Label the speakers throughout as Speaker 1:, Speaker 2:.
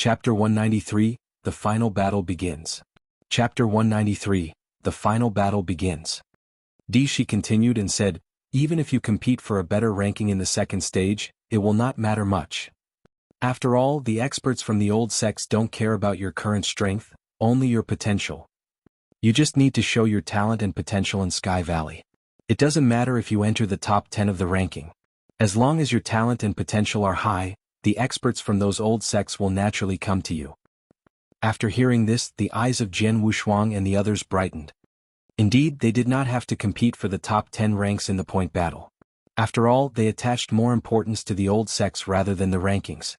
Speaker 1: Chapter 193, The Final Battle Begins. Chapter 193, The Final Battle Begins. She continued and said, even if you compete for a better ranking in the second stage, it will not matter much. After all, the experts from the old sects don't care about your current strength, only your potential. You just need to show your talent and potential in Sky Valley. It doesn't matter if you enter the top 10 of the ranking. As long as your talent and potential are high, the experts from those old sects will naturally come to you. After hearing this, the eyes of Jianghu and the others brightened. Indeed, they did not have to compete for the top 10 ranks in the point battle. After all, they attached more importance to the old sects rather than the rankings.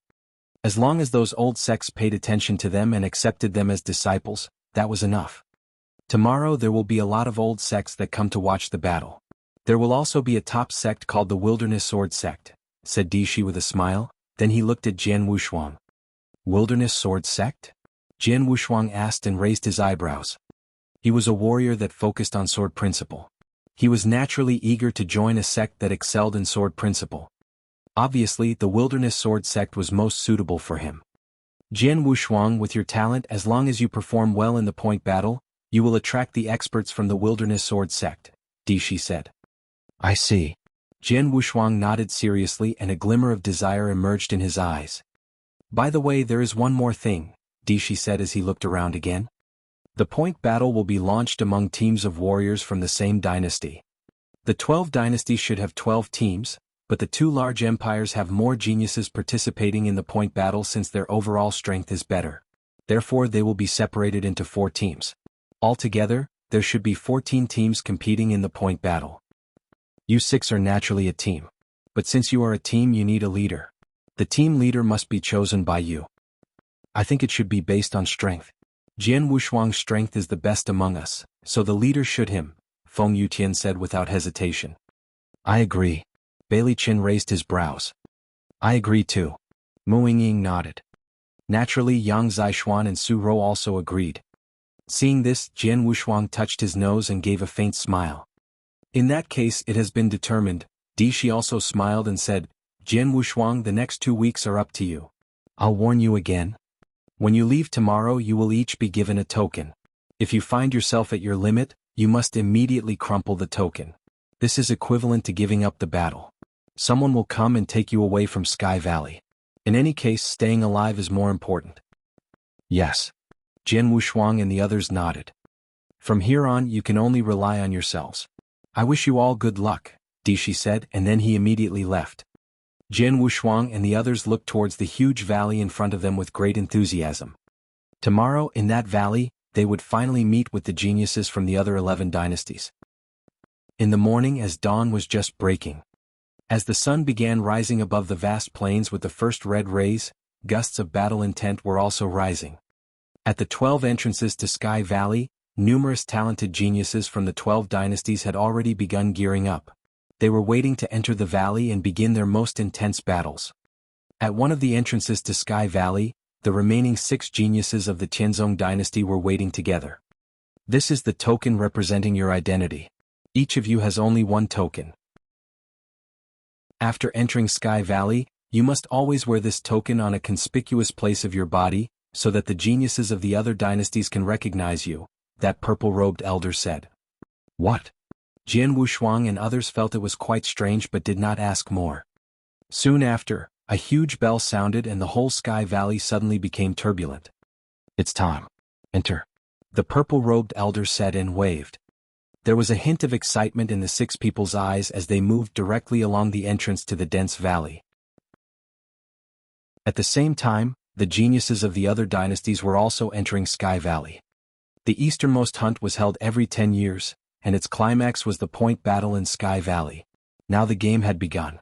Speaker 1: As long as those old sects paid attention to them and accepted them as disciples, that was enough. Tomorrow there will be a lot of old sects that come to watch the battle. There will also be a top sect called the Wilderness Sword Sect, said Dishi with a smile. Then he looked at Jianghu. Wilderness Sword Sect? Jianghu asked and raised his eyebrows. He was a warrior that focused on sword principle. He was naturally eager to join a sect that excelled in sword principle. Obviously, the Wilderness Sword Sect was most suitable for him. Jianghu, with your talent, as long as you perform well in the point battle, you will attract the experts from the Wilderness Sword Sect, Dishi said. I see. Jianghu nodded seriously and a glimmer of desire emerged in his eyes. By the way, there is one more thing, Dishi said as he looked around again. The point battle will be launched among teams of warriors from the same dynasty. The 12 dynasties should have 12 teams, but the two large empires have more geniuses participating in the point battle since their overall strength is better. Therefore, they will be separated into 4 teams. Altogether, there should be 14 teams competing in the point battle. You 6 are naturally a team. But since you are a team, you need a leader. The team leader must be chosen by you. I think it should be based on strength. Jianghu strength is the best among us, so the leader should him, Feng Yutian said without hesitation. I agree. Bailey Qin raised his brows. I agree too. Mu Ying nodded. Naturally, Yang Zixuan and Su Rou also agreed. Seeing this, Jianghu touched his nose and gave a faint smile. In that case, it has been determined. Dishi also smiled and said, Jianghu, the next 2 weeks are up to you. I'll warn you again. When you leave tomorrow, you will each be given a token. If you find yourself at your limit, you must immediately crumple the token. This is equivalent to giving up the battle. Someone will come and take you away from Sky Valley. In any case, staying alive is more important. Yes. Jianghu and the others nodded. From here on, you can only rely on yourselves. I wish you all good luck, Dishi said, and then he immediately left. Jianghu and the others looked towards the huge valley in front of them with great enthusiasm. Tomorrow, in that valley, they would finally meet with the geniuses from the other 11 dynasties. In the morning, as dawn was just breaking. As the sun began rising above the vast plains with the first red rays, gusts of battle intent were also rising. At the 12 entrances to Sky Valley, numerous talented geniuses from the 12 dynasties had already begun gearing up. They were waiting to enter the valley and begin their most intense battles. At one of the entrances to Sky Valley, the remaining 6 geniuses of the Tianzong dynasty were waiting together. This is the token representing your identity. Each of you has only one token. After entering Sky Valley, you must always wear this token on a conspicuous place of your body, so that the geniuses of the other dynasties can recognize you, that purple-robed elder said. What? Jianghu and others felt it was quite strange but did not ask more. Soon after, a huge bell sounded and the whole Sky Valley suddenly became turbulent. It's time. Enter. The purple-robed elder said and waved. There was a hint of excitement in the 6 people's eyes as they moved directly along the entrance to the dense valley. At the same time, the geniuses of the other dynasties were also entering Sky Valley. The easternmost hunt was held every 10 years, and its climax was the point battle in Sky Valley. Now the game had begun.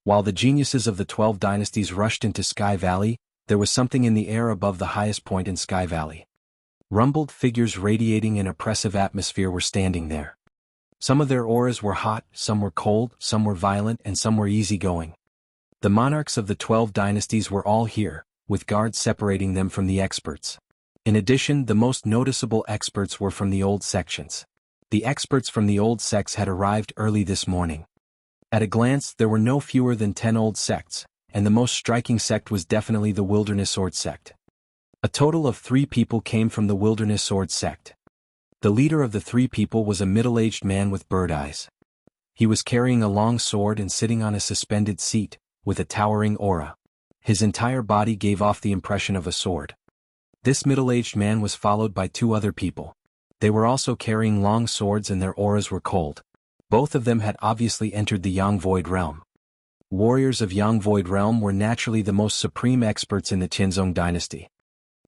Speaker 1: While the geniuses of the 12 dynasties rushed into Sky Valley, there was something in the air above the highest point in Sky Valley. Rumbled figures radiating an oppressive atmosphere were standing there. Some of their auras were hot, some were cold, some were violent, and some were easygoing. The monarchs of the 12 dynasties were all here, with guards separating them from the experts. In addition, the most noticeable experts were from the old sections. The experts from the old sects had arrived early this morning. At a glance, there were no fewer than 10 old sects, and the most striking sect was definitely the Wilderness Sword Sect. A total of 3 people came from the Wilderness Sword sect. The leader of the 3 people was a middle-aged man with bird eyes. He was carrying a long sword and sitting on a suspended seat, with a towering aura. His entire body gave off the impression of a sword. This middle-aged man was followed by 2 other people. They were also carrying long swords and their auras were cold. Both of them had obviously entered the Yang Void Realm. Warriors of Yang Void Realm were naturally the most supreme experts in the Qianzong dynasty.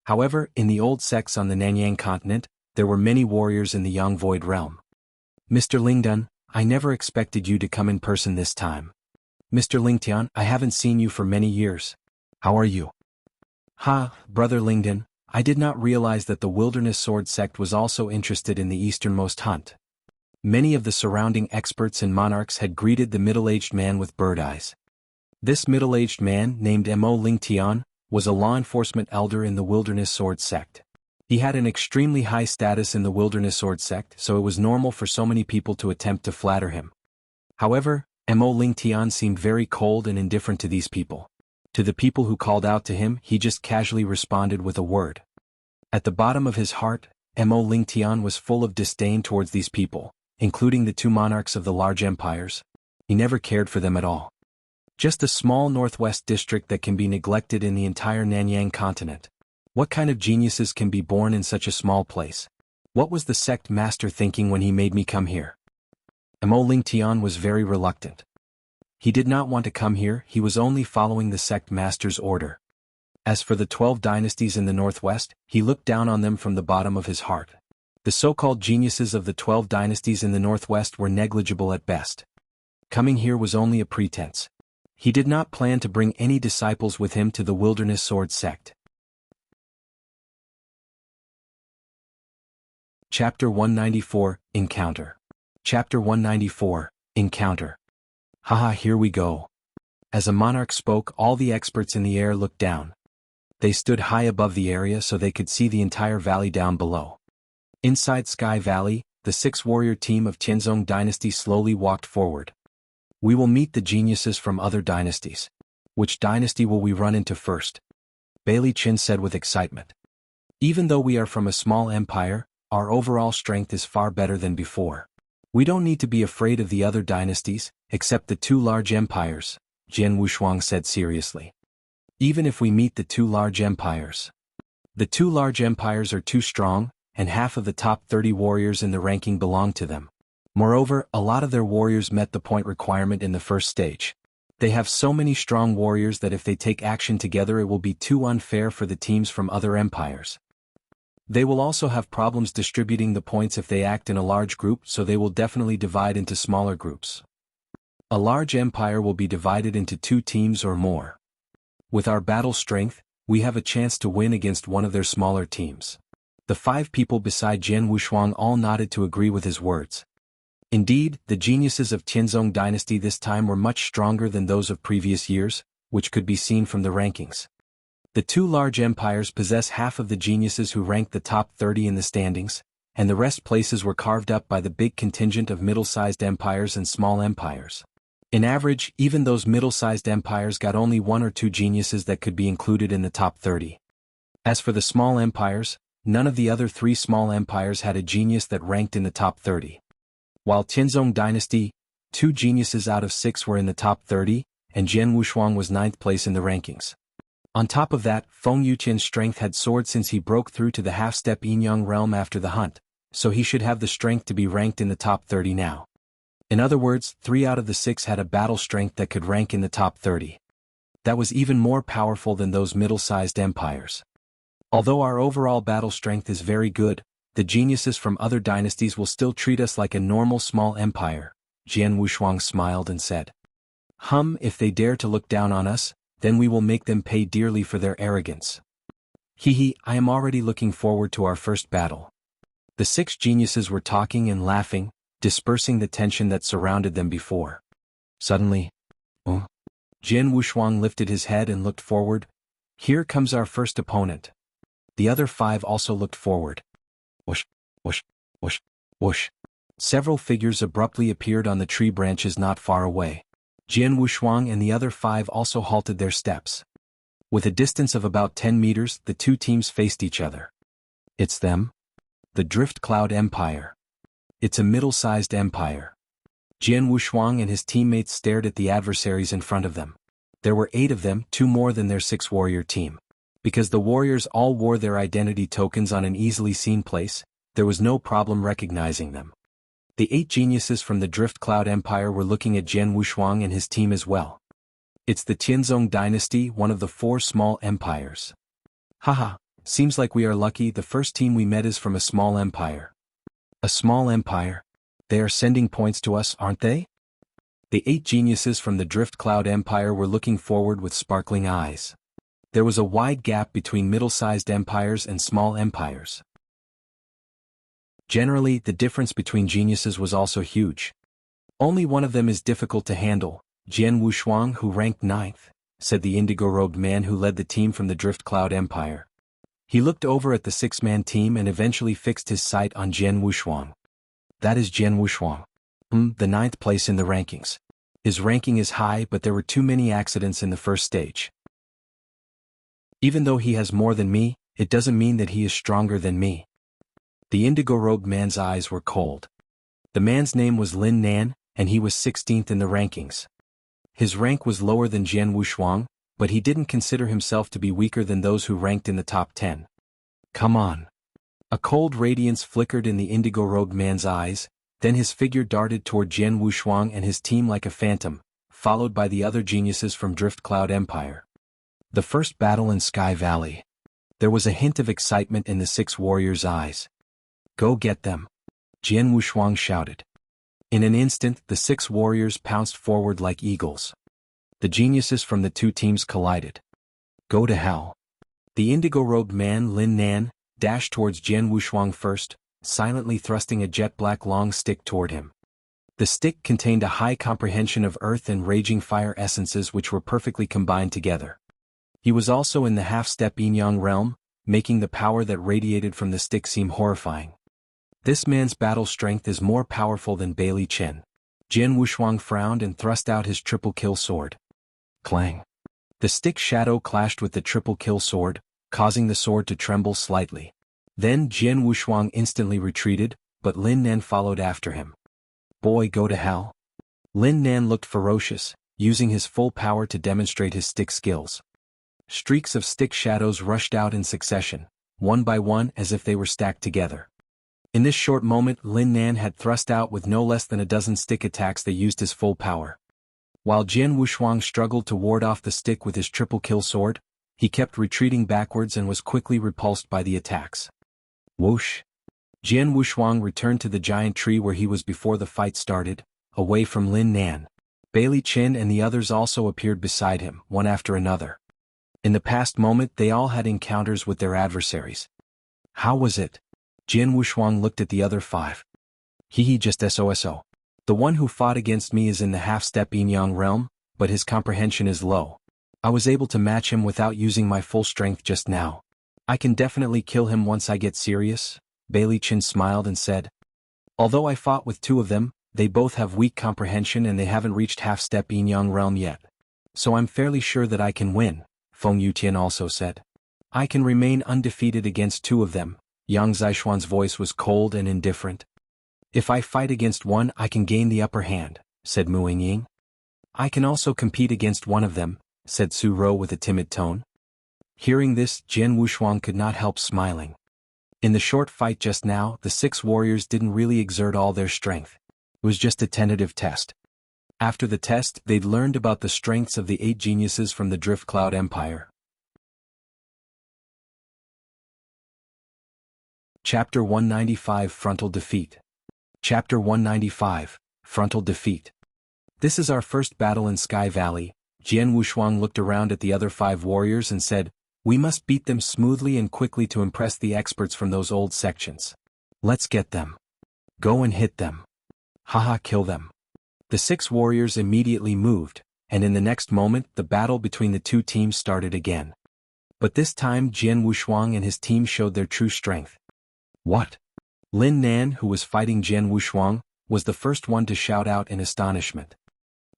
Speaker 1: However, in the old sects on the Nanyang continent, there were many warriors in the Yang Void Realm. Mr. Lingdun, I never expected you to come in person this time. Mr. Lingtian, I haven't seen you for many years. How are you? Brother Lingdun, I did not realize that the Wilderness Sword sect was also interested in the easternmost hunt. Many of the surrounding experts and monarchs had greeted the middle-aged man with bird eyes. This middle-aged man, named Mo Lingtian, was a law enforcement elder in the Wilderness Sword sect. He had an extremely high status in the Wilderness Sword sect, so it was normal for so many people to attempt to flatter him. However, Mo Lingtian seemed very cold and indifferent to these people. To the people who called out to him, he just casually responded with a word. At the bottom of his heart, Mo Lingtian was full of disdain towards these people, including the 2 monarchs of the large empires. He never cared for them at all. Just a small northwest district that can be neglected in the entire Nanyang continent. What kind of geniuses can be born in such a small place? What was the sect master thinking when he made me come here? Mo Lingtian was very reluctant. He did not want to come here, he was only following the sect master's order. As for the 12 dynasties in the northwest, he looked down on them from the bottom of his heart. The so-called geniuses of the 12 dynasties in the northwest were negligible at best. Coming here was only a pretense. He did not plan to bring any disciples with him to the Wilderness Sword sect. Chapter 194, Encounter. Chapter 194, Encounter. Here we go. As a monarch spoke, all the experts in the air looked down. They stood high above the area so they could see the entire valley down below. Inside Sky Valley, the 6-warrior team of Qianzong dynasty slowly walked forward. We will meet the geniuses from other dynasties. Which dynasty will we run into first? Bailey Qin said with excitement. Even though we are from a small empire, our overall strength is far better than before. We don't need to be afraid of the other dynasties, except the 2 large empires, Jian Wushuang said seriously. Even if we meet the 2 large empires. The 2 large empires are too strong, and half of the top 30 warriors in the ranking belong to them. Moreover, a lot of their warriors met the point requirement in the first stage. They have so many strong warriors that if they take action together it will be too unfair for the teams from other empires. They will also have problems distributing the points if they act in a large group, so they will definitely divide into smaller groups. A large empire will be divided into 2 teams or more. With our battle strength, we have a chance to win against one of their smaller teams. The 5 people beside Jian Wushuang all nodded to agree with his words. Indeed, the geniuses of Qianzong dynasty this time were much stronger than those of previous years, which could be seen from the rankings. The 2 large empires possess half of the geniuses who ranked the top 30 in the standings, and the rest places were carved up by the big contingent of middle-sized empires and small empires. In average, even those middle-sized empires got only 1 or 2 geniuses that could be included in the top 30. As for the small empires, none of the other 3 small empires had a genius that ranked in the top 30. While Qianzong dynasty, 2 geniuses out of 6 were in the top 30, and Jian Wushuang was 9th place in the rankings. On top of that, Feng Yuqian's strength had soared since he broke through to the half-step Yinyang realm after the hunt, so he should have the strength to be ranked in the top 30 now. In other words, 3 out of the 6 had a battle strength that could rank in the top 30. That was even more powerful than those middle-sized empires. Although our overall battle strength is very good, the geniuses from other dynasties will still treat us like a normal small empire, Jian Wushuang smiled and said. If they dare to look down on us, then we will make them pay dearly for their arrogance. I am already looking forward to our first battle. The 6 geniuses were talking and laughing, dispersing the tension that surrounded them before. Suddenly, Jian Wushuang lifted his head and looked forward. Here comes our first opponent. The other 5 also looked forward. Whoosh, whoosh, whoosh, whoosh. Several figures abruptly appeared on the tree branches not far away. Jian Wushuang and the other 5 also halted their steps. With a distance of about 10 meters, the two teams faced each other. It's them? The Drift Cloud Empire. It's a middle-sized empire. Jianghu Shuang and his teammates stared at the adversaries in front of them. There were 8 of them, 2 more than their 6-warrior team. Because the warriors all wore their identity tokens on an easily seen place, there was no problem recognizing them. The 8 geniuses from the Drift Cloud Empire were looking at Jianghu Shuang and his team as well. It's the Tianzong dynasty, one of the 4 small empires. Haha, seems like we are lucky. The first team we met is from a small empire. A small empire? They are sending points to us, aren't they? The 8 geniuses from the Drift Cloud Empire were looking forward with sparkling eyes. There was a wide gap between middle-sized empires and small empires. Generally, the difference between geniuses was also huge. Only one of them is difficult to handle, Jianghu Shuang, who ranked 9th, said the indigo-robed man who led the team from the Drift Cloud Empire. He looked over at the 6-man team and eventually fixed his sight on Jianghu Shuang. That is Jianghu Shuang. The 9th place in the rankings. His ranking is high, but there were too many accidents in the first stage. Even though he has more than me, it doesn't mean that he is stronger than me. The indigo-robed man's eyes were cold. The man's name was Lin Nan, and he was 16th in the rankings. His rank was lower than Jianghu Shuang, but he didn't consider himself to be weaker than those who ranked in the top 10. Come on. A cold radiance flickered in the indigo-robed man's eyes, then his figure darted toward Jianghu Shuang and his team like a phantom, followed by the other geniuses from Drift Cloud Empire. The first battle in Sky Valley. There was a hint of excitement in the 6 warriors' eyes. Go get them. Jianghu Shuang shouted. In an instant, the 6 warriors pounced forward like eagles. The geniuses from the 2 teams collided. Go to hell. The indigo-robed man Lin Nan dashed towards Jianghu Shuang first, silently thrusting a jet-black long stick toward him. The stick contained a high comprehension of earth and raging fire essences which were perfectly combined together. He was also in the half-step yin-yang realm, making the power that radiated from the stick seem horrifying. This man's battle strength is more powerful than Bailey Chen. Jianghu Shuang frowned and thrust out his triple-kill sword. Clang. The stick shadow clashed with the triple-kill sword, causing the sword to tremble slightly. Then Jianghu Shuang instantly retreated, but Lin Nan followed after him. Boy, go to hell. Lin Nan looked ferocious, using his full power to demonstrate his stick skills. Streaks of stick shadows rushed out in succession, one by one as if they were stacked together. In this short moment, Lin Nan had thrust out with no less than a dozen stick attacks that used his full power. While Jianghu Shuang struggled to ward off the stick with his triple-kill sword, he kept retreating backwards and was quickly repulsed by the attacks. Whoosh! Jianghu Shuang returned to the giant tree where he was before the fight started, away from Lin Nan. Bailey Chen and the others also appeared beside him, one after another. In the past moment they all had encounters with their adversaries. How was it? Jianghu Shuang looked at the other 5. He just SOSO. The one who fought against me is in the half-step yin-yang realm, but his comprehension is low. I was able to match him without using my full strength just now. I can definitely kill him once I get serious, Bailey Chen smiled and said. Although I fought with 2 of them, they both have weak comprehension and they haven't reached half-step yin-yang realm yet. So I'm fairly sure that I can win, Feng Yutian also said. I can remain undefeated against 2 of them. Yang Zishuan's voice was cold and indifferent. If I fight against one, I can gain the upper hand, said Mu Yingying. I can also compete against one of them, said Su Ro with a timid tone. Hearing this, Jianghu Shuang could not help smiling. In the short fight just now, the 6 warriors didn't really exert all their strength. It was just a tentative test. After the test, they'd learned about the strengths of the 8 geniuses from the Drift Cloud Empire. Chapter 195 Frontal Defeat. Chapter 195 Frontal Defeat. This is our first battle in Sky Valley. Jianghu Shuang looked around at the other 5 warriors and said, we must beat them smoothly and quickly to impress the experts from those old sections. Let's get them. Go and hit them. Haha, kill them. The 6 warriors immediately moved, and in the next moment the battle between the 2 teams started again. But this time Jianghu Shuang and his team showed their true strength. What? Lin Nan, who was fighting Jianghu Shuang, was the first one to shout out in astonishment.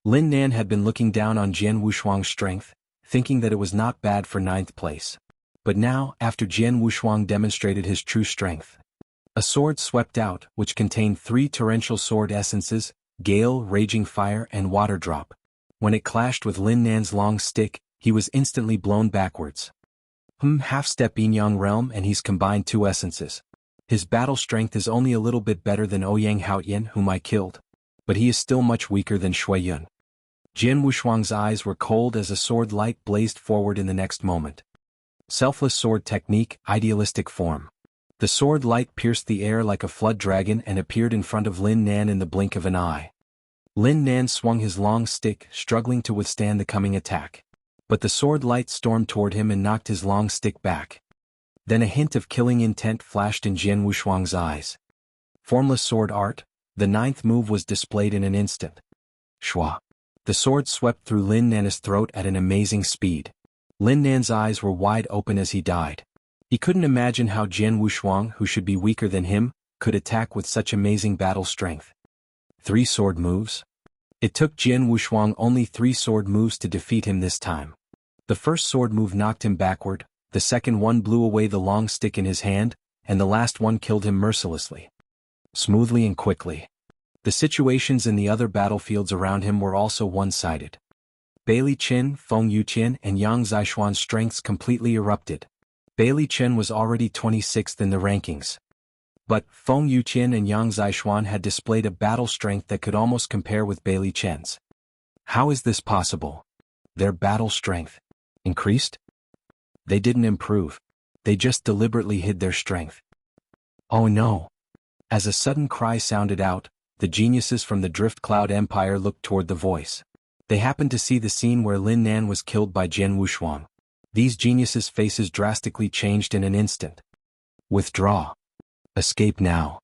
Speaker 1: Lin Nan had been looking down on Jianghu Shuang's strength, thinking that it was not bad for ninth place. But now, after Jian Wushuang demonstrated his true strength, a sword swept out, which contained 3 torrential sword essences, Gale, Raging Fire, and Water Drop. When it clashed with Lin Nan's long stick, he was instantly blown backwards. Half-step Yin-Yang realm and he's combined 2 essences. His battle strength is only a little bit better than Ouyang Haotian, whom I killed. But he is still much weaker than Shui Yun. Jian Wushuang's eyes were cold as a sword light blazed forward in the next moment. Selfless sword technique, idealistic form. The sword light pierced the air like a flood dragon and appeared in front of Lin Nan in the blink of an eye. Lin Nan swung his long stick, struggling to withstand the coming attack. But the sword light stormed toward him and knocked his long stick back. Then a hint of killing intent flashed in Jian Wushuang's eyes. Formless sword art, the 9th move was displayed in an instant. Shua. The sword swept through Lin Nan's throat at an amazing speed. Lin Nan's eyes were wide open as he died. He couldn't imagine how Jian Wushuang, who should be weaker than him, could attack with such amazing battle strength. 3 sword moves? It took Jian Wushuang only 3 sword moves to defeat him this time. The first sword move knocked him backward, the second one blew away the long stick in his hand, and the last one killed him mercilessly. Smoothly and quickly. The situations in the other battlefields around him were also one-sided. Bailey Qin, Feng Yuqian, and Yang Zishuan's strengths completely erupted. Bailey Qin was already 26th in the rankings. But Feng Yuqian and Yang Zishuan had displayed a battle strength that could almost compare with Bailey Qin's. How is this possible? Their battle strength increased? They didn't improve. They just deliberately hid their strength. Oh no! As a sudden cry sounded out, the geniuses from the Drift Cloud Empire looked toward the voice. They happened to see the scene where Lin Nan was killed by Jian Wushuang. These geniuses' faces drastically changed in an instant. Withdraw. Escape now.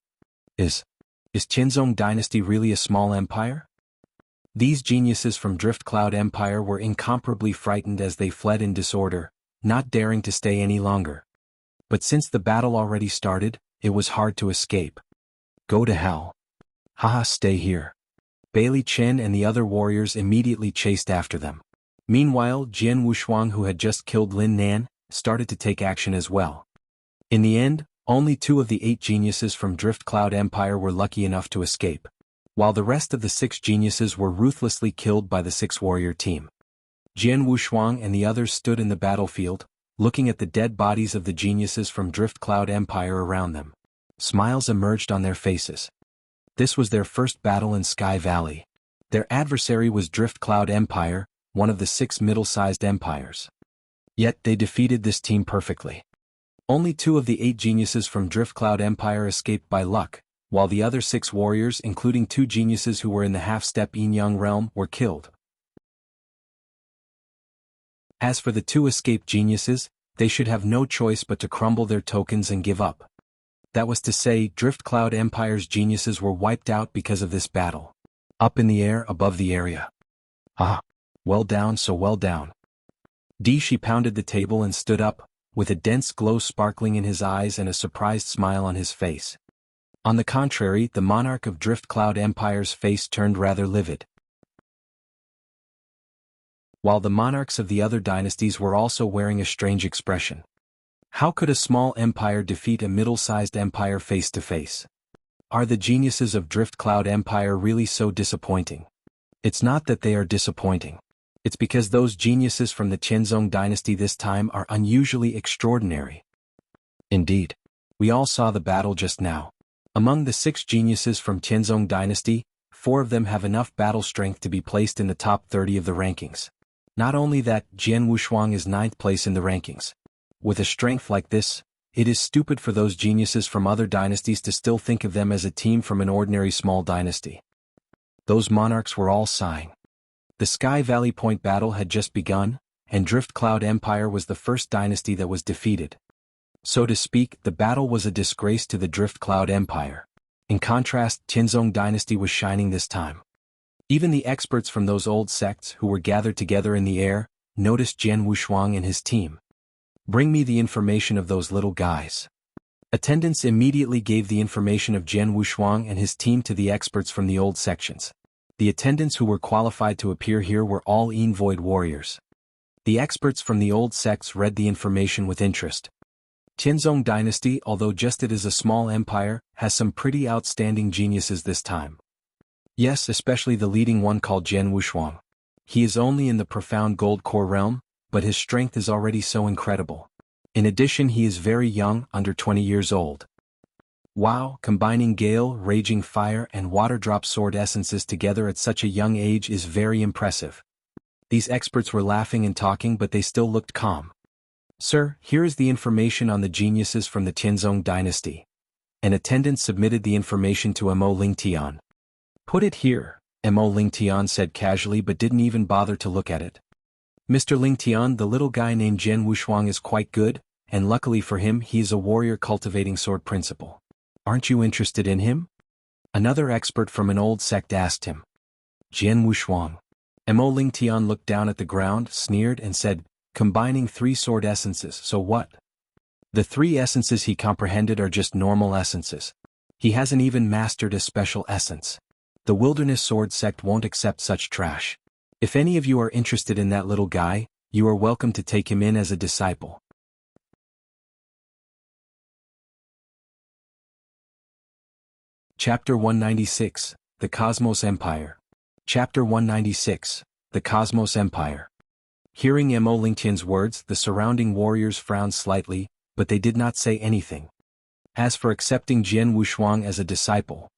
Speaker 1: Is Qianzong Dynasty really a small empire? These geniuses from Drift Cloud Empire were incomparably frightened as they fled in disorder, not daring to stay any longer. But since the battle already started, it was hard to escape. Go to hell. Haha, stay here. Bailey Qin and the other warriors immediately chased after them. Meanwhile, Jian Wushuang, who had just killed Lin Nan, started to take action as well. In the end, only 2 of the 8 geniuses from Drift Cloud Empire were lucky enough to escape, while the rest of the 6 geniuses were ruthlessly killed by the 6-warrior team. Jian Wushuang and the others stood in the battlefield, looking at the dead bodies of the geniuses from Drift Cloud Empire around them. Smiles emerged on their faces. This was their first battle in Sky Valley. Their adversary was Drift Cloud Empire, one of the 6 middle-sized empires. Yet they defeated this team perfectly. Only 2 of the 8 geniuses from Drift Cloud Empire escaped by luck, while the other 6 warriors, including 2 geniuses who were in the half-step Yin-Yang realm, were killed. As for the 2 escaped geniuses, they should have no choice but to crumble their tokens and give up. That was to say, Drift Cloud Empire's geniuses were wiped out because of this battle. Up in the air above the area. Ah, well down, so well down. She pounded the table and stood up, with a dense glow sparkling in his eyes and a surprised smile on his face. On the contrary, the monarch of Drift Cloud Empire's face turned rather livid. While the monarchs of the other dynasties were also wearing a strange expression. How could a small empire defeat a middle-sized empire face to face? Are the geniuses of Drift Cloud Empire really so disappointing? It's not that they are disappointing. It's because those geniuses from the Qianzong dynasty this time are unusually extraordinary. Indeed. We all saw the battle just now. Among the 6 geniuses from Qianzong dynasty, 4 of them have enough battle strength to be placed in the top 30 of the rankings. Not only that, Jian Wushuang is 9th place in the rankings. With a strength like this, it is stupid for those geniuses from other dynasties to still think of them as a team from an ordinary small dynasty. Those monarchs were all sighing. The Sky Valley Point battle had just begun, and Drift Cloud Empire was the first dynasty that was defeated. So to speak, the battle was a disgrace to the Drift Cloud Empire. In contrast, Qianzong dynasty was shining this time. Even the experts from those old sects who were gathered together in the air, noticed Jian Wushuang and his team. Bring me the information of those little guys. Attendants immediately gave the information of Jian Wushuang and his team to the experts from the old sections. The attendants who were qualified to appear here were all Yin Void warriors. The experts from the old sects read the information with interest. Tianzong dynasty, although just it is a small empire, has some pretty outstanding geniuses this time. Yes, especially the leading one called Jianghu. He is only in the profound gold core realm, but his strength is already so incredible. In addition, he is very young, under 20 years old. Wow, combining gale, raging fire and water drop sword essences together at such a young age is very impressive. These experts were laughing and talking, but they still looked calm. Sir, here is the information on the geniuses from the Tianzong dynasty. An attendant submitted the information to Mo Lingtian. Put it here, Mo Lingtian said casually, but didn't even bother to look at it. Mr. Lingtian, the little guy named Jian Wushuang is quite good, and luckily for him he is a warrior cultivating sword principle. Aren't you interested in him? Another expert from an old sect asked him. Jian Wushuang. Mo Lingtian looked down at the ground, sneered and said, combining 3 sword essences, so what? The 3 essences he comprehended are just normal essences. He hasn't even mastered a special essence. The Wilderness Sword sect won't accept such trash. If any of you are interested in that little guy, you are welcome to take him in as a disciple. Chapter 196, The Cosmos Empire. Chapter 196, The Cosmos Empire. Hearing Mo Lingtian's words, the surrounding warriors frowned slightly, but they did not say anything. As for accepting Jian Wushuang as a disciple,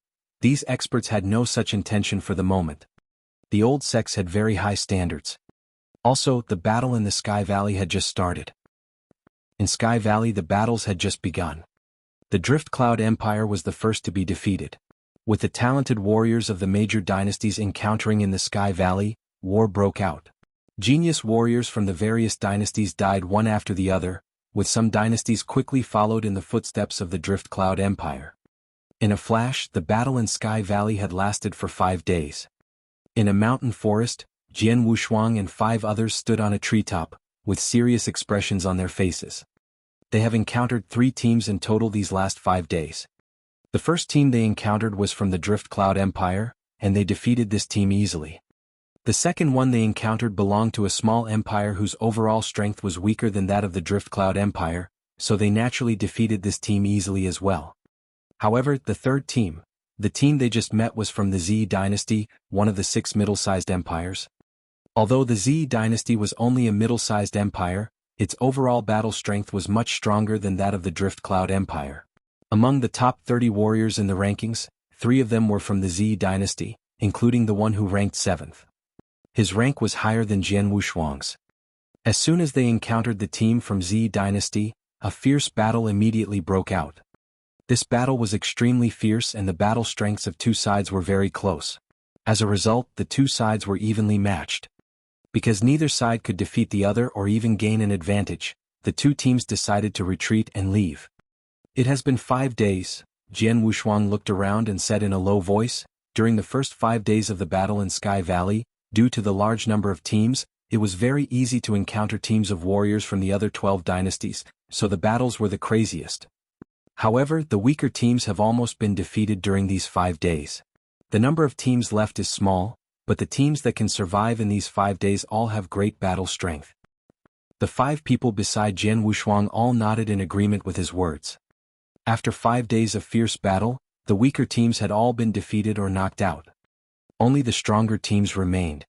Speaker 1: these experts had no such intention for the moment. The old sects had very high standards. Also, the battle in the Sky Valley had just started. In Sky Valley, the battles had just begun. The Drift Cloud Empire was the first to be defeated. With the talented warriors of the major dynasties encountering in the Sky Valley, war broke out. Genius warriors from the various dynasties died one after the other, with some dynasties quickly followed in the footsteps of the Drift Cloud Empire. In a flash, the battle in Sky Valley had lasted for 5 days. In a mountain forest, Jian Wushuang and 5 others stood on a treetop, with serious expressions on their faces. They have encountered 3 teams in total these last 5 days. The first team they encountered was from the Drift Cloud Empire, and they defeated this team easily. The second one they encountered belonged to a small empire whose overall strength was weaker than that of the Drift Cloud Empire, so they naturally defeated this team easily as well. However, the third team, the team they just met, was from the Z dynasty, one of the 6 middle-sized empires. Although the Z dynasty was only a middle-sized empire, its overall battle strength was much stronger than that of the Drift Cloud Empire. Among the top 30 warriors in the rankings, 3 of them were from the Z dynasty, including the one who ranked 7th. His rank was higher than Jian Wushuang's. As soon as they encountered the team from Z dynasty, a fierce battle immediately broke out. This battle was extremely fierce and the battle strengths of 2 sides were very close. As a result, the 2 sides were evenly matched. Because neither side could defeat the other or even gain an advantage, the 2 teams decided to retreat and leave. It has been 5 days, Jian Wushuang looked around and said in a low voice. During the first 5 days of the battle in Sky Valley, due to the large number of teams, it was very easy to encounter teams of warriors from the other 12 dynasties, so the battles were the craziest. However, the weaker teams have almost been defeated during these 5 days. The number of teams left is small, but the teams that can survive in these 5 days all have great battle strength. The 5 people beside Jian Wushuang all nodded in agreement with his words. After 5 days of fierce battle, the weaker teams had all been defeated or knocked out. Only the stronger teams remained.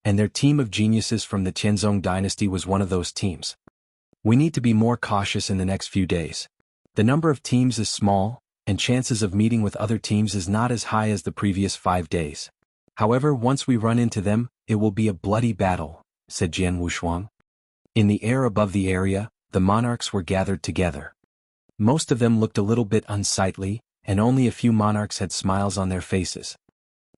Speaker 1: And their team of geniuses from the Tianzong dynasty was one of those teams. We need to be more cautious in the next few days. The number of teams is small, and chances of meeting with other teams is not as high as the previous 5 days. However, once we run into them, it will be a bloody battle, said Jian Wushuang. In the air above the area, the monarchs were gathered together. Most of them looked a little bit unsightly, and only a few monarchs had smiles on their faces.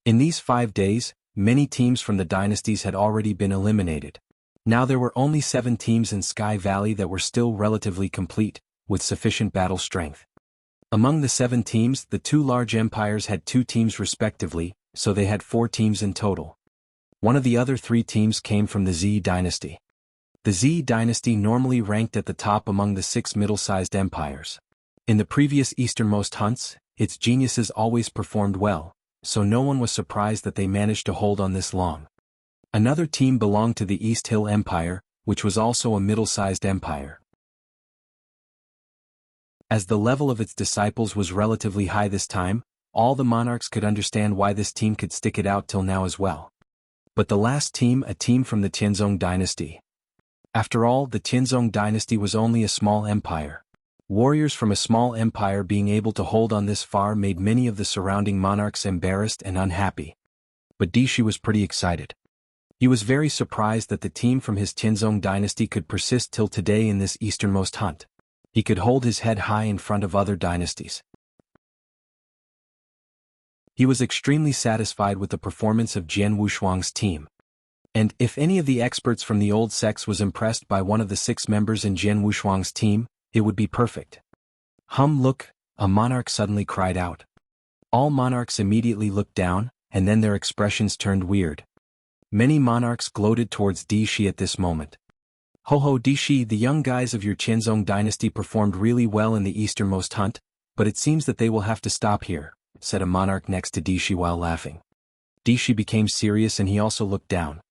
Speaker 1: In these 5 days, many teams from the dynasties had already been eliminated. Now there were only 7 teams in Sky Valley that were still relatively complete, with sufficient battle strength. Among the 7 teams, the 2 large empires had 2 teams respectively, so they had 4 teams in total. One of the other 3 teams came from the Z dynasty. The Z dynasty normally ranked at the top among the 6 middle-sized empires. In the previous easternmost hunts, its geniuses always performed well, so no one was surprised that they managed to hold on this long. Another team belonged to the East Hill Empire, which was also a middle-sized empire. As the level of its disciples was relatively high this time, all the monarchs could understand why this team could stick it out till now as well. But the last team, a team from the Tianzong dynasty. After all, the Tianzong dynasty was only a small empire. Warriors from a small empire being able to hold on this far made many of the surrounding monarchs embarrassed and unhappy. But Dishi was pretty excited. He was very surprised that the team from his Tianzong dynasty could persist till today in this easternmost hunt. He could hold his head high in front of other dynasties. He was extremely satisfied with the performance of Jianghu Shuang's team. And if any of the experts from the old sects was impressed by one of the 6 members in Jianghu Shuang's team, it would be perfect. Look, a monarch suddenly cried out. All monarchs immediately looked down, and then their expressions turned weird. Many monarchs gloated towards Dishi at this moment. Ho Dishi, the young guys of your Tianzong dynasty performed really well in the easternmost hunt, but it seems that they will have to stop here, said a monarch next to Dishi while laughing. Dishi became serious and he also looked down.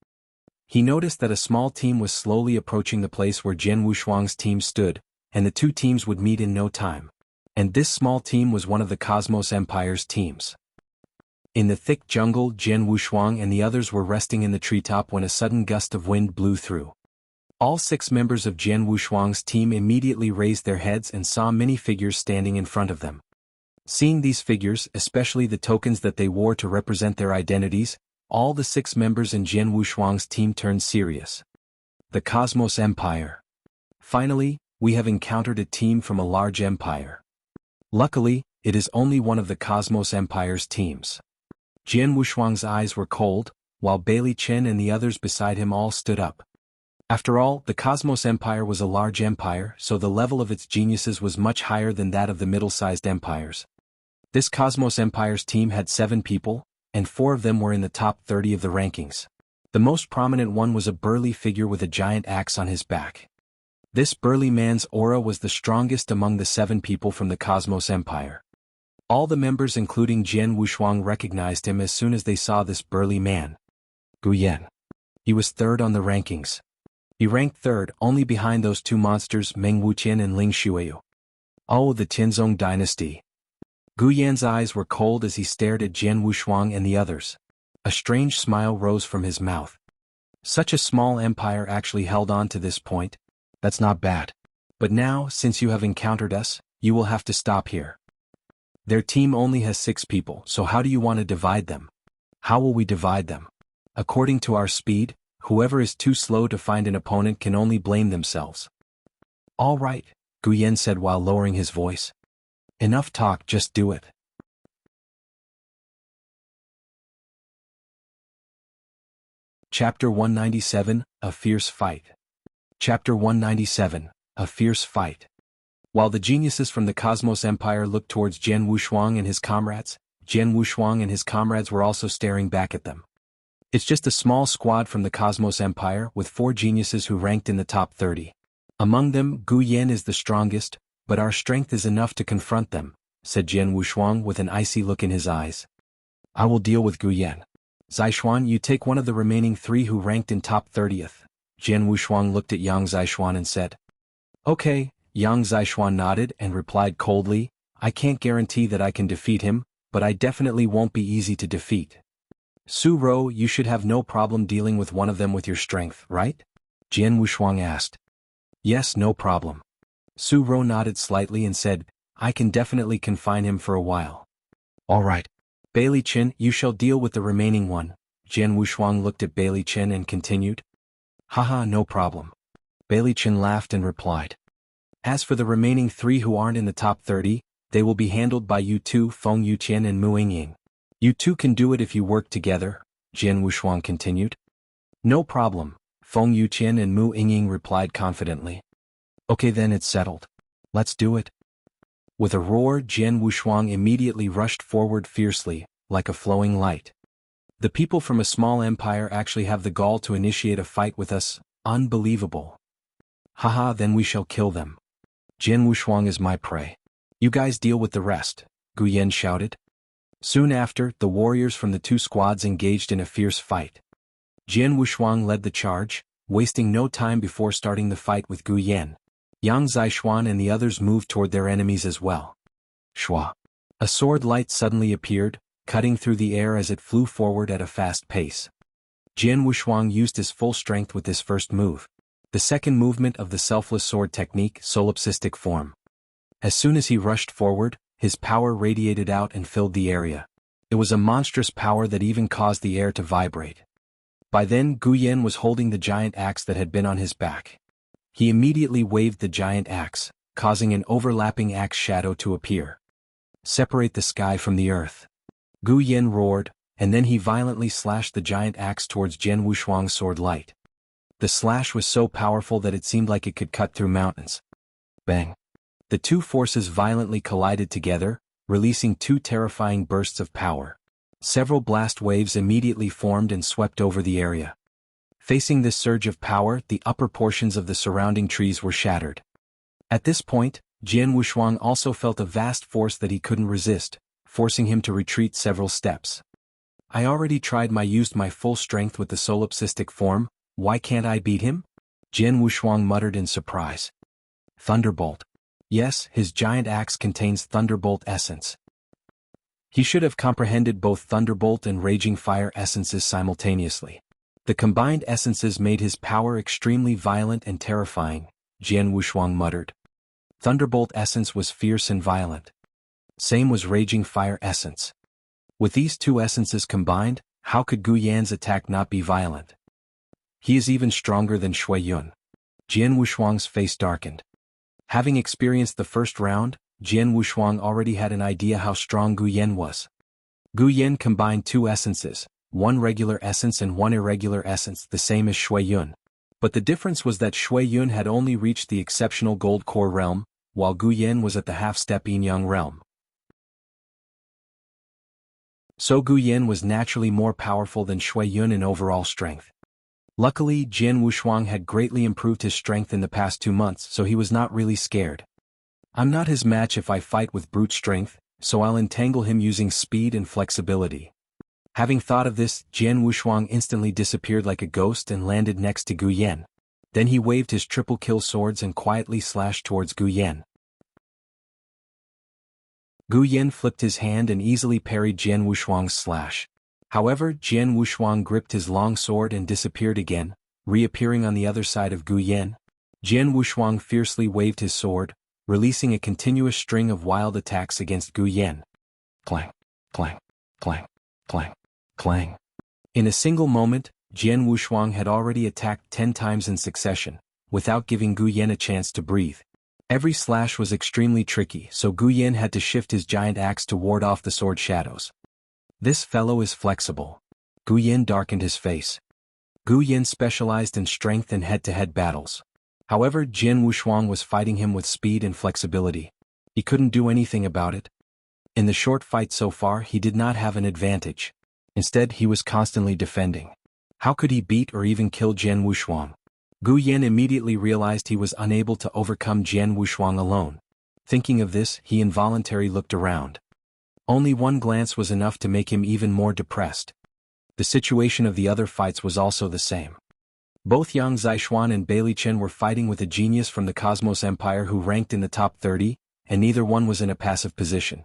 Speaker 1: He noticed that a small team was slowly approaching the place where Jianghu Shuang's team stood, and the 2 teams would meet in no time. And this small team was one of the Cosmos Empire's teams. In the thick jungle, Jianghu Shuang and the others were resting in the treetop when a sudden gust of wind blew through. All 6 members of Jianghu Shuang's team immediately raised their heads and saw many figures standing in front of them. Seeing these figures, especially the tokens that they wore to represent their identities, all the 6 members in Jianghu Shuang's team turned serious. The Cosmos Empire. Finally, we have encountered a team from a large empire. Luckily, it is only one of the Cosmos Empire's teams. Jianghu Shuang's eyes were cold, while Bailey Chen and the others beside him all stood up. After all, the Cosmos Empire was a large empire, so the level of its geniuses was much higher than that of the middle-sized empires. This Cosmos Empire's team had 7 people, and 4 of them were in the top 30 of the rankings. The most prominent one was a burly figure with a giant axe on his back. This burly man's aura was the strongest among the 7 people from the Cosmos Empire. All the members including Jianghu Shuang recognized him as soon as they saw this burly man. Gu Yan. He was 3rd on the rankings. He ranked 3rd, only behind those 2 monsters Meng Wuqian and Ling Xueyu. Oh, the Tianzong dynasty. Gu Yan's eyes were cold as he stared at Jianghu Shuang and the others. A strange smile rose from his mouth. Such a small empire actually held on to this point. That's not bad. But now, since you have encountered us, you will have to stop here. Their team only has 6 people, so how do you want to divide them? How will we divide them? According to our speed, whoever is too slow to find an opponent can only blame themselves. All right, Gu Yan said while lowering his voice. Enough talk, just do it. Chapter 197, A Fierce Fight. Chapter 197, A Fierce Fight. While the geniuses from the Cosmos Empire looked towards Jianghu Shuang and his comrades, Jianghu Shuang and his comrades were also staring back at them. It's just a small squad from the Cosmos Empire with 4 geniuses who ranked in the top 30. Among them, Gu Yan is the strongest, but our strength is enough to confront them, said Jianghu Shuang with an icy look in his eyes. I will deal with Gu Yan. Zixuan, you take one of the remaining 3 who ranked in top 30th. Jianghu Shuang looked at Yang Zixuan and said. Okay, Yang Zixuan nodded and replied coldly, I can't guarantee that I can defeat him, but I definitely won't be easy to defeat. Su Ro, you should have no problem dealing with one of them with your strength, right? Jianghu Shuang asked. Yes, no problem. Su Ro nodded slightly and said, I can definitely confine him for a while. All right. Bailey Chen, you shall deal with the remaining one. Jianghu Shuang looked at Bailey Chen and continued. Haha, no problem. Bailey Chen laughed and replied. As for the remaining 3 who aren't in the top 30, they will be handled by you 2, Feng Yuqian and Mu Yingying. You 2 can do it if you work together, Jianghu Shuang continued. No problem, Feng Yuqian and Mu Yingying replied confidently. Okay then, it's settled. Let's do it. With a roar, Jianghu Shuang immediately rushed forward fiercely, like a flowing light. The people from a small empire actually have the gall to initiate a fight with us, unbelievable. Haha, then we shall kill them. Jianghu Shuang is my prey. You guys deal with the rest, Gu Yan shouted. Soon after, the warriors from the 2 squads engaged in a fierce fight. Jianghu Shuang led the charge, wasting no time before starting the fight with Gu Yan. Yang Zixuan and the others moved toward their enemies as well. Shua. A sword light suddenly appeared, cutting through the air as it flew forward at a fast pace. Jian Wushuang used his full strength with this first move. The second movement of the selfless sword technique, solipsistic form. As soon as he rushed forward, his power radiated out and filled the area. It was a monstrous power that even caused the air to vibrate. By then Gu Yan was holding the giant axe that had been on his back. He immediately waved the giant axe, causing an overlapping axe shadow to appear. Separate the sky from the earth. Gu Yan roared, and then he violently slashed the giant axe towards Jian Wushuang's sword light. The slash was so powerful that it seemed like it could cut through mountains. Bang! The two forces violently collided together, releasing two terrifying bursts of power. Several blast waves immediately formed and swept over the area. Facing this surge of power, the upper portions of the surrounding trees were shattered. At this point, Jian Wushuang also felt a vast force that he couldn't resist, forcing him to retreat several steps. I already used my full strength with the solipsistic form, why can't I beat him? Jian Wushuang muttered in surprise. Thunderbolt. Yes, his giant axe contains thunderbolt essence. He should have comprehended both thunderbolt and raging fire essences simultaneously. The combined essences made his power extremely violent and terrifying, Jian Wushuang muttered. Thunderbolt essence was fierce and violent. Same was raging fire essence. With these two essences combined, how could Gu Yan's attack not be violent? He is even stronger than Shui Yun. Jian Wushuang's face darkened. Having experienced the first round, Jian Wushuang already had an idea how strong Gu Yan was. Gu Yan combined two essences, one regular essence and one irregular essence, the same as Shui Yun. But the difference was that Shui Yun had only reached the exceptional gold core realm, while Gu Yan was at the half-step yin-yang realm. So Gu Yan was naturally more powerful than Shui Yun in overall strength. Luckily, Jian Wushuang had greatly improved his strength in the past 2 months, so he was not really scared. I'm not his match if I fight with brute strength, so I'll entangle him using speed and flexibility. Having thought of this, Jian Wushuang instantly disappeared like a ghost and landed next to Gu Yan. Then he waved his triple-kill swords and quietly slashed towards Gu Yan. Gu Yan flipped his hand and easily parried Jian Wushuang's slash. However, Jian Wushuang gripped his long sword and disappeared again, reappearing on the other side of Gu Yan. Jian Wushuang fiercely waved his sword, releasing a continuous string of wild attacks against Gu Yan. Clang, clang, clang, clang, clang. In a single moment, Jian Wushuang had already attacked 10 times in succession, without giving Gu Yan a chance to breathe. Every slash was extremely tricky, so Gu Yan had to shift his giant axe to ward off the sword shadows. This fellow is flexible. Gu Yan darkened his face. Gu Yan specialized in strength and head-to-head battles. However, Jian Wushuang was fighting him with speed and flexibility. He couldn't do anything about it. In the short fight so far, he did not have an advantage. Instead, he was constantly defending. How could he beat or even kill Jian Wushuang? Gu Yan immediately realized he was unable to overcome Jian Wushuang alone. Thinking of this, he involuntarily looked around. Only one glance was enough to make him even more depressed. The situation of the other fights was also the same. Both Yang Zixuan and Bailey Chen were fighting with a genius from the Cosmos Empire who ranked in the top 30, and neither one was in a passive position.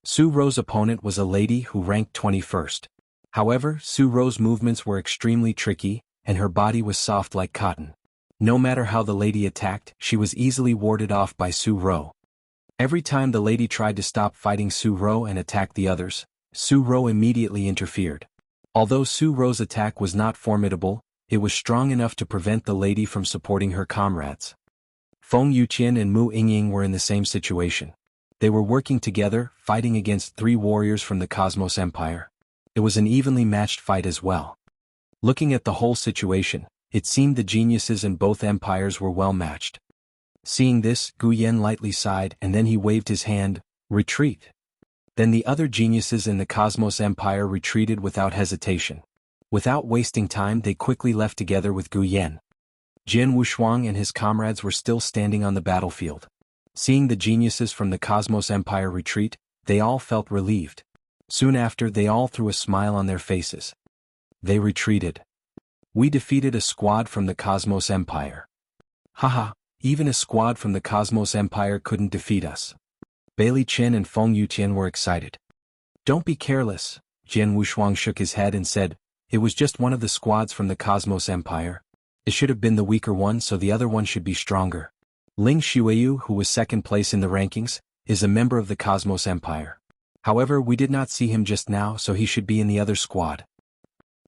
Speaker 1: Su Ro's opponent was a lady who ranked 21st. However, Su Ro's movements were extremely tricky, and her body was soft like cotton. No matter how the lady attacked, she was easily warded off by Su Ro. Every time the lady tried to stop fighting Su Ro and attack the others, Su Ro immediately interfered. Although Su Ro's attack was not formidable, it was strong enough to prevent the lady from supporting her comrades. Feng Yuqian and Mu Yingying were in the same situation. They were working together, fighting against 3 warriors from the Cosmos Empire. It was an evenly matched fight as well. Looking at the whole situation, it seemed the geniuses in both empires were well matched. Seeing this, Gu Yan lightly sighed and then he waved his hand, retreat. Then the other geniuses in the Cosmos Empire retreated without hesitation. Without wasting time, they quickly left together with Gu Yan. Jian Wushuang and his comrades were still standing on the battlefield. Seeing the geniuses from the Cosmos Empire retreat, they all felt relieved. Soon after, they all threw a smile on their faces. They retreated. We defeated a squad from the Cosmos Empire. Haha, even a squad from the Cosmos Empire couldn't defeat us. Bailey Chen and Feng Yutian were excited. Don't be careless, Jian Wushuang shook his head and said, it was just one of the squads from the Cosmos Empire. It should have been the weaker one, so the other one should be stronger. Ling Xueyu, who was second place in the rankings, is a member of the Cosmos Empire. However, we did not see him just now, so he should be in the other squad.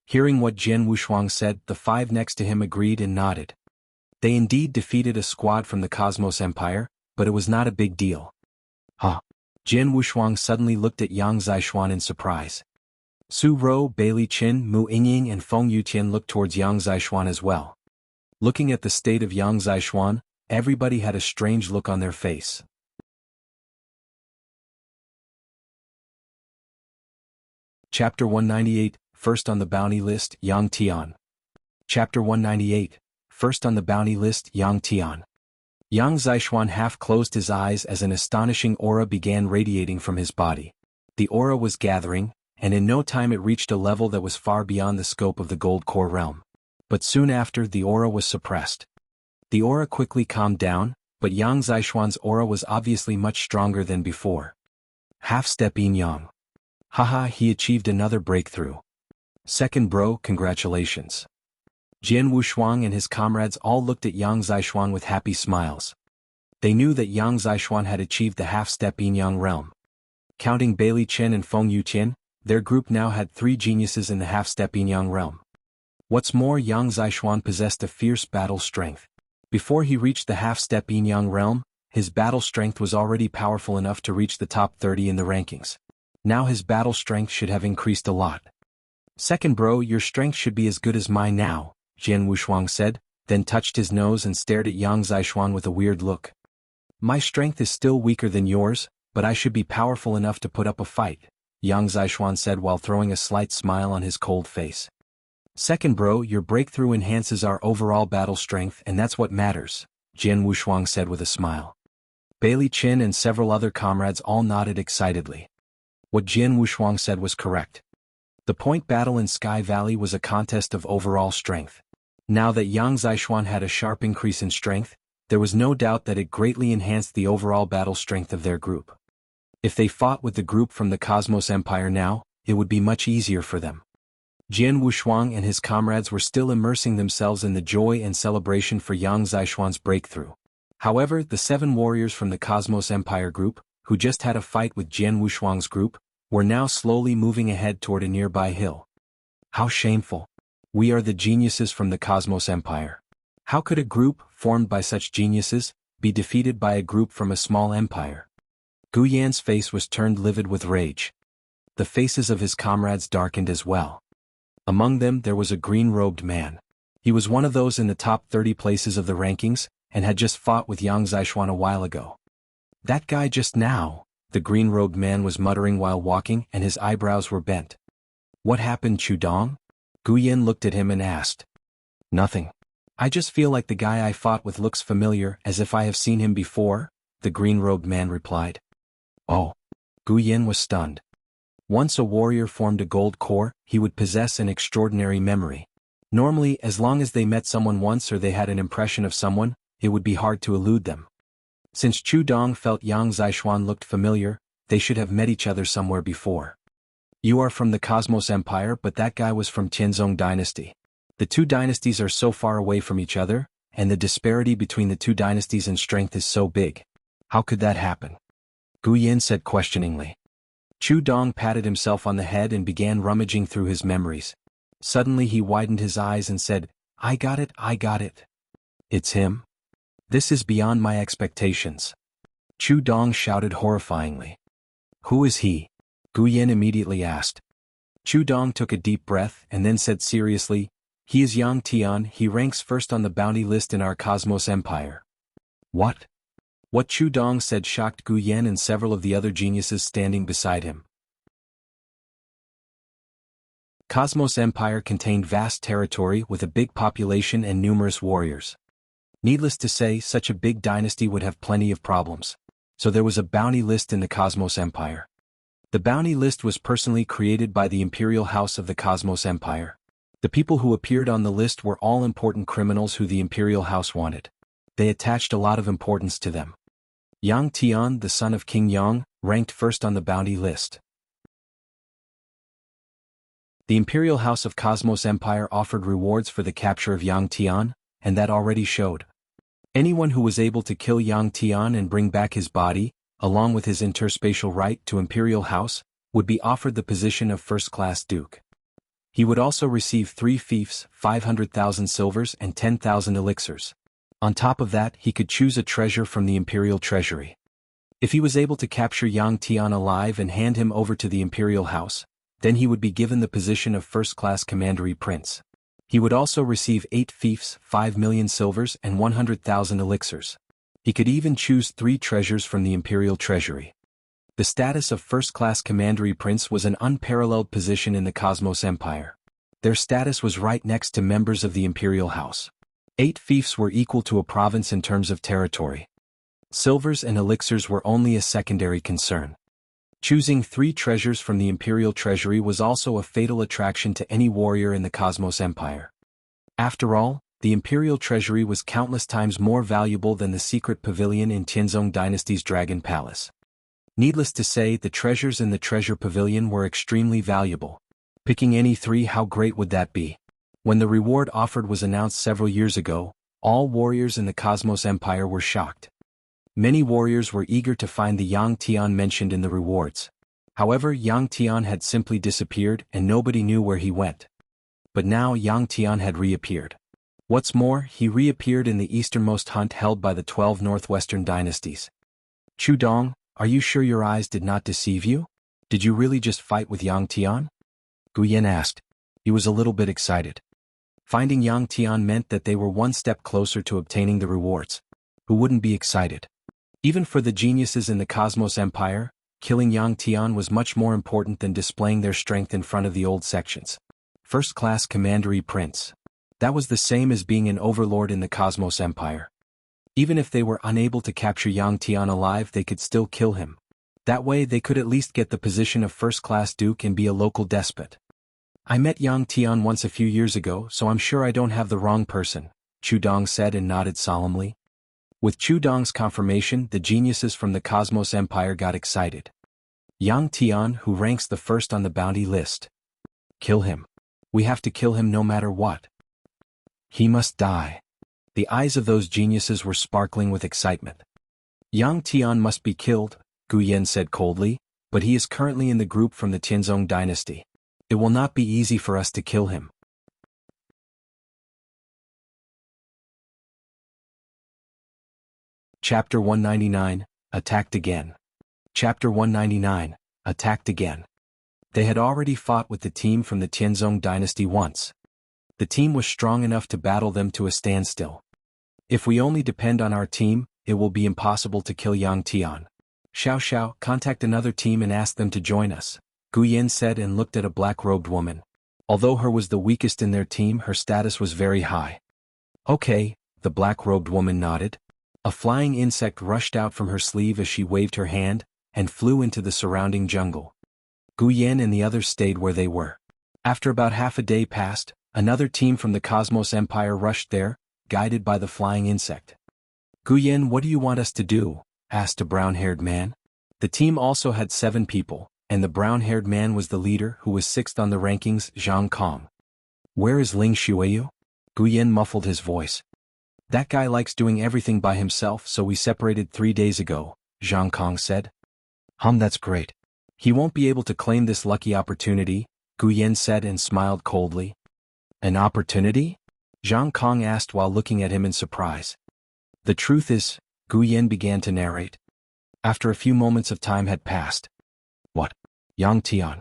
Speaker 1: Hearing what Jian Wushuang said, the five next to him agreed and nodded. They indeed defeated a squad from the Cosmos Empire, but it was not a big deal. Huh. Jian Wushuang suddenly looked at Yang Zixuan in surprise. Su Rou, Bailey Qin, Mu Yingying and Feng Yutian looked towards Yang Zixuan as well. Looking at the state of Yang Zixuan, everybody had a strange look on their face. Chapter 198, First on the Bounty List, Yang Tian. Chapter 198, First on the Bounty List, Yang Tian. Yang Zixuan half closed his eyes as an astonishing aura began radiating from his body. The aura was gathering, and in no time it reached a level that was far beyond the scope of the Gold Core realm. But soon after, the aura was suppressed. The aura quickly calmed down, but Yang Zixuan's aura was obviously much stronger than before. Half-step Yin Yang. Haha, he achieved another breakthrough. Second bro, congratulations. Jian Wushuang and his comrades all looked at Yang Zixuan with happy smiles. They knew that Yang Zixuan had achieved the half-step Yin Yang realm. Counting Bailey Chen and Feng Yutian, their group now had 3 geniuses in the half-step Yin Yang realm. What's more, Yang Zixuan possessed a fierce battle strength. Before he reached the half-step Yin Yang realm, his battle strength was already powerful enough to reach the top 30 in the rankings. Now his battle strength should have increased a lot. Second bro, your strength should be as good as mine now, Jian Wushuang said, then touched his nose and stared at Yang Zixuan with a weird look. My strength is still weaker than yours, but I should be powerful enough to put up a fight, Yang Zixuan said while throwing a slight smile on his cold face. Second bro, your breakthrough enhances our overall battle strength and that's what matters, Jian Wushuang said with a smile. Bailey Qin and several other comrades all nodded excitedly. What Jian Wushuang said was correct. The point battle in Sky Valley was a contest of overall strength. Now that Yang Zixuan had a sharp increase in strength, there was no doubt that it greatly enhanced the overall battle strength of their group. If they fought with the group from the Cosmos Empire now, it would be much easier for them. Jian Wushuang and his comrades were still immersing themselves in the joy and celebration for Yang Zixuan's breakthrough. However, the 7 warriors from the Cosmos Empire group, who just had a fight with Jian Wushuang's group, were now slowly moving ahead toward a nearby hill. How shameful. We are the geniuses from the Cosmos Empire. How could a group, formed by such geniuses, be defeated by a group from a small empire? Gu Yan's face was turned livid with rage. The faces of his comrades darkened as well. Among them there was a green-robed man. He was one of those in the top 30 places of the rankings, and had just fought with Yang Zixuan a while ago. That guy just now, the green-robed man was muttering while walking and his eyebrows were bent. What happened, Chudong? Gu Yan looked at him and asked. Nothing. I just feel like the guy I fought with looks familiar, as if I have seen him before, the green-robed man replied. Oh. Gu Yan was stunned. Once a warrior formed a gold core, he would possess an extraordinary memory. Normally, as long as they met someone once or they had an impression of someone, it would be hard to elude them. Since Chudong felt Yang Zixuan looked familiar, they should have met each other somewhere before. You are from the Cosmos Empire, but that guy was from Tianzong Dynasty. The 2 dynasties are so far away from each other, and the disparity between the 2 dynasties in strength is so big. How could that happen? Gu Yan said questioningly. Chudong patted himself on the head and began rummaging through his memories. Suddenly he widened his eyes and said, I got it. It's him? This is beyond my expectations. Chudong shouted horrifyingly. Who is he? Gu Yan immediately asked. Chudong took a deep breath and then said seriously, he is Yang Tian, he ranks first on the bounty list in our Cosmos Empire. What? What Chudong said shocked Gu Yan and several of the other geniuses standing beside him. Cosmos Empire contained vast territory with a big population and numerous warriors. Needless to say, such a big dynasty would have plenty of problems. So there was a bounty list in the Cosmos Empire. The bounty list was personally created by the Imperial House of the Cosmos Empire. The people who appeared on the list were all important criminals who the imperial house wanted. They attached a lot of importance to them. Yang Tian, the son of King Yang, ranked first on the bounty list. The imperial house of Cosmos Empire offered rewards for the capture of Yang Tian, and that already showed. Anyone who was able to kill Yang Tian and bring back his body, along with his interspatial right to imperial house, would be offered the position of first-class duke. He would also receive 3 fiefs, 500,000 silvers and 10,000 elixirs. On top of that, he could choose a treasure from the imperial treasury. If he was able to capture Yang Tian alive and hand him over to the imperial house, then he would be given the position of first-class commandery prince. He would also receive 8 fiefs, 5 million silvers and 100,000 elixirs. He could even choose 3 treasures from the imperial treasury. The status of first-class commandery prince was an unparalleled position in the Cosmos Empire. Their status was right next to members of the imperial house. 8 fiefs were equal to a province in terms of territory. Silvers and elixirs were only a secondary concern. Choosing 3 treasures from the imperial treasury was also a fatal attraction to any warrior in the Cosmos Empire. After all, the imperial treasury was countless times more valuable than the secret pavilion in Tianzong Dynasty's Dragon Palace. Needless to say, the treasures in the treasure pavilion were extremely valuable. Picking any 3, how great would that be? When the reward offered was announced several years ago, all warriors in the Cosmos Empire were shocked. Many warriors were eager to find the Yang Tian mentioned in the rewards. However, Yang Tian had simply disappeared and nobody knew where he went. But now Yang Tian had reappeared. What's more, he reappeared in the easternmost hunt held by the 12 northwestern dynasties. Chu Dong, are you sure your eyes did not deceive you? Did you really just fight with Yang Tian? Gu Yan asked. He was a little bit excited. Finding Yang Tian meant that they were one step closer to obtaining the rewards. Who wouldn't be excited? Even for the geniuses in the Cosmos Empire, killing Yang Tian was much more important than displaying their strength in front of the old sections. First-class commandery prince. That was the same as being an overlord in the Cosmos Empire. Even if they were unable to capture Yang Tian alive, they could still kill him. That way they could at least get the position of first-class duke and be a local despot. I met Yang Tian once a few years ago, so I'm sure I don't have the wrong person, Chu Dong said and nodded solemnly. With Chu Dong's confirmation, the geniuses from the Cosmos Empire got excited. Yang Tian, who ranks the first on the bounty list. Kill him. We have to kill him no matter what. He must die. The eyes of those geniuses were sparkling with excitement. Yang Tian must be killed, Gu Yan said coldly, but he is currently in the group from the Tianzong dynasty. It will not be easy for us to kill him. Chapter 199, Attacked Again. Chapter 199, Attacked Again. They had already fought with the team from the Tianzong dynasty once. The team was strong enough to battle them to a standstill. If we only depend on our team, it will be impossible to kill Yang Tian. Xiao, contact another team and ask them to join us, Gu Yan said and looked at a black-robed woman. Although her was the weakest in their team, her status was very high. Okay, the black-robed woman nodded. A flying insect rushed out from her sleeve as she waved her hand, and flew into the surrounding jungle. Gu Yan and the others stayed where they were. After about half a day passed, another team from the Cosmos Empire rushed there, guided by the flying insect. Gu Yan, what do you want us to do? Asked a brown-haired man. The team also had 7 people, and the brown-haired man was the leader who was 6th on the rankings, Zhang Kong. Where is Ling Xueyu? Gu Yan muffled his voice. That guy likes doing everything by himself, so we separated 3 days ago, Zhang Kong said. That's great. He won't be able to claim this lucky opportunity, Gu Yan said and smiled coldly. An opportunity? Zhang Kong asked while looking at him in surprise. The truth is, Gu Yan began to narrate. After a few moments of time had passed. What? Yang Tian.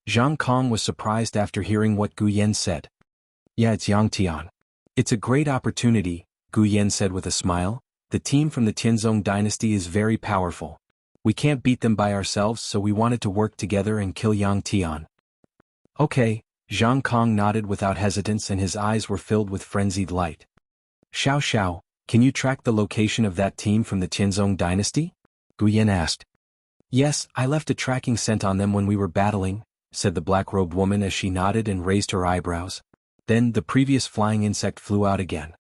Speaker 1: Zhang Kong was surprised after hearing what Gu Yan said. Yeah, it's Yang Tian. It's a great opportunity, Gu Yan said with a smile. The team from the Tianzong dynasty is very powerful. We can't beat them by ourselves, so we wanted to work together and kill Yang Tian. Okay, Zhang Kong nodded without hesitance and his eyes were filled with frenzied light. Xiao, can you track the location of that team from the Tianzong dynasty? Gu Yan asked. Yes, I left a tracking scent on them when we were battling, said the black-robed woman as she nodded and raised her eyebrows. Then the previous flying insect flew out again.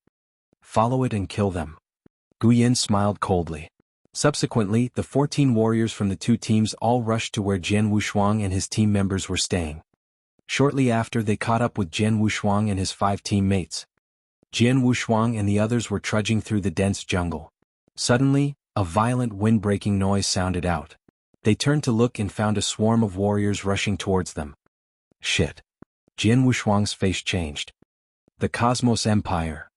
Speaker 1: Follow it and kill them. Gu Yan smiled coldly. Subsequently, the 14 warriors from the two teams all rushed to where Jian Wushuang and his team members were staying. Shortly after, they caught up with Jian Wushuang and his 5 teammates. Jian Wushuang and the others were trudging through the dense jungle. Suddenly, a violent wind-breaking noise sounded out. They turned to look and found a swarm of warriors rushing towards them. Shit. Jian Wushuang's face changed. The Cosmos Empire.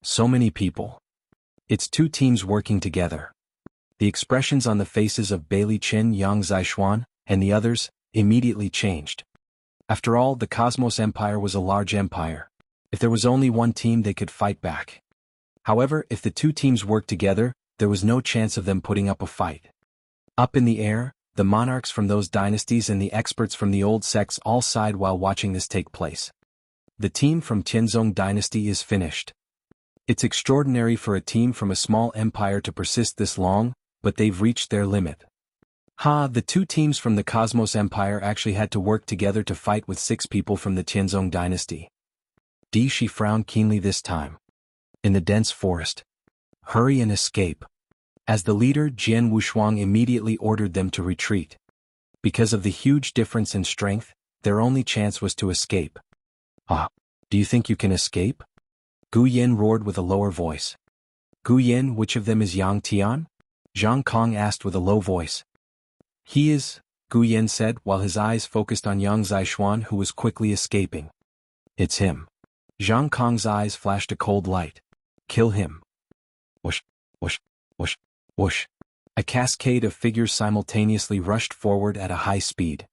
Speaker 1: So many people. It's 2 teams working together. The expressions on the faces of Bailey Chen, Yang Zixuan, and the others immediately changed. After all, the Cosmos Empire was a large empire. If there was only one team, they could fight back. However, if the 2 teams worked together, there was no chance of them putting up a fight. Up in the air, the monarchs from those dynasties and the experts from the old sects all sighed while watching this take place. The team from Tianzong dynasty is finished. It's extraordinary for a team from a small empire to persist this long, but they've reached their limit. The 2 teams from the Cosmos Empire actually had to work together to fight with 6 people from the Tianzong dynasty. She frowned keenly this time. In the dense forest. Hurry and escape. As the leader, Jian Wushuang immediately ordered them to retreat. Because of the huge difference in strength, their only chance was to escape. Do you think you can escape? Gu Yan roared with a lower voice. Gu Yan, which of them is Yang Tian? Zhang Kong asked with a low voice. He is, Gu Yan said while his eyes focused on Yang Zixuan, who was quickly escaping. It's him. Zhang Kong's eyes flashed a cold light. Kill him. Whoosh, whoosh, whoosh, whoosh. A cascade of figures simultaneously rushed forward at a high speed.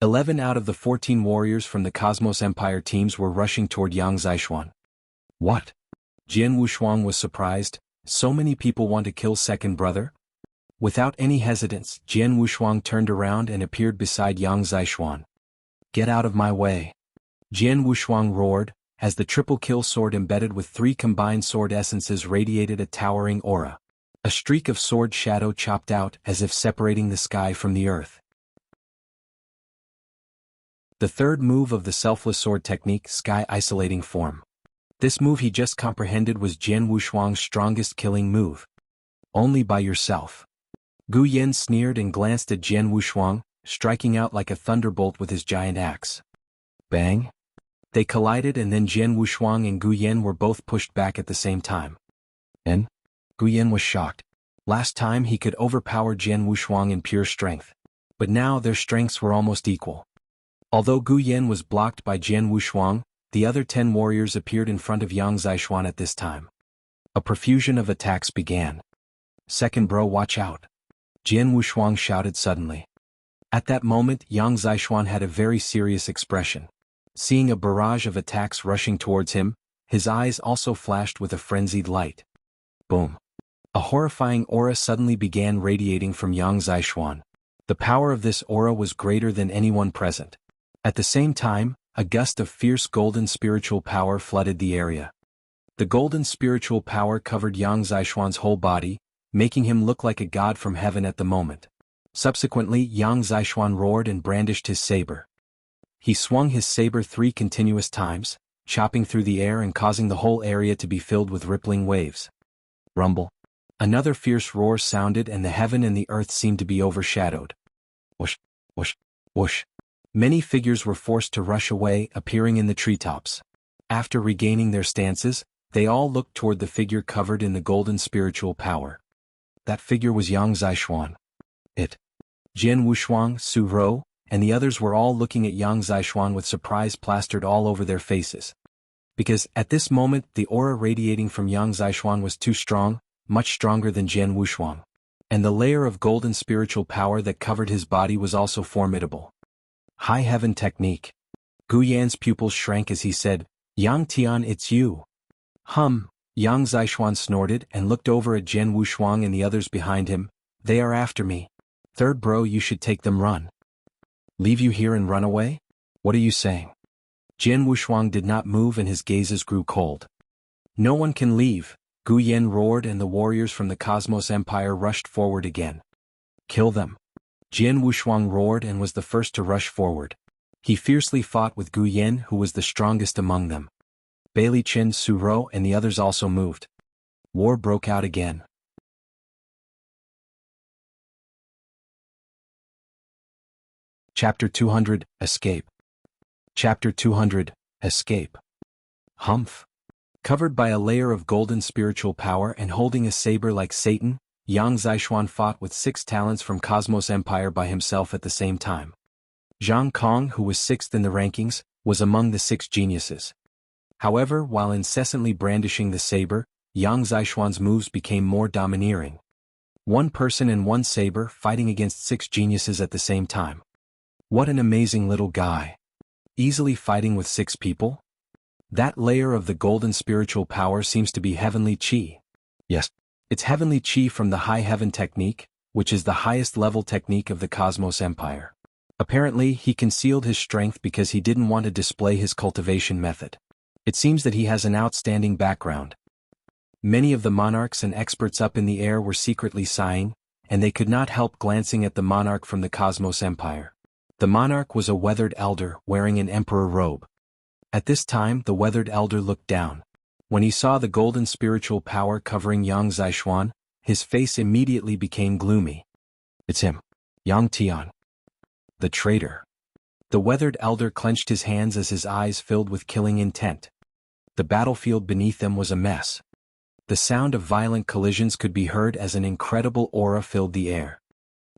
Speaker 1: 11 out of the 14 warriors from the Cosmos Empire teams were rushing toward Yang Zixuan. What? Jian Wushuang was surprised. So many people want to kill second brother? Without any hesitance, Jian Wushuang turned around and appeared beside Yang Zixuan. Get out of my way. Jian Wushuang roared, as the triple kill sword embedded with 3 combined sword essences radiated a towering aura. A streak of sword shadow chopped out as if separating the sky from the earth. The third move of the selfless sword technique, Sky Isolating Form. This move he just comprehended was Jian Wushuang's strongest killing move. Only by yourself. Gu Yan sneered and glanced at Jian Wushuang, striking out like a thunderbolt with his giant axe. Bang! They collided and then Jian Wushuang and Gu Yan were both pushed back at the same time. And? Gu Yan was shocked. Last time he could overpower Jian Wushuang in pure strength. But now their strengths were almost equal. Although Gu Yan was blocked by Jian Wushuang, the other 10 warriors appeared in front of Yang Zixuan at this time. A profusion of attacks began. Second bro, watch out. Jian Wushuang shouted suddenly. At that moment, Yang Zixuan had a very serious expression. Seeing a barrage of attacks rushing towards him, his eyes also flashed with a frenzied light. Boom. A horrifying aura suddenly began radiating from Yang Zixuan. The power of this aura was greater than anyone present. At the same time, a gust of fierce golden spiritual power flooded the area. The golden spiritual power covered Yang Zixuan's whole body, making him look like a god from heaven at the moment. Subsequently, Yang Zixuan roared and brandished his saber. He swung his saber 3 continuous times, chopping through the air and causing the whole area to be filled with rippling waves. Rumble. Another fierce roar sounded and the heaven and the earth seemed to be overshadowed. Whoosh, whoosh, whoosh. Many figures were forced to rush away, appearing in the treetops. After regaining their stances, they all looked toward the figure covered in the golden spiritual power. That figure was Yang Zixuan. Jian Wushuang, Su Rou, and the others were all looking at Yang Zixuan with surprise plastered all over their faces. Because, at this moment, the aura radiating from Yang Zixuan was too strong, much stronger than Jian Wushuang. And the layer of golden spiritual power that covered his body was also formidable. High Heaven Technique. Gu Yan's pupils shrank as he said, Yang Tian, it's you. Yang Zixuan snorted and looked over at Jian Wushuang and the others behind him. They are after me. Third bro, you should take them. Run. Leave you here and run away? What are you saying? Jian Wushuang did not move and his gazes grew cold. No one can leave, Gu Yan roared and the warriors from the Cosmos Empire rushed forward again. Kill them. Jian Wushuang roared and was the first to rush forward. He fiercely fought with Gu Yan, who was the strongest among them. Bailey Qin, Su Rou and the others also moved. War broke out again. Chapter 200, Escape. Chapter 200, Escape. Humph. Covered by a layer of golden spiritual power and holding a saber like Satan, Yang Zishuan fought with 6 talents from Cosmos Empire by himself at the same time. Zhang Kong, who was 6th in the rankings, was among the 6 geniuses. However, while incessantly brandishing the saber, Yang Zishuan's moves became more domineering. One person and one saber fighting against 6 geniuses at the same time. What an amazing little guy. Easily fighting with 6 people? That layer of the golden spiritual power seems to be heavenly chi. Yes, it's heavenly chi from the high heaven technique, which is the highest level technique of the Cosmos Empire. Apparently, he concealed his strength because he didn't want to display his cultivation method. It seems that he has an outstanding background. Many of the monarchs and experts up in the air were secretly sighing, and they could not help glancing at the monarch from the Cosmos Empire. The monarch was a weathered elder wearing an emperor robe. At this time, the weathered elder looked down. When he saw the golden spiritual power covering Yang Zishuan, his face immediately became gloomy. It's him, Yang Tian. The traitor. The weathered elder clenched his hands as his eyes filled with killing intent. The battlefield beneath them was a mess. The sound of violent collisions could be heard as an incredible aura filled the air.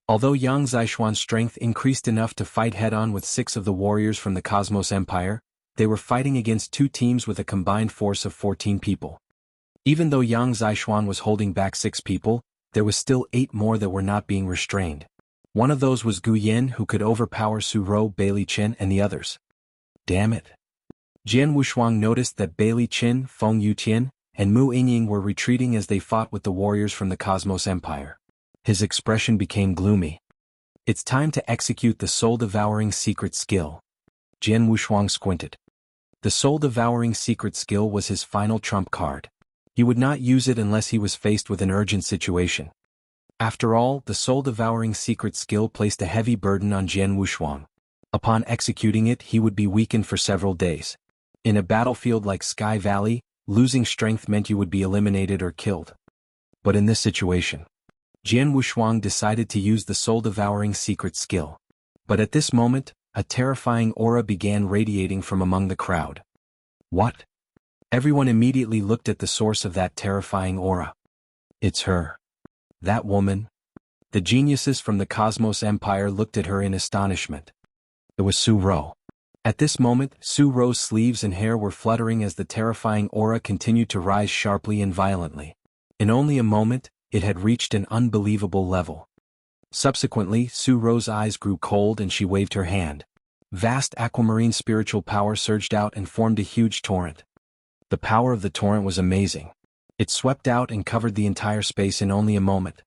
Speaker 1: Although Yang Zishuan's strength increased enough to fight head-on with 6 of the warriors from the Cosmos Empire, they were fighting against 2 teams with a combined force of 14 people. Even though Yang Zishuan was holding back 6 people, there was still 8 more that were not being restrained. One of those was Gu Yan, who could overpower Su Rou, Bailey Qin and the others. Damn it. Jian Wushuang noticed that Bailey Qin, Feng Yutian, and Mu Yingying were retreating as they fought with the warriors from the Cosmos Empire. His expression became gloomy. It's time to execute the soul-devouring secret skill. Jian Wushuang squinted. The soul-devouring secret skill was his final trump card. He would not use it unless he was faced with an urgent situation. After all, the soul-devouring secret skill placed a heavy burden on Jian Wushuang. Upon executing it, he would be weakened for several days. In a battlefield like Sky Valley, losing strength meant you would be eliminated or killed. But in this situation, Jian Wushuang decided to use the soul-devouring secret skill. But at this moment, a terrifying aura began radiating from among the crowd. What? Everyone immediately looked at the source of that terrifying aura. It's her. That woman. The geniuses from the Cosmos Empire looked at her in astonishment. It was Su Rou. At this moment, Su Rou's sleeves and hair were fluttering as the terrifying aura continued to rise sharply and violently. In only a moment, it had reached an unbelievable level. Subsequently, Su Rou's eyes grew cold and she waved her hand. Vast aquamarine spiritual power surged out and formed a huge torrent. The power of the torrent was amazing. It swept out and covered the entire space in only a moment.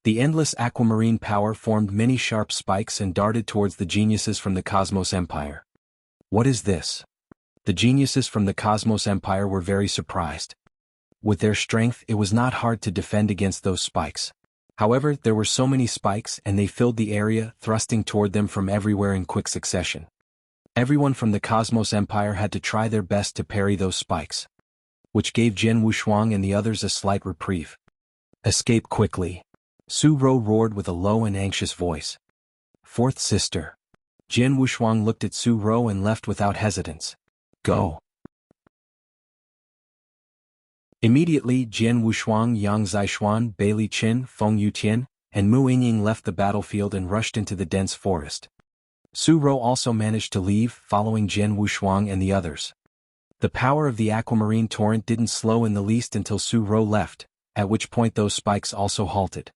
Speaker 1: The endless aquamarine power formed many sharp spikes and darted towards the geniuses from the Cosmos Empire. What is this? The geniuses from the Cosmos Empire were very surprised. With their strength, it was not hard to defend against those spikes. However, there were so many spikes and they filled the area, thrusting toward them from everywhere in quick succession. Everyone from the Cosmos Empire had to try their best to parry those spikes, which gave Jian Wushuang and the others a slight reprieve. Escape quickly. Su Rou roared with a low and anxious voice. Fourth sister. Jian Wushuang looked at Su Rou and left without hesitance. Go. Immediately, Jian Wushuang, Yang Zishuan, Bailey Qin, Feng Yutian, and Mu Yingying left the battlefield and rushed into the dense forest. Su Rou also managed to leave, following Jian Wushuang and the others. The power of the aquamarine torrent didn't slow in the least until Su Rou left, at which point those spikes also halted.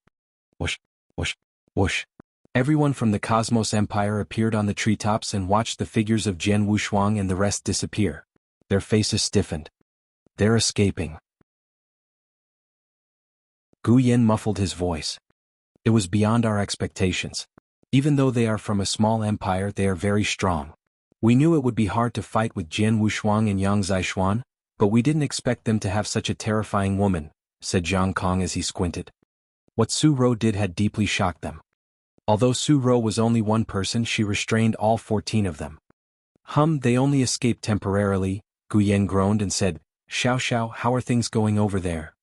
Speaker 1: Whoosh, whoosh, whoosh. Everyone from the Cosmos Empire appeared on the treetops and watched the figures of Jian Wushuang and the rest disappear. Their faces stiffened. They're escaping. Gu Yan muffled his voice. It was beyond our expectations. Even though they are from a small empire, they are very strong. We knew it would be hard to fight with Jian Wushuang and Yang Zishuan, but we didn't expect them to have such a terrifying woman, said Zhang Kong as he squinted. What Su Rou did had deeply shocked them. Although Su Rou was only one person, she restrained all 14 of them. They only escaped temporarily, Gu Yan groaned and said, Xiao Xiao, how are things going over there?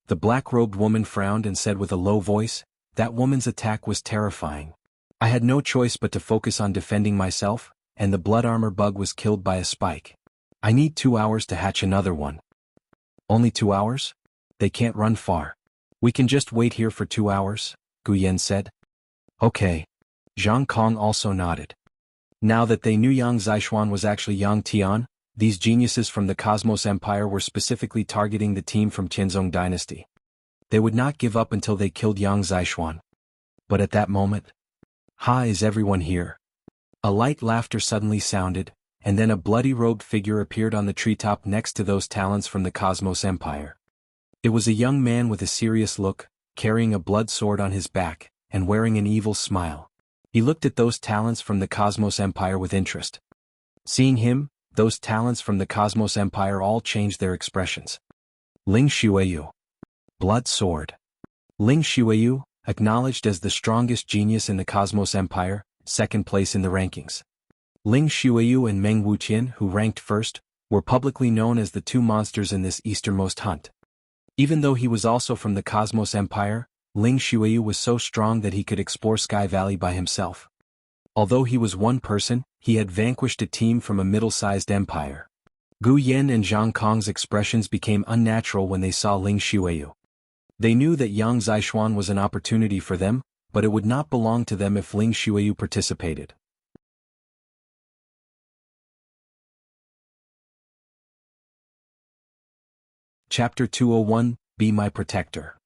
Speaker 1: The black-robed woman frowned and said with a low voice, that woman's attack was terrifying. I had no choice but to focus on defending myself, and the blood armor bug was killed by a spike. I need 2 hours to hatch another one. Only 2 hours? They can't run far. We can just wait here for 2 hours, Gu Yan said. Okay. Zhang Kong also nodded. Now that they knew Yang Zishuan was actually Yang Tian, these geniuses from the Cosmos Empire were specifically targeting the team from Qianzong Dynasty. They would not give up until they killed Yang Zishuan. But at that moment, is everyone here? A light laughter suddenly sounded, and then a bloody-robed figure appeared on the treetop next to those talents from the Cosmos Empire. It was a young man with a serious look, carrying a blood sword on his back, and wearing an evil smile. He looked at those talents from the Cosmos Empire with interest. Seeing him, those talents from the Cosmos Empire all changed their expressions. Ling Xueyu. Blood sword. Ling Xueyu, acknowledged as the strongest genius in the Cosmos Empire, second place in the rankings. Ling Xueyu and Meng Wuqian, who ranked first, were publicly known as the two monsters in this easternmost hunt. Even though he was also from the Cosmos Empire, Ling Xueyu was so strong that he could explore Sky Valley by himself. Although he was one person, he had vanquished a team from a middle-sized empire. Gu Yan and Zhang Kong's expressions became unnatural when they saw Ling Xueyu. They knew that Yang Zishuan was an opportunity for them, but it would not belong to them if Ling Xueyu participated. Chapter 201, Be My Protector.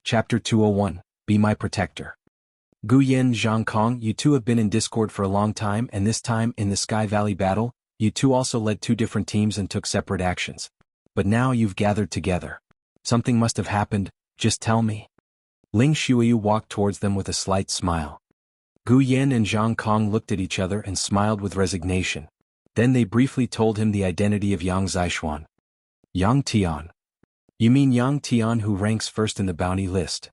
Speaker 1: Chapter 201, Be My Protector. Gu Yan, Zhang Kong, you two have been in Discord for a long time, and this time, in the Sky Valley battle, you two also led 2 different teams and took separate actions. But now you've gathered together. Something must have happened, just tell me. Ling Xueyu walked towards them with a slight smile. Gu Yan and Zhang Kong looked at each other and smiled with resignation. Then they briefly told him the identity of Yang Zishuan. Yang Tian. You mean Yang Tian, who ranks first in the bounty list?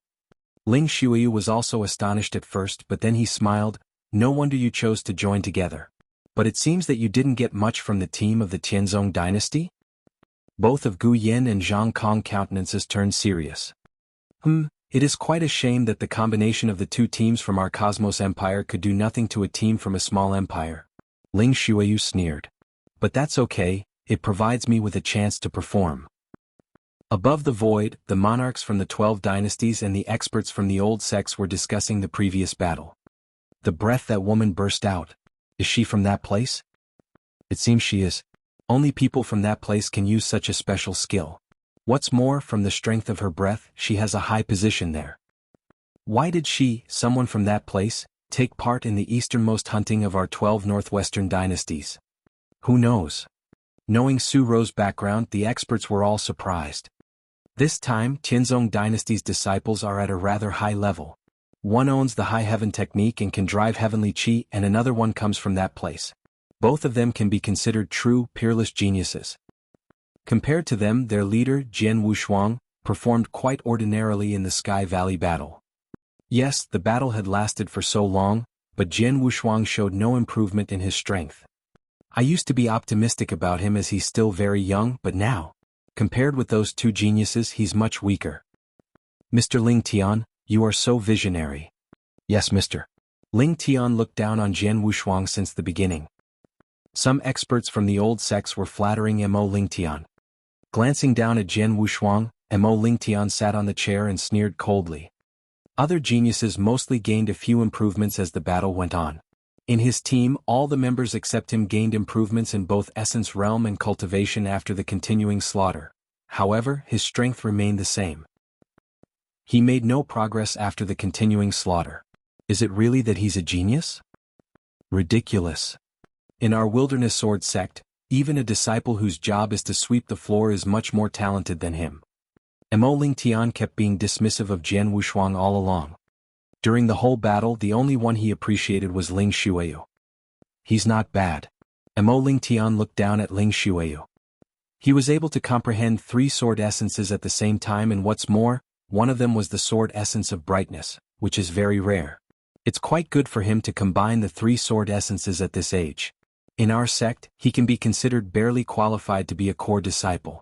Speaker 1: Ling Xueyu was also astonished at first, but then he smiled. No wonder you chose to join together. But it seems that you didn't get much from the team of the Qianzong Dynasty? Both of Gu Yan and Zhang Kong countenances turned serious. It is quite a shame that the combination of the 2 teams from our Cosmos Empire could do nothing to a team from a small empire. Ling Xueyu sneered. But that's okay, it provides me with a chance to perform. Above the void, the monarchs from the 12 dynasties and the experts from the old sects were discussing the previous battle. The breath that woman burst out. Is she from that place? It seems she is. Only people from that place can use such a special skill. What's more, from the strength of her breath, she has a high position there. Why did she, someone from that place, take part in the easternmost hunting of our 12 northwestern dynasties? Who knows? Knowing Su Ro's background, the experts were all surprised. This time, Qianzong Dynasty's disciples are at a rather high level. One owns the High Heaven technique and can drive heavenly qi, and another one comes from that place. Both of them can be considered true, peerless geniuses. Compared to them, their leader, Jian Wushuang, performed quite ordinarily in the Sky Valley battle. Yes, the battle had lasted for so long, but Jian Wushuang showed no improvement in his strength. I used to be optimistic about him as he's still very young, but now, compared with those 2 geniuses, he's much weaker. Mr. Ling Tian, you are so visionary. Yes, Mr. Ling Tian looked down on Jian Wushuang since the beginning. Some experts from the old sects were flattering Mo Ling Tian. Glancing down at Jian Wushuang, Mo Ling Tian sat on the chair and sneered coldly. Other geniuses mostly gained a few improvements as the battle went on. In his team, all the members except him gained improvements in both Essence Realm and Cultivation after the continuing slaughter. However, his strength remained the same. He made no progress after the continuing slaughter. Is it really that he's a genius? Ridiculous. In our Wilderness Sword sect, even a disciple whose job is to sweep the floor is much more talented than him. Mo Ling Tian kept being dismissive of Jian Wushuang all along. During the whole battle, the only one he appreciated was Ling Xueyu. He's not bad. Mo Ling Tian looked down at Ling Xueyu. He was able to comprehend 3 sword essences at the same time, and what's more, one of them was the sword essence of brightness, which is very rare. It's quite good for him to combine the 3 sword essences at this age. In our sect, he can be considered barely qualified to be a core disciple.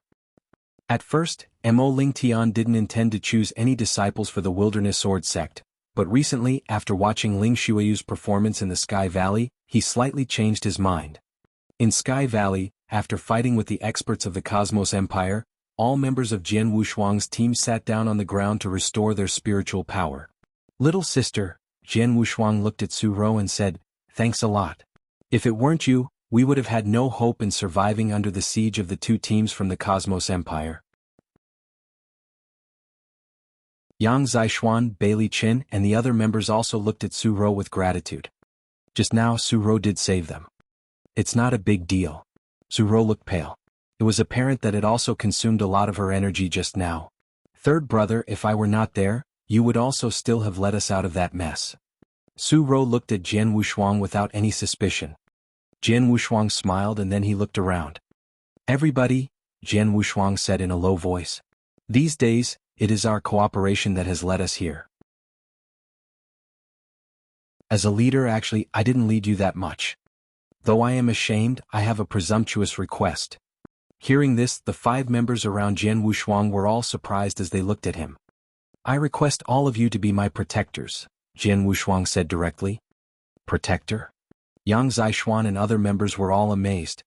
Speaker 1: At first, Mo Ling Tian didn't intend to choose any disciples for the Wilderness Sword sect, but recently, after watching Ling Shueyu's performance in the Sky Valley, he slightly changed his mind. In Sky Valley, after fighting with the experts of the Cosmos Empire, all members of Jian Wushuang's team sat down on the ground to restore their spiritual power. Little sister, Jian Wushuang looked at Su Ro and said, "Thanks a lot. If it weren't you, we would have had no hope in surviving under the siege of the two teams from the Cosmos Empire." Yang Zixuan, Bailey Qin and the other members also looked at Su Ro with gratitude. Just now Su Ro did save them. It's not a big deal. Su Ro looked pale. It was apparent that it also consumed a lot of her energy just now. Third brother, if I were not there, you would also still have let us out of that mess. Su Ro looked at Jian Wushuang without any suspicion. Jian Wushuang smiled and then he looked around. "Everybody," Jian Wushuang said in a low voice. "These days, it is our cooperation that has led us here. As a leader, actually, I didn't lead you that much. Though I am ashamed, I have a presumptuous request." Hearing this, the 5 members around Jian Wushuang were all surprised as they looked at him. "I request all of you to be my protectors," Jian Wushuang said directly. "Protector?" Yang Zixuan and other members were all amazed.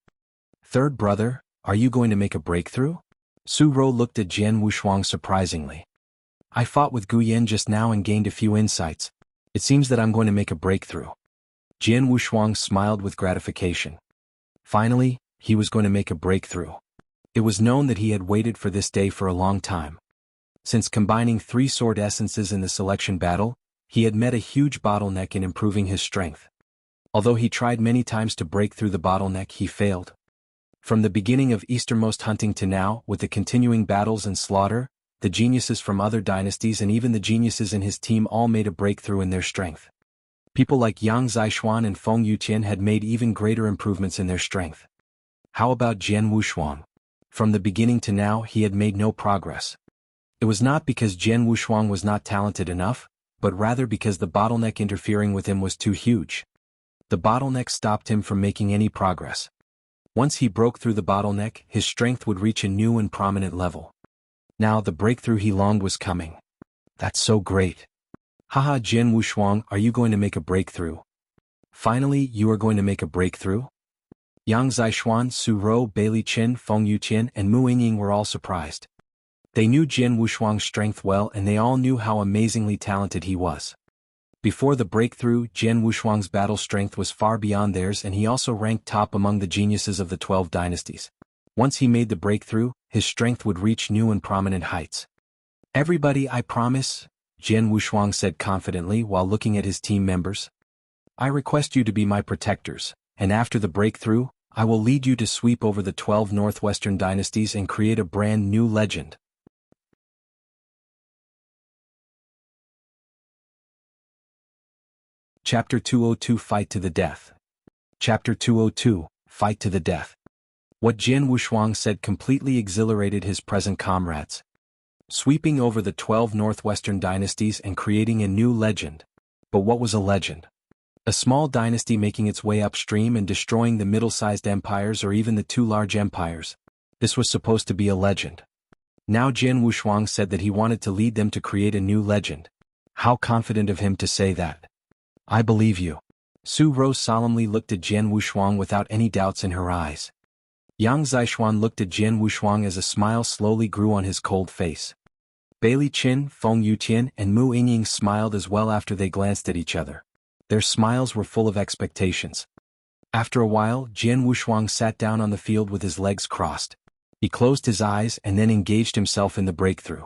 Speaker 1: "Third brother, are you going to make a breakthrough?" Su Ro looked at Jian Wushuang surprisingly. "I fought with Gu Yan just now and gained a few insights. It seems that I'm going to make a breakthrough." Jian Wushuang smiled with gratification. Finally, he was going to make a breakthrough. It was known that he had waited for this day for a long time. Since combining 3 sword essences in the selection battle, he had met a huge bottleneck in improving his strength. Although he tried many times to break through the bottleneck, he failed. From the beginning of Easternmost hunting to now, with the continuing battles and slaughter, the geniuses from other dynasties and even the geniuses in his team all made a breakthrough in their strength. People like Yang Zixuan and Feng Yuqian had made even greater improvements in their strength. How about Jian Wushuang? From the beginning to now, he had made no progress. It was not because Jian Wushuang was not talented enough, but rather because the bottleneck interfering with him was too huge. The bottleneck stopped him from making any progress. Once he broke through the bottleneck, his strength would reach a new and prominent level. Now the breakthrough he longed was coming. That's so great. Haha, Jian Wushuang, are you going to make a breakthrough? Finally, you are going to make a breakthrough? Yang Zixuan, Su Ro, Bailey Qin, Feng Yuqian, and Mu Yingying were all surprised. They knew Jian Wushuang's strength well and they all knew how amazingly talented he was. Before the breakthrough, Jian Wushuang's battle strength was far beyond theirs and he also ranked top among the geniuses of the 12 dynasties. Once he made the breakthrough, his strength would reach new and prominent heights. "Everybody, I promise," Jian Wushuang said confidently while looking at his team members. "I request you to be my protectors, and after the breakthrough, I will lead you to sweep over the 12 northwestern dynasties and create a brand new legend." Chapter 202 Fight to the Death. Chapter 202 Fight to the Death. What Jian Wushuang said completely exhilarated his present comrades. Sweeping over the 12 northwestern dynasties and creating a new legend. But what was a legend? A small dynasty making its way upstream and destroying the middle-sized empires or even the 2 large empires. This was supposed to be a legend. Now Jian Wushuang said that he wanted to lead them to create a new legend. How confident of him to say that. "I believe you." Su Ro solemnly looked at Jian Wushuang without any doubts in her eyes. Yang Zixuan looked at Jian Wushuang as a smile slowly grew on his cold face. Bailey Qin, Feng Yuqian, and Mu Yingying smiled as well after they glanced at each other. Their smiles were full of expectations. After a while, Jian Wushuang sat down on the field with his legs crossed. He closed his eyes and then engaged himself in the breakthrough.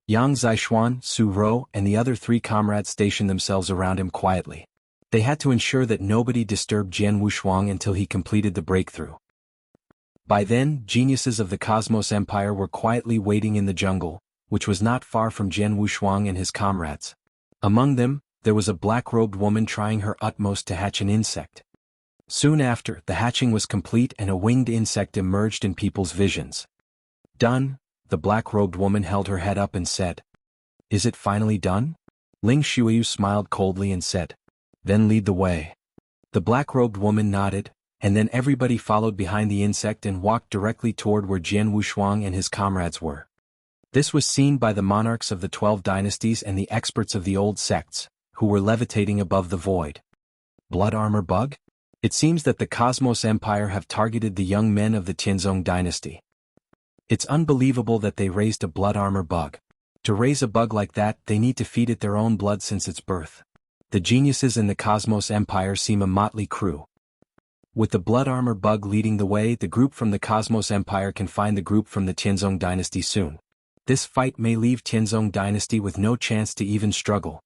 Speaker 1: Yang Zixuan, Su Ro, and the other 3 comrades stationed themselves around him quietly. They had to ensure that nobody disturbed Jian Wushuang until he completed the breakthrough. By then, geniuses of the Cosmos Empire were quietly waiting in the jungle, which was not far from Jian Wushuang and his comrades. Among them, there was a black-robed woman trying her utmost to hatch an insect. Soon after, the hatching was complete and a winged insect emerged in people's visions. "Done," the black-robed woman held her head up and said. "Is it finally done?" Ling Shuyu smiled coldly and said. "Then lead the way." The black-robed woman nodded, and then everybody followed behind the insect and walked directly toward where Jian Wushuang and his comrades were. This was seen by the monarchs of the 12 dynasties and the experts of the old sects, who were levitating above the void. Blood armor bug? It seems that the Cosmos Empire have targeted the young men of the Tianzong dynasty. It's unbelievable that they raised a blood armor bug. To raise a bug like that, they need to feed it their own blood since its birth. The geniuses in the Cosmos Empire seem a motley crew. With the blood armor bug leading the way, the group from the Cosmos Empire can find the group from the Tianzong dynasty soon. This fight may leave Tianzong dynasty with no chance to even struggle.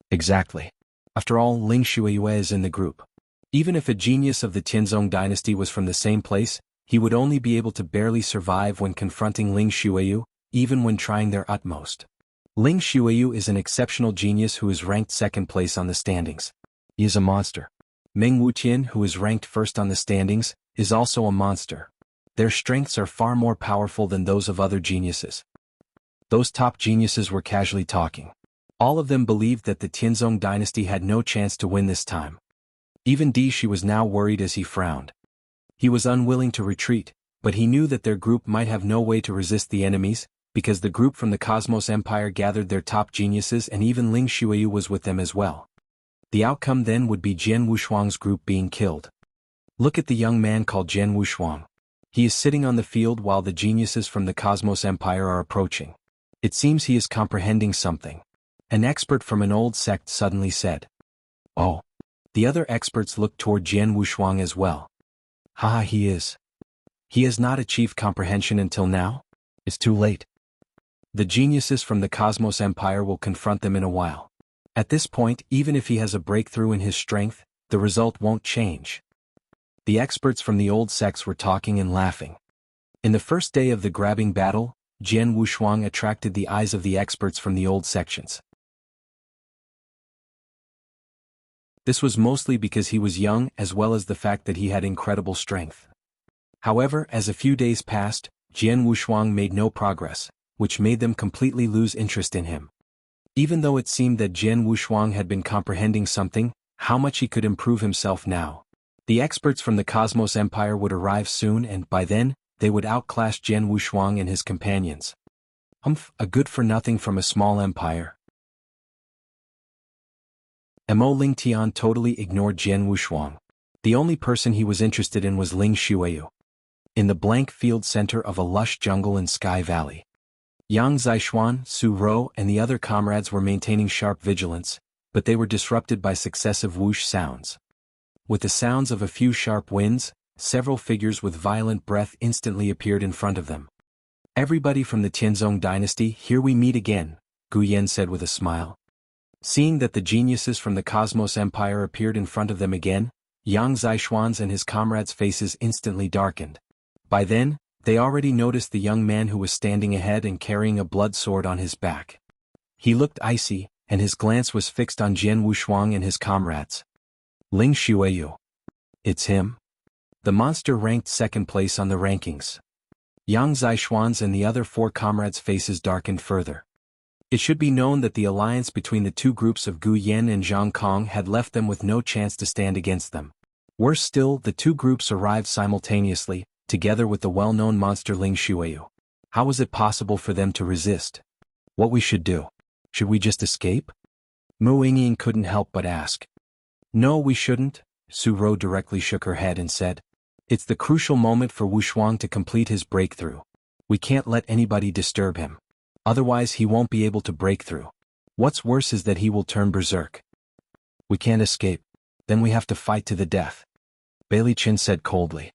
Speaker 1: Exactly. After all, Ling Shuiyue is in the group. Even if a genius of the Tianzong dynasty was from the same place, he would only be able to barely survive when confronting Ling Shuiyu, even when trying their utmost. Ling Shuiyu is an exceptional genius who is ranked second place on the standings. He is a monster. Meng Wuqian, who is ranked first on the standings, is also a monster. Their strengths are far more powerful than those of other geniuses. Those top geniuses were casually talking. All of them believed that the Tianzong dynasty had no chance to win this time. Even Di Shi was now worried as he frowned. He was unwilling to retreat, but he knew that their group might have no way to resist the enemies, because the group from the Cosmos Empire gathered their top geniuses and even Ling Shuiyu was with them as well. The outcome then would be Jian Wushuang's group being killed. Look at the young man called Jian Wushuang. He is sitting on the field while the geniuses from the Cosmos Empire are approaching. It seems he is comprehending something. An expert from an old sect suddenly said. Oh. The other experts looked toward Jian Wushuang as well. Haha, he is. He has not achieved comprehension until now? It's too late. The geniuses from the Cosmos Empire will confront them in a while. At this point, even if he has a breakthrough in his strength, the result won't change. The experts from the old sects were talking and laughing. In the first day of the grabbing battle, Jian Wushuang attracted the eyes of the experts from the old sections. This was mostly because he was young as well as the fact that he had incredible strength. However, as a few days passed, Jian Wushuang made no progress, which made them completely lose interest in him. Even though it seemed that Jian Wushuang had been comprehending something, how much he could improve himself now. The experts from the Cosmos Empire would arrive soon and, by then, they would outclass Jian Wushuang and his companions. A good-for-nothing from a small empire. Mo Ling Tian totally ignored Jian Wushuang. The only person he was interested in was Ling Shuiyu. In the blank field center of a lush jungle in Sky Valley. Yang Zixuan, Su Rou and the other comrades were maintaining sharp vigilance, but they were disrupted by successive whoosh sounds. With the sounds of a few sharp winds, several figures with violent breath instantly appeared in front of them. Everybody from the Tianzong dynasty, here we meet again, Gu Yan said with a smile. Seeing that the geniuses from the Cosmos Empire appeared in front of them again, Yang Zixuan's and his comrades' faces instantly darkened. By then, they already noticed the young man who was standing ahead and carrying a blood sword on his back. He looked icy, and his glance was fixed on Jian Wushuang and his comrades. Ling Shuiyu. It's him? The monster ranked second place on the rankings. Yang Zixuan's and the other four comrades' faces darkened further. It should be known that the alliance between the two groups of Gu Yan and Zhang Kong had left them with no chance to stand against them. Worse still, the two groups arrived simultaneously, together with the well-known monster Ling Shuiyu. How was it possible for them to resist? What we should do? Should we just escape? Mu Yingying couldn't help but ask. No, we shouldn't, Su Rou directly shook her head and said. It's the crucial moment for Wushuang to complete his breakthrough. We can't let anybody disturb him. Otherwise he won't be able to break through. What's worse is that he will turn berserk. We can't escape. Then we have to fight to the death. Bailey Qin said coldly.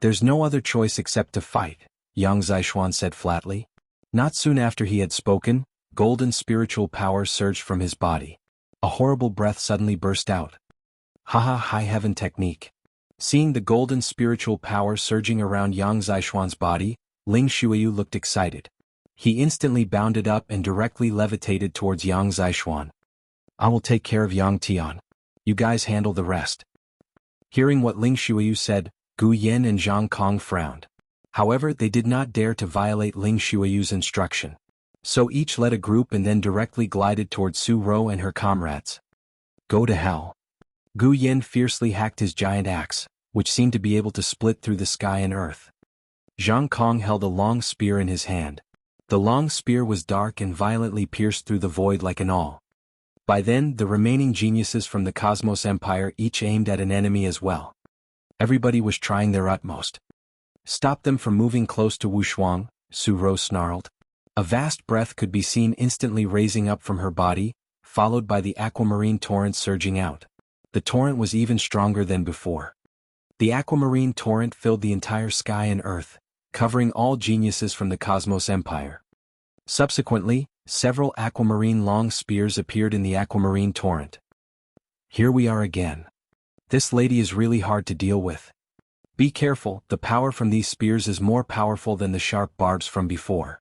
Speaker 1: There's no other choice except to fight, Yang Zixuan said flatly. Not soon after he had spoken, golden spiritual power surged from his body. A horrible breath suddenly burst out. Haha, high heaven technique. Seeing the golden spiritual power surging around Yang Zixuan's body, Ling Shuiyu looked excited. He instantly bounded up and directly levitated towards Yang Zixuan. I will take care of Yang Tian. You guys handle the rest. Hearing what Ling Shuiyu said, Gu Yan and Zhang Kong frowned. However, they did not dare to violate Ling Shuiyu's instruction. So each led a group and then directly glided towards Su Rou and her comrades. Go to hell. Gu Yan fiercely hacked his giant axe, which seemed to be able to split through the sky and earth. Zhang Kong held a long spear in his hand. The long spear was dark and violently pierced through the void like an awl. By then, the remaining geniuses from the Cosmos Empire each aimed at an enemy as well. Everybody was trying their utmost. Stop them from moving close to Wushuang, Su Ro snarled. A vast breath could be seen instantly raising up from her body, followed by the aquamarine torrent surging out. The torrent was even stronger than before. The aquamarine torrent filled the entire sky and earth, covering all geniuses from the Cosmos Empire. Subsequently, several aquamarine long spears appeared in the aquamarine torrent. Here we are again. This lady is really hard to deal with. Be careful, the power from these spears is more powerful than the sharp barbs from before.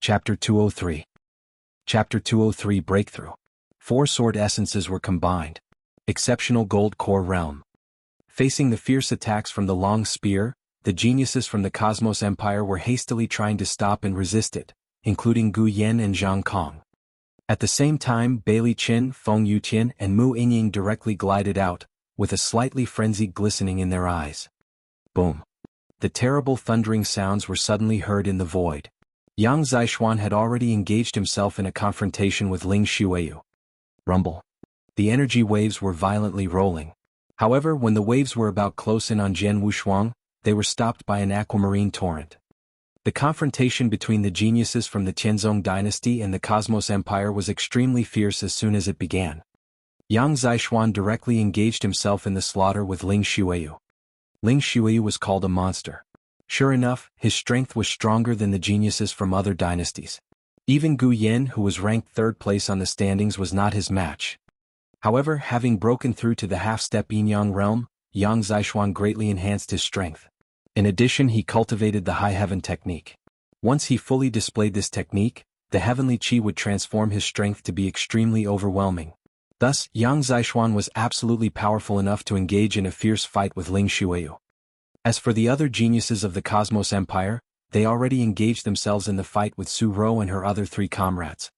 Speaker 1: Chapter 203. Chapter 203 Breakthrough. 4 sword essences were combined. Exceptional gold core realm. Facing the fierce attacks from the long spear, the geniuses from the Cosmos Empire were hastily trying to stop and resist it, including Gu Yan and Zhang Kong. At the same time, Bailey Qin, Feng Yutian, and Mu Yingying directly glided out, with a slightly frenzied glistening in their eyes. Boom. The terrible thundering sounds were suddenly heard in the void. Yang Zixuan had already engaged himself in a confrontation with Ling Xueyu. Rumble. The energy waves were violently rolling. However, when the waves were about close in on Jian Wushuang, they were stopped by an aquamarine torrent. The confrontation between the geniuses from the Tianzong dynasty and the Cosmos Empire was extremely fierce as soon as it began. Yang Zixuan directly engaged himself in the slaughter with Ling Xueyu. Ling Xueyu was called a monster. Sure enough, his strength was stronger than the geniuses from other dynasties. Even Gu Yan, who was ranked 3rd place on the standings, was not his match. However, having broken through to the half-step Yin-Yang realm, Yang Zixuan greatly enhanced his strength. In addition, he cultivated the High Heaven technique. Once he fully displayed this technique, the heavenly qi would transform his strength to be extremely overwhelming. Thus, Yang Zixuan was absolutely powerful enough to engage in a fierce fight with Ling Xueyu. As for the other geniuses of the Cosmos Empire, they already engaged themselves in the fight with Su Ro and her other 3 comrades.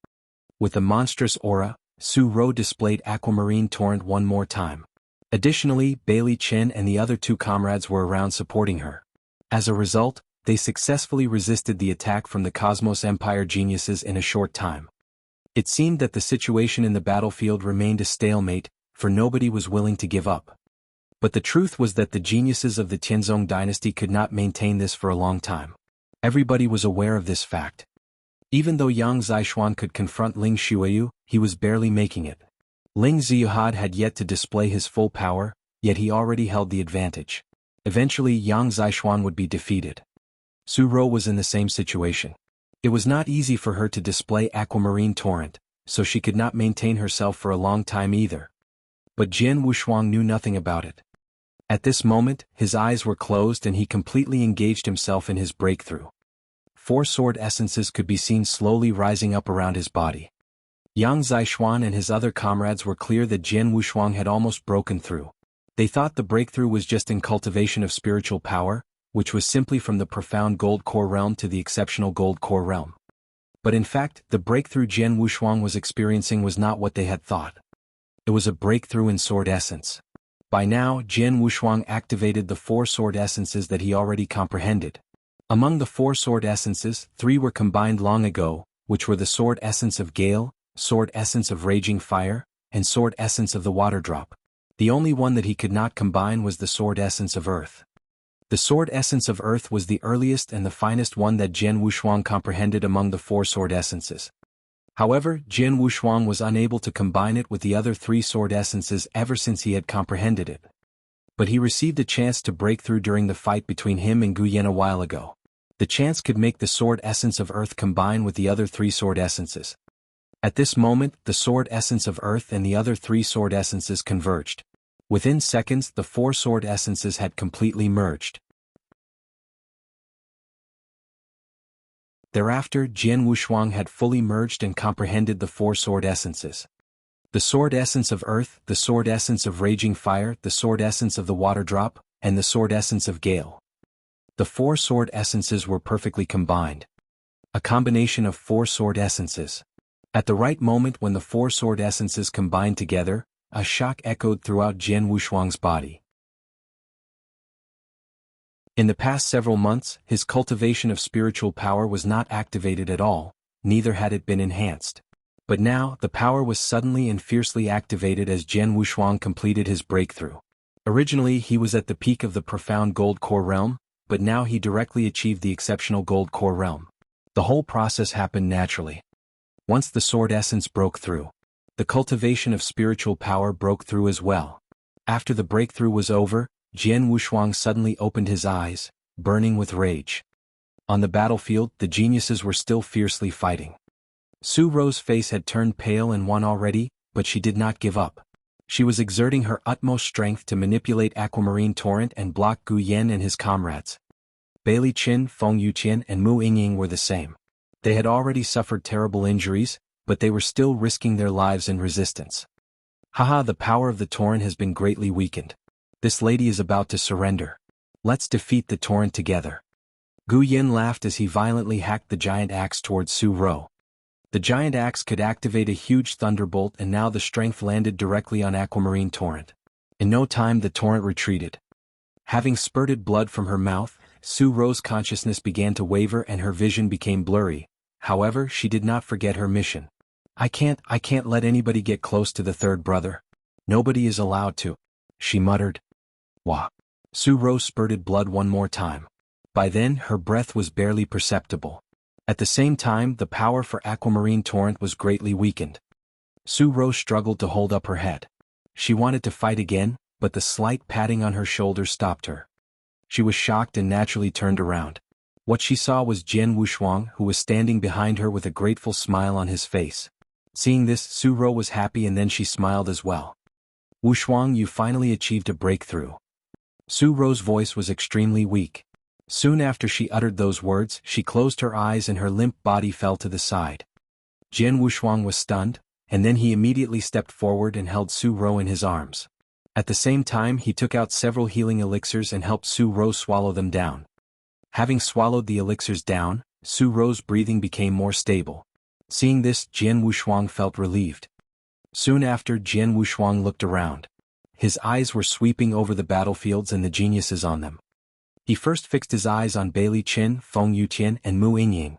Speaker 1: With a monstrous aura, Su Ro displayed aquamarine torrent one more time. Additionally, Bailey Qin and the other 2 comrades were around supporting her. As a result, they successfully resisted the attack from the Cosmos Empire geniuses in a short time. It seemed that the situation in the battlefield remained a stalemate, for nobody was willing to give up. But the truth was that the geniuses of the Tianzong dynasty could not maintain this for a long time. Everybody was aware of this fact. Even though Yang Zixuan could confront Ling Xueyu, he was barely making it. Ling Ziyuhad had yet to display his full power, yet he already held the advantage. Eventually, Yang Zixuan would be defeated. Su Ro was in the same situation. It was not easy for her to display aquamarine torrent, so she could not maintain herself for a long time either. But Jian Wushuang knew nothing about it. At this moment, his eyes were closed and he completely engaged himself in his breakthrough. 4 sword essences could be seen slowly rising up around his body. Yang Zixuan and his other comrades were clear that Jian Wushuang had almost broken through. They thought the breakthrough was just in cultivation of spiritual power, which was simply from the profound gold core realm to the exceptional gold core realm. But in fact, the breakthrough Jian Wushuang was experiencing was not what they had thought. It was a breakthrough in sword essence. By now, Jian Wushuang activated the 4 sword essences that he already comprehended. Among the 4 sword essences, 3 were combined long ago, which were the sword essence of Gale, sword essence of Raging Fire, and sword essence of the Water Drop. The only one that he could not combine was the sword essence of Earth. The sword essence of Earth was the earliest and the finest one that Jian Wushuang comprehended among the 4 sword essences. However, Jian Wushuang was unable to combine it with the other 3 sword essences ever since he had comprehended it. But he received a chance to break through during the fight between him and Gu Yan a while ago. The chance could make the sword essence of Earth combine with the other 3 sword essences. At this moment, the sword essence of Earth and the other 3 sword essences converged. Within seconds, the 4 sword essences had completely merged. Thereafter, Jian Wushuang had fully merged and comprehended the 4 sword essences. The sword essence of Earth, the sword essence of Raging Fire, the sword essence of the Water Drop, and the sword essence of Gale. The 4 sword essences were perfectly combined. A combination of 4 sword essences. At the right moment when the four sword essences combined together, a shock echoed throughout Jian Wushuang's body. In the past several months, his cultivation of spiritual power was not activated at all, neither had it been enhanced. But now, the power was suddenly and fiercely activated as Jian Wushuang completed his breakthrough. Originally he was at the peak of the profound gold core realm, but now he directly achieved the exceptional gold core realm. The whole process happened naturally. Once the sword essence broke through, the cultivation of spiritual power broke through as well. After the breakthrough was over, Jian Wushuang suddenly opened his eyes, burning with rage. On the battlefield, the geniuses were still fiercely fighting. Su Ro's face had turned pale and won already, but she did not give up. She was exerting her utmost strength to manipulate Aquamarine Torrent and block Gu Yan and his comrades. Bailey Qin, Feng Yuqian and Mu Yingying were the same. They had already suffered terrible injuries, but they were still risking their lives in resistance. Haha, the power of the torrent has been greatly weakened. This lady is about to surrender. Let's defeat the torrent together. Gu Yan laughed as he violently hacked the giant axe towards Su Ro. The giant axe could activate a huge thunderbolt, and now the strength landed directly on Aquamarine Torrent. In no time the torrent retreated. Having spurted blood from her mouth, Su Ro's consciousness began to waver and her vision became blurry. However, she did not forget her mission. I can't let anybody get close to the third brother. Nobody is allowed to," she muttered. Wah! Su Ro spurted blood one more time. By then, her breath was barely perceptible. At the same time, the power for Aquamarine Torrent was greatly weakened. Su Ro struggled to hold up her head. She wanted to fight again, but the slight patting on her shoulder stopped her. She was shocked and naturally turned around. What she saw was Jian Wushuang, who was standing behind her with a grateful smile on his face. Seeing this, Su Ro was happy and then she smiled as well. "Wushuang, you finally achieved a breakthrough." Su Ro's voice was extremely weak. Soon after she uttered those words, she closed her eyes and her limp body fell to the side. Jian Wushuang was stunned, and then he immediately stepped forward and held Su Ro in his arms. At the same time, he took out several healing elixirs and helped Su Ro swallow them down. Having swallowed the elixirs down, Su Ro's breathing became more stable. Seeing this, Jian Wushuang felt relieved. Soon after, Jian Wushuang looked around. His eyes were sweeping over the battlefields and the geniuses on them. He first fixed his eyes on Bailey Qin, Feng Yuqian and Mu Yingying.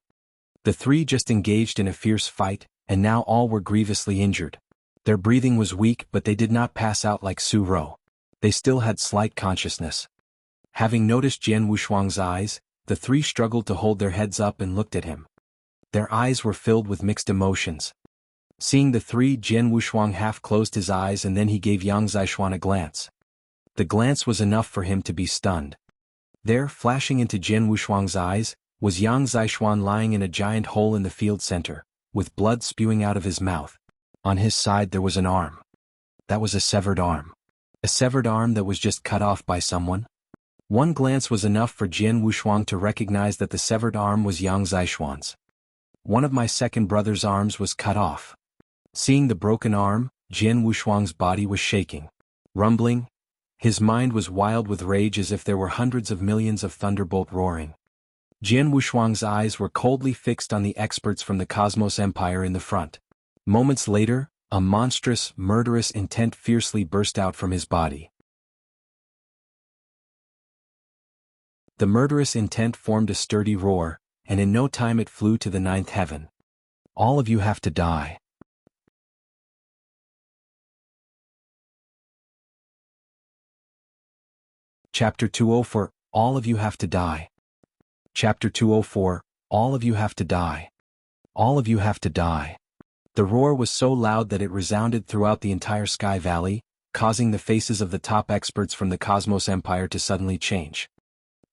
Speaker 1: The three just engaged in a fierce fight, and now all were grievously injured. Their breathing was weak, but they did not pass out like Su Ro. They still had slight consciousness. Having noticed Jian Wushuang's eyes, the three struggled to hold their heads up and looked at him. Their eyes were filled with mixed emotions. Seeing the three, Jian Wushuang half closed his eyes and then he gave Yang Zishuan a glance. The glance was enough for him to be stunned. There, flashing into Jian Wushuang's eyes, was Yang Zishuan lying in a giant hole in the field center, with blood spewing out of his mouth. On his side there was an arm. That was a severed arm. A severed arm that was just cut off by someone? One glance was enough for Jian Wushuang to recognize that the severed arm was Yang Zishuan's. One of my second brother's arms was cut off. Seeing the broken arm, Jian Wushuang's body was shaking. Rumbling. His mind was wild with rage as if there were hundreds of millions of thunderbolt roaring. Jian Wushuang's eyes were coldly fixed on the experts from the Cosmos Empire in the front. Moments later, a monstrous, murderous intent fiercely burst out from his body. The murderous intent formed a sturdy roar, and in no time it flew to the ninth heaven. "All of you have to die." Chapter 204, All of you have to die. Chapter 204, All of you have to die. All of you have to die. The roar was so loud that it resounded throughout the entire Sky Valley, causing the faces of the top experts from the Cosmos Empire to suddenly change.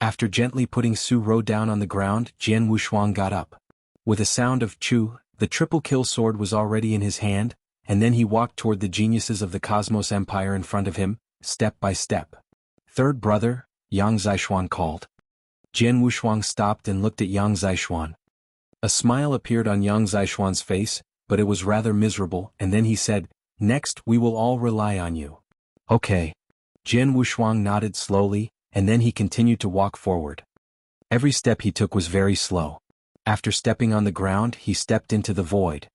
Speaker 1: After gently putting Su Ro down on the ground, Jian Wushuang got up. With a sound of "chu," the triple kill sword was already in his hand, and then he walked toward the geniuses of the Cosmos Empire in front of him, step by step. "Third brother," Yang Zishuan called. Jian Wushuang stopped and looked at Yang Zishuan. A smile appeared on Yang Zishuan's face, but it was rather miserable, and then he said, "Next, we will all rely on you." "Okay." Jian Wushuang nodded slowly, and then he continued to walk forward. Every step he took was very slow. After stepping on the ground, he stepped into the void.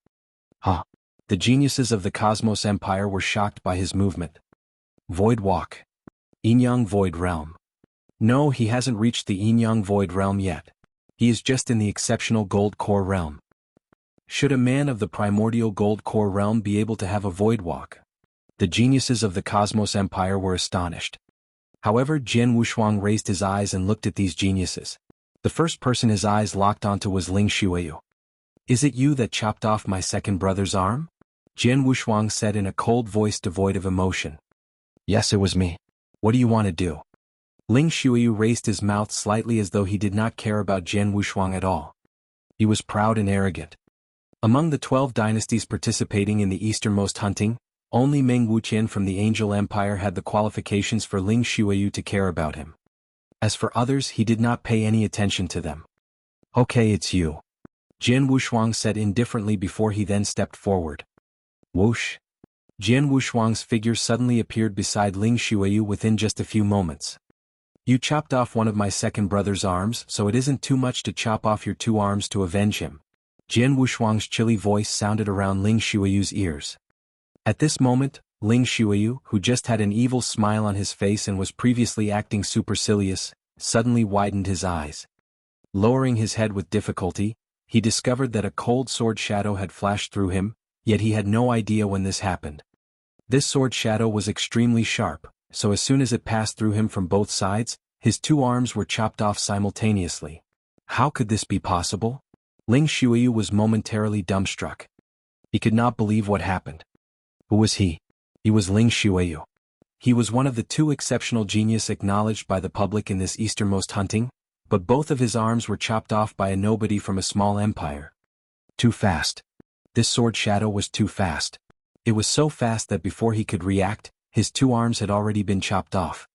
Speaker 1: Huh. The geniuses of the Cosmos Empire were shocked by his movement. Void Walk. Yinyang Void Realm. No, he hasn't reached the Yinyang Void Realm yet. He is just in the exceptional Gold Core Realm. Should a man of the primordial Gold Core Realm be able to have a Void Walk? The geniuses of the Cosmos Empire were astonished. However, Jian Wushuang raised his eyes and looked at these geniuses. The first person his eyes locked onto was Ling Shuiyu. Is it you that chopped off my second brother's arm? Jian Wushuang said in a cold voice devoid of emotion. Yes, it was me. What do you want to do? Ling Shuiyu raised his mouth slightly as though he did not care about Jian Wushuang at all. He was proud and arrogant. Among the 12 dynasties participating in the easternmost hunting, only Meng Wuqian from the Angel Empire had the qualifications for Ling Shuiyu to care about him. As for others, he did not pay any attention to them. Okay, it's you. Jian Wushuang said indifferently before he then stepped forward. Whoosh. Jian Wushuang's figure suddenly appeared beside Ling Shuiyu within just a few moments. You chopped off one of my second brother's arms, so it isn't too much to chop off your 2 arms to avenge him. Jian Wushuang's chilly voice sounded around Ling Shuiyu's ears. At this moment, Ling Shuiyu, who just had an evil smile on his face and was previously acting supercilious, suddenly widened his eyes. Lowering his head with difficulty, he discovered that a cold sword shadow had flashed through him, yet he had no idea when this happened. This sword shadow was extremely sharp, so as soon as it passed through him from both sides, his 2 arms were chopped off simultaneously. How could this be possible? Ling Shuiyu was momentarily dumbstruck. He could not believe what happened. Who was he? He was Ling Shuiyu. He was one of the 2 exceptional genius acknowledged by the public in this easternmost hunting, but both of his arms were chopped off by a nobody from a small empire. Too fast. This sword shadow was too fast. It was so fast that before he could react, his 2 arms had already been chopped off.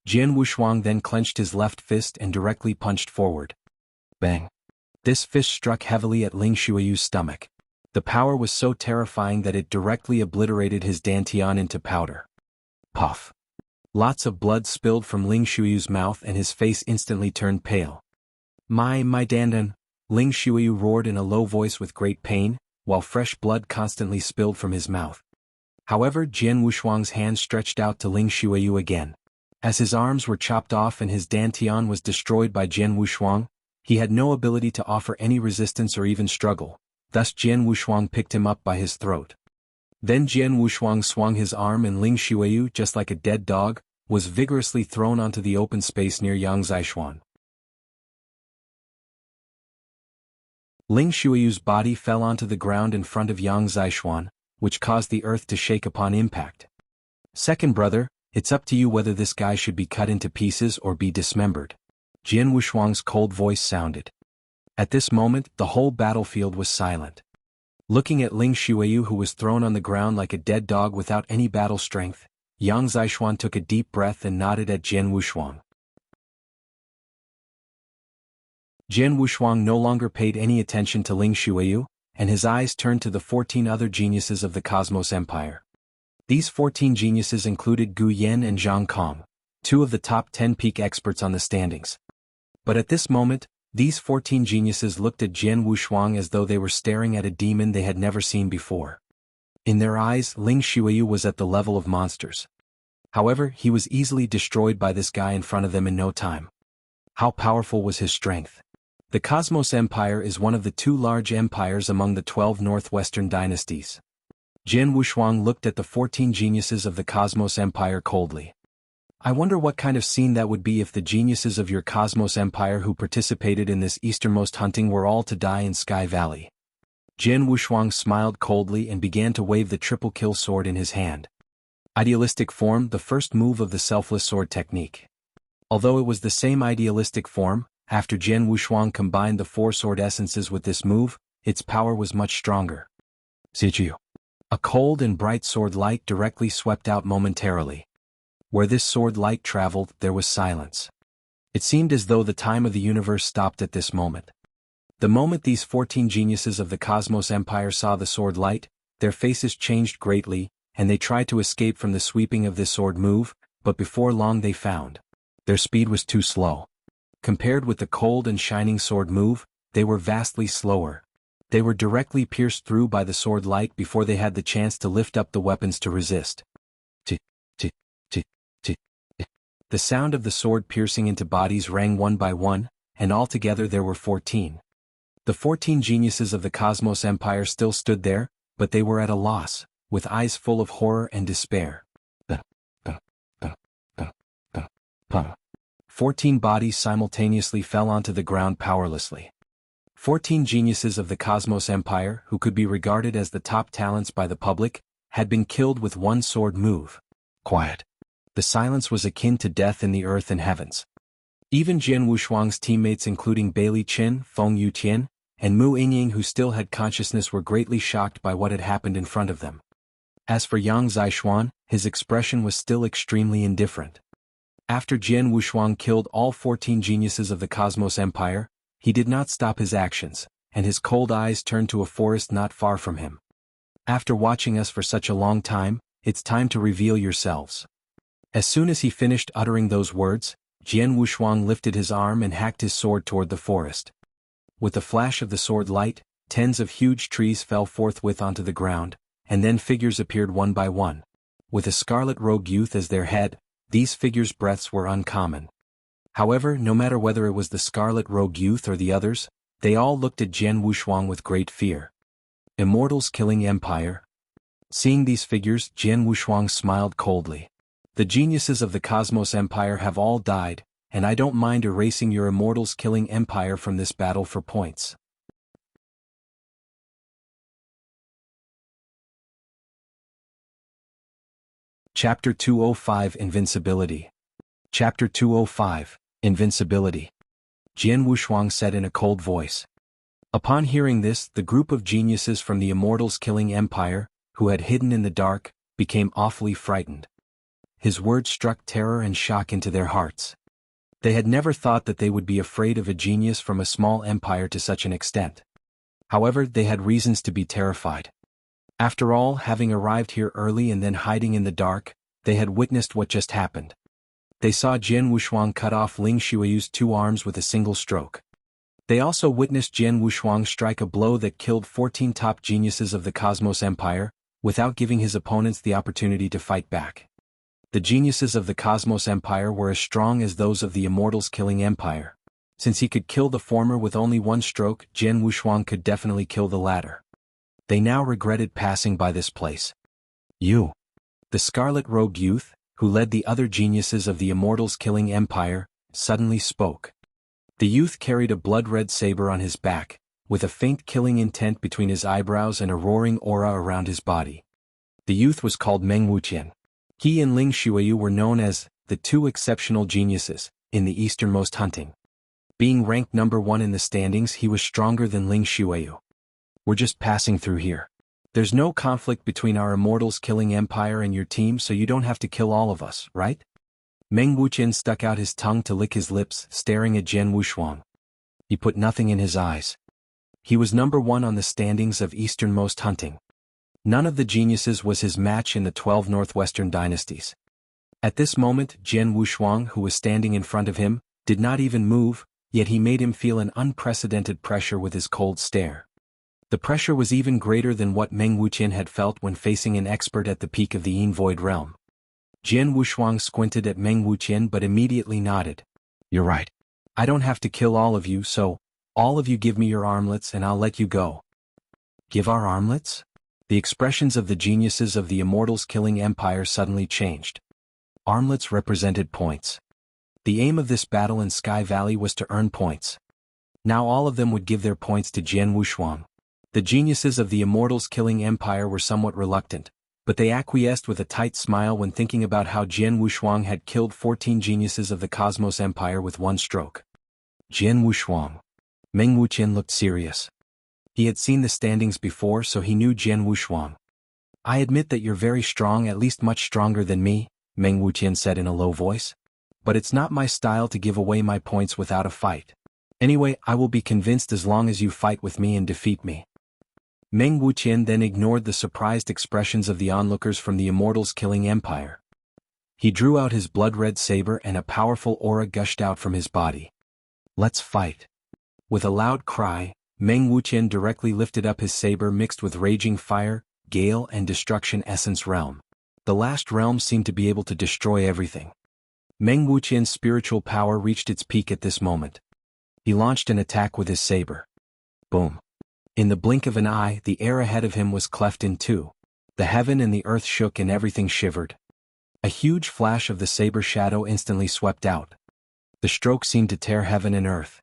Speaker 1: Jian Wushuang then clenched his left fist and directly punched forward. Bang. This fist struck heavily at Ling Shuiyu's stomach. The power was so terrifying that it directly obliterated his dantian into powder. Puff. Lots of blood spilled from Ling Shuiyu's mouth and his face instantly turned pale. My dandan, Ling Shuiyu roared in a low voice with great pain, while fresh blood constantly spilled from his mouth. However, Jian Wushuang's hand stretched out to Ling Shuiyu again. As his arms were chopped off and his dantian was destroyed by Jian Wushuang, he had no ability to offer any resistance or even struggle, thus Jian Wushuang picked him up by his throat. Then Jian Wushuang swung his arm and Ling Shuiyu, just like a dead dog, was vigorously thrown onto the open space near Yang Zishuan. Ling Shuiyu's body fell onto the ground in front of Yang Zishuan, which caused the earth to shake upon impact. Second brother, it's up to you whether this guy should be cut into pieces or be dismembered. Jian Wushuang's cold voice sounded. At this moment, the whole battlefield was silent. Looking at Ling Shuiyu, who was thrown on the ground like a dead dog without any battle strength, Yang Zishuan took a deep breath and nodded at Jian Wushuang. Jian Wushuang no longer paid any attention to Ling Shuiyu, and his eyes turned to the 14 other geniuses of the Cosmos Empire. These 14 geniuses included Gu Yan and Zhang Kong, 2 of the top 10 peak experts on the standings. But at this moment, these 14 geniuses looked at Jian Wushuang as though they were staring at a demon they had never seen before. In their eyes, Ling Shuiyu was at the level of monsters. However, he was easily destroyed by this guy in front of them in no time. How powerful was his strength? The Cosmos Empire is one of the 2 large empires among the 12 northwestern dynasties. Jian Wushuang looked at the 14 geniuses of the Cosmos Empire coldly. I wonder what kind of scene that would be if the geniuses of your Cosmos Empire who participated in this easternmost hunting were all to die in Sky Valley. Jian Wushuang smiled coldly and began to wave the triple kill sword in his hand. Idealistic form, the first move of the selfless sword technique. Although it was the same idealistic form, after Jian Wushuang combined the 4 sword essences with this move, its power was much stronger. Sijiu. A cold and bright sword light directly swept out momentarily. Where this sword light traveled, there was silence. It seemed as though the time of the universe stopped at this moment. The moment these 14 geniuses of the Cosmos Empire saw the sword light, their faces changed greatly, and they tried to escape from the sweeping of this sword move, but before long they found their speed was too slow. Compared with the cold and shining sword move, they were vastly slower. They were directly pierced through by the sword light before they had the chance to lift up the weapons to resist. T, t, t, t. The sound of the sword piercing into bodies rang one by one, and altogether there were 14. The 14 geniuses of the Cosmos Empire still stood there, but they were at a loss, with eyes full of horror and despair. 14 bodies simultaneously fell onto the ground powerlessly. 14 geniuses of the Cosmos Empire, who could be regarded as the top talents by the public, had been killed with one sword move. Quiet. The silence was akin to death in the earth and heavens. Even Jian Wushuang's teammates, including Bailey Qin, Feng Yutian, and Mu Yingying, who still had consciousness, were greatly shocked by what had happened in front of them. As for Yang Zixuan, his expression was still extremely indifferent. After Jian Wushuang killed all 14 geniuses of the Cosmos Empire, he did not stop his actions, and his cold eyes turned to a forest not far from him. After watching us for such a long time, it's time to reveal yourselves. As soon as he finished uttering those words, Jian Wushuang lifted his arm and hacked his sword toward the forest. With the flash of the sword light, tens of huge trees fell forthwith onto the ground, and then figures appeared one by one. With a scarlet rogue youth as their head, these figures' breaths were uncommon. However, no matter whether it was the scarlet rogue youth or the others, they all looked at Jian Wushuang with great fear. Immortals killing empire. Seeing these figures, Jian Wushuang smiled coldly. The geniuses of the Cosmos Empire have all died, and I don't mind erasing your immortals killing empire from this battle for points. Chapter 205 Invincibility. Chapter 205 Invincibility. Jian Wushuang said in a cold voice. Upon hearing this, the group of geniuses from the Immortals killing empire, who had hidden in the dark, became awfully frightened. His words struck terror and shock into their hearts. They had never thought that they would be afraid of a genius from a small empire to such an extent. However, they had reasons to be terrified. After all, having arrived here early and then hiding in the dark, they had witnessed what just happened. They saw Jian Wushuang cut off Ling Xueyu's 2 arms with a single stroke. They also witnessed Jian Wushuang strike a blow that killed 14 top geniuses of the Cosmos Empire, without giving his opponents the opportunity to fight back. The geniuses of the Cosmos Empire were as strong as those of the Immortals killing empire. Since he could kill the former with only one stroke, Jian Wushuang could definitely kill the latter. They now regretted passing by this place. You. The scarlet rogue youth, who led the other geniuses of the Immortals killing empire, suddenly spoke. The youth carried a blood-red saber on his back, with a faint killing intent between his eyebrows and a roaring aura around his body. The youth was called Meng Wuqian. He and Ling Xueyu were known as the 2 exceptional geniuses in the easternmost hunting. Being ranked number 1 in the standings, he was stronger than Ling Xueyu. We're just passing through here. There's no conflict between our Immortals killing empire and your team, so you don't have to kill all of us, right? Meng Wuqian stuck out his tongue to lick his lips, staring at Jian Wushuang. He put nothing in his eyes. He was number 1 on the standings of easternmost hunting. None of the geniuses was his match in the 12 northwestern dynasties. At this moment, Jian Wushuang, who was standing in front of him, did not even move, yet he made him feel an unprecedented pressure with his cold stare. The pressure was even greater than what Meng Wuqian had felt when facing an expert at the peak of the Yin Void realm. Jian Wushuang squinted at Meng Wuqian but immediately nodded. You're right. I don't have to kill all of you, so all of you give me your armlets and I'll let you go. Give our armlets? The expressions of the geniuses of the Immortals killing empire suddenly changed. Armlets represented points. The aim of this battle in Sky Valley was to earn points. Now all of them would give their points to Jian Wushuang. The geniuses of the Immortals killing empire were somewhat reluctant, but they acquiesced with a tight smile when thinking about how Jian Wushuang had killed 14 geniuses of the Cosmos Empire with one stroke. Jian Wushuang. Meng Wuqian looked serious. He had seen the standings before, so he knew Jian Wushuang. I admit that you're very strong, at least much stronger than me, Meng Wuqian said in a low voice. But it's not my style to give away my points without a fight. Anyway, I will be convinced as long as you fight with me and defeat me. Meng Wuqian then ignored the surprised expressions of the onlookers from the Immortals killing empire. He drew out his blood-red saber and a powerful aura gushed out from his body. Let's fight. With a loud cry, Meng Wuqian directly lifted up his saber mixed with raging fire, gale and destruction essence realm. The last realm seemed to be able to destroy everything. Meng Wuqian's spiritual power reached its peak at this moment. He launched an attack with his saber. Boom. In the blink of an eye, the air ahead of him was cleft in two. The heaven and the earth shook and everything shivered. A huge flash of the saber shadow instantly swept out. The stroke seemed to tear heaven and earth.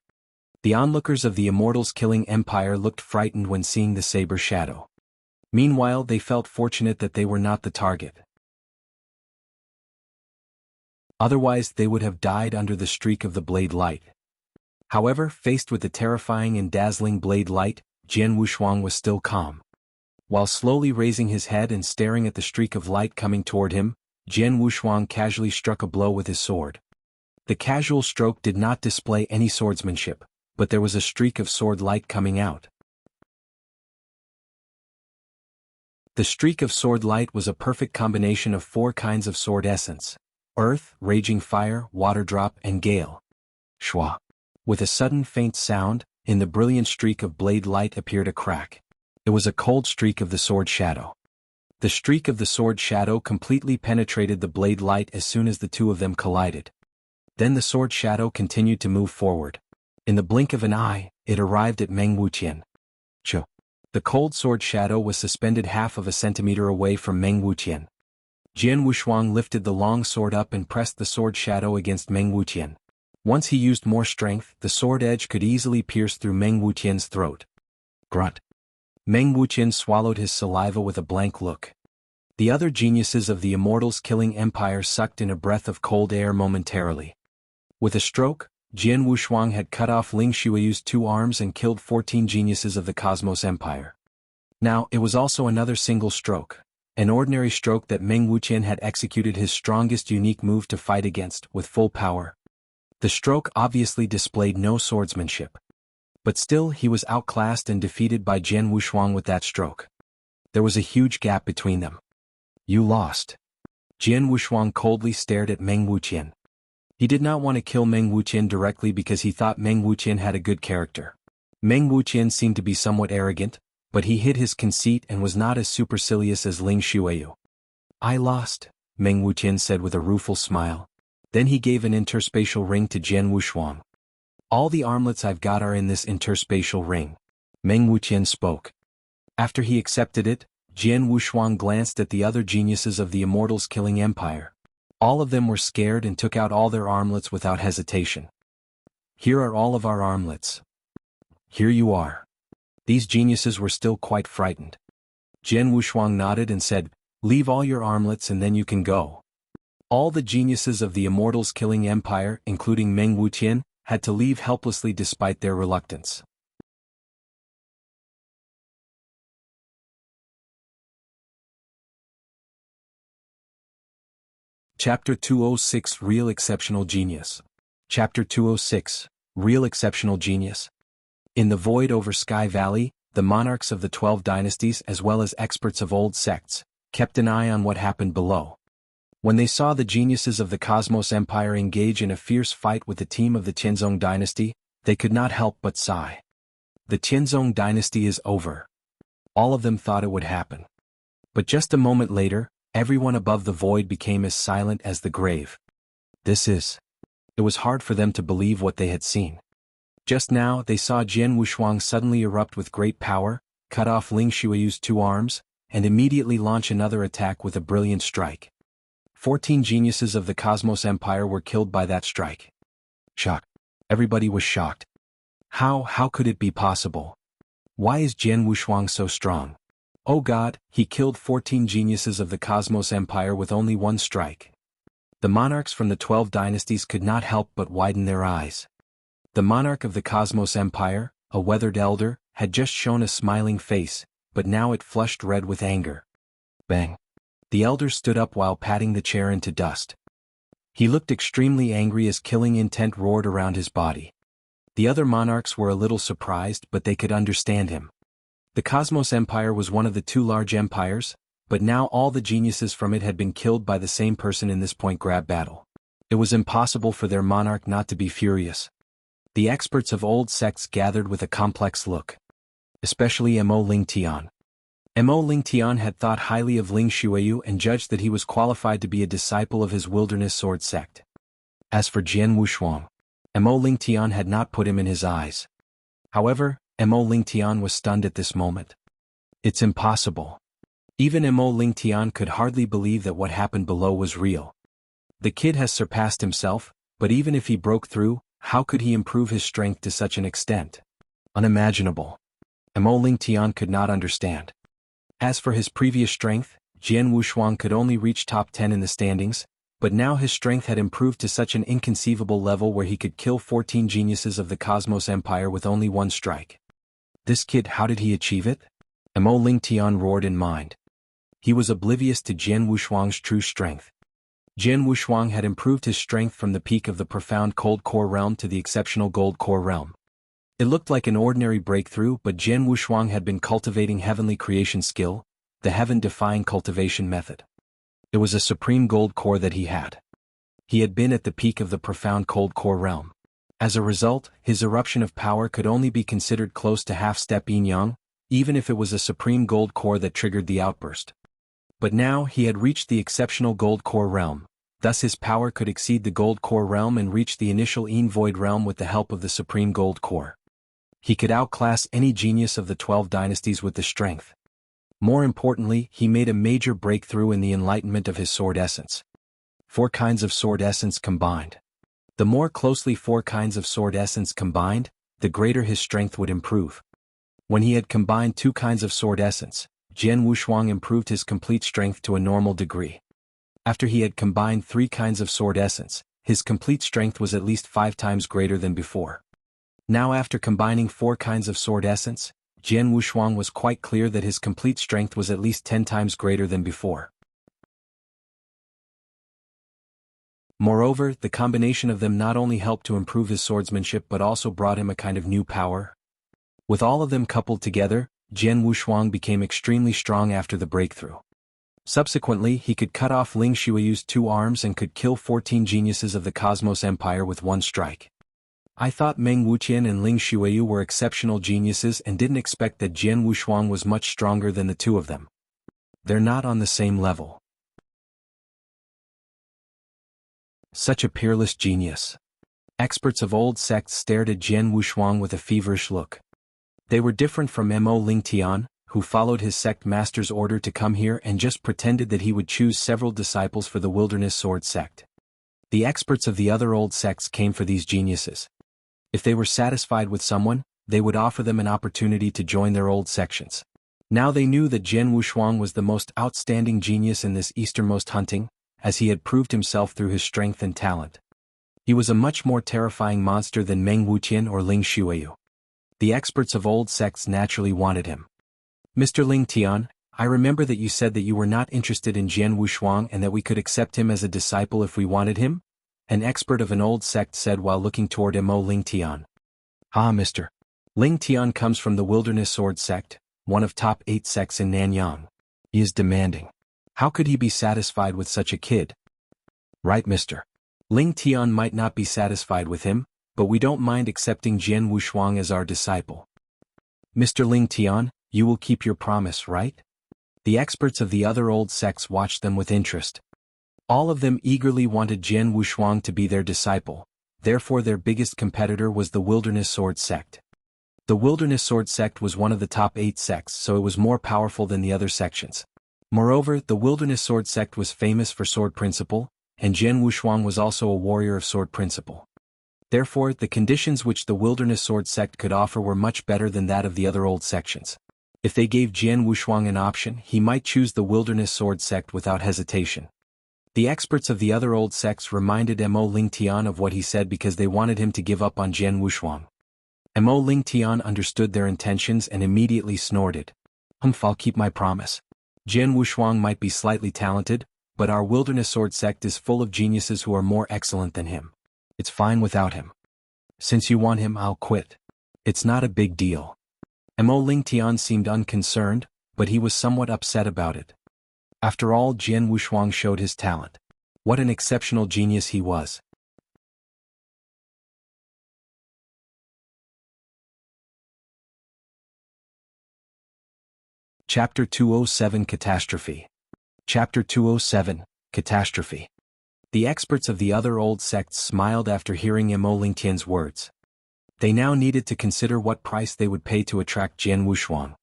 Speaker 1: The onlookers of the Immortals killing empire looked frightened when seeing the saber shadow. Meanwhile, they felt fortunate that they were not the target. Otherwise, they would have died under the streak of the blade light. However, faced with the terrifying and dazzling blade light, Jian Wushuang was still calm. While slowly raising his head and staring at the streak of light coming toward him, Jian Wushuang casually struck a blow with his sword. The casual stroke did not display any swordsmanship, but there was a streak of sword light coming out. The streak of sword light was a perfect combination of four kinds of sword essence: earth, raging fire, water drop, and gale. Shwa. With a sudden faint sound, in the brilliant streak of blade light appeared a crack. It was a cold streak of the sword shadow. The streak of the sword shadow completely penetrated the blade light as soon as the two of them collided. Then the sword shadow continued to move forward. In the blink of an eye, it arrived at Meng Wuqian. The cold sword shadow was suspended half of a centimeter away from Meng Wuqian. Jian Wushuang lifted the long sword up and pressed the sword shadow against Meng Wuqian. Once he used more strength, the sword edge could easily pierce through Meng Wuqian's throat. Grunt. Meng Wuqian swallowed his saliva with a blank look. The other geniuses of the Immortals killing empire sucked in a breath of cold air momentarily. With a stroke, Jian Wushuang had cut off Ling Xueyu's 2 arms and killed 14 geniuses of the Cosmos Empire. Now, it was also another single stroke. An ordinary stroke that Meng Wuqian had executed his strongest unique move to fight against, with full power. The stroke obviously displayed no swordsmanship. But still he was outclassed and defeated by Jian Wushuang with that stroke. There was a huge gap between them. You lost. Jian Wushuang coldly stared at Meng Wuqian. He did not want to kill Meng Wuqian directly because he thought Meng Wuqian had a good character. Meng Wuqian seemed to be somewhat arrogant, but he hid his conceit and was not as supercilious as Ling Xueyu. I lost, Meng Wuqian said with a rueful smile. Then he gave an interspatial ring to Jian Wushuang. All the armlets I've got are in this interspatial ring. Meng Wuqian spoke. After he accepted it, Jian Wushuang glanced at the other geniuses of the Immortals killing empire. All of them were scared and took out all their armlets without hesitation. Here are all of our armlets. Here you are. These geniuses were still quite frightened. Jian Wushuang nodded and said, leave all your armlets and then you can go. All the geniuses of the Immortals killing empire, including Meng Wuqian, had to leave helplessly despite their reluctance. Chapter 206 Real Exceptional Genius. Chapter 206 Real Exceptional Genius. In the void over Sky Valley, the monarchs of the 12 dynasties as well as experts of old sects kept an eye on what happened below. When they saw the geniuses of the Cosmos Empire engage in a fierce fight with the team of the Qianzong dynasty, they could not help but sigh. The Qianzong dynasty is over. All of them thought it would happen. But just a moment later, everyone above the void became as silent as the grave. It was hard for them to believe what they had seen. Just now they saw Jian Wushuang suddenly erupt with great power, cut off Ling Xueyu's 2 arms, and immediately launch another attack with a brilliant strike. 14 geniuses of the Cosmos Empire were killed by that strike. Shocked. Everybody was shocked. How could it be possible? Why is Jian Wushuang so strong? Oh God, he killed 14 geniuses of the Cosmos Empire with only 1 strike. The monarchs from the 12 dynasties could not help but widen their eyes. The monarch of the Cosmos Empire, a weathered elder, had just shown a smiling face, but now it flushed red with anger. Bang. The elder stood up while patting the chair into dust. He looked extremely angry as killing intent roared around his body. The other monarchs were a little surprised, but they could understand him. The Cosmos Empire was one of the 2 large empires, but now all the geniuses from it had been killed by the same person in this point grab battle. It was impossible for their monarch not to be furious. The experts of old sects gathered with a complex look. especially Mo Ling Tian. Mo Ling Tian had thought highly of Ling Xueyu and judged that he was qualified to be a disciple of his wilderness sword sect. As for Jian Wushuang, Mo Ling Tian had not put him in his eyes. However, Mo Ling Tian was stunned at this moment. It's impossible. Even Mo Ling Tian could hardly believe that what happened below was real. The kid has surpassed himself, but even if he broke through, how could he improve his strength to such an extent? Unimaginable. Mo Ling Tian could not understand. As for his previous strength, Jian Wushuang could only reach top 10 in the standings, but now his strength had improved to such an inconceivable level where he could kill 14 geniuses of the Cosmos Empire with only one strike. This kid, how did he achieve it? Mo Ling Tian roared in mind. He was oblivious to Jian Wushuang's true strength. Jian Wushuang had improved his strength from the peak of the profound cold core realm to the exceptional gold core realm. It looked like an ordinary breakthrough, but Jian Wushuang had been cultivating heavenly creation skill, the heaven-defying cultivation method. It was a supreme gold core that he had. He had been at the peak of the profound cold core realm. As a result, his eruption of power could only be considered close to half-step yin-yang, even if it was a supreme gold core that triggered the outburst. But now he had reached the exceptional gold core realm, thus his power could exceed the gold core realm and reach the initial yin void realm with the help of the supreme gold core. He could outclass any genius of the 12 dynasties with the strength. More importantly, he made a major breakthrough in the enlightenment of his sword essence. 4 kinds of sword essence combined. The more closely 4 kinds of sword essence combined, the greater his strength would improve. When he had combined 2 kinds of sword essence, Jian Wushuang improved his complete strength to a normal degree. After he had combined 3 kinds of sword essence, his complete strength was at least 5 times greater than before. Now after combining 4 kinds of sword essence, Jian Wushuang was quite clear that his complete strength was at least 10 times greater than before. Moreover, the combination of them not only helped to improve his swordsmanship but also brought him a kind of new power. With all of them coupled together, Jian Wushuang became extremely strong after the breakthrough. Subsequently, he could cut off Ling Xueyu's 2 arms and could kill 14 geniuses of the Cosmos Empire with one strike. I thought Meng Wuqian and Ling Xueyu were exceptional geniuses and didn't expect that Jian Wushuang was much stronger than the 2 of them. They're not on the same level. Such a peerless genius. Experts of old sects stared at Jian Wushuang with a feverish look. They were different from Mo Ling Tian, who followed his sect master's order to come here and just pretended that he would choose several disciples for the Wilderness Sword sect. The experts of the other old sects came for these geniuses. If they were satisfied with someone, they would offer them an opportunity to join their old sections. Now they knew that Jian Wushuang was the most outstanding genius in this easternmost hunting, as he had proved himself through his strength and talent. He was a much more terrifying monster than Meng Wuqian or Ling Xueyu. The experts of old sects naturally wanted him. Mr. Ling Tian, I remember that you said that you were not interested in Jian Wushuang and that we could accept him as a disciple if we wanted him? An expert of an old sect said while looking toward Mo Ling Tian. Ah, Mr. Ling Tian comes from the Wilderness Sword sect, one of top 8 sects in Nanyang. He is demanding. How could he be satisfied with such a kid? Right, Mr. Ling Tian might not be satisfied with him, but we don't mind accepting Jian Wushuang as our disciple. Mr. Ling Tian, you will keep your promise, right? The experts of the other old sects watched them with interest. All of them eagerly wanted Jian Wushuang to be their disciple, therefore their biggest competitor was the Wilderness Sword sect. The Wilderness Sword sect was one of the top 8 sects, so it was more powerful than the other sections. Moreover, the Wilderness Sword sect was famous for sword principle, and Jian Wushuang was also a warrior of sword principle. Therefore, the conditions which the Wilderness Sword sect could offer were much better than that of the other old sections. If they gave Jian Wushuang an option, he might choose the Wilderness Sword sect without hesitation. The experts of the other old sects reminded Mo Ling Tian of what he said because they wanted him to give up on Jian Wushuang. Mo Ling Tian understood their intentions and immediately snorted. I'll keep my promise. Jian Wushuang might be slightly talented, but our Wilderness Sword sect is full of geniuses who are more excellent than him. It's fine without him. Since you want him, I'll quit. It's not a big deal. Mo Ling Tian seemed unconcerned, but he was somewhat upset about it. After all, Jian Wushuang showed his talent. What an exceptional genius he was. Chapter 207 Catastrophe. Chapter 207 Catastrophe. The experts of the other old sects smiled after hearing Mo Lingtian's words. They now needed to consider what price they would pay to attract Jian Wushuang.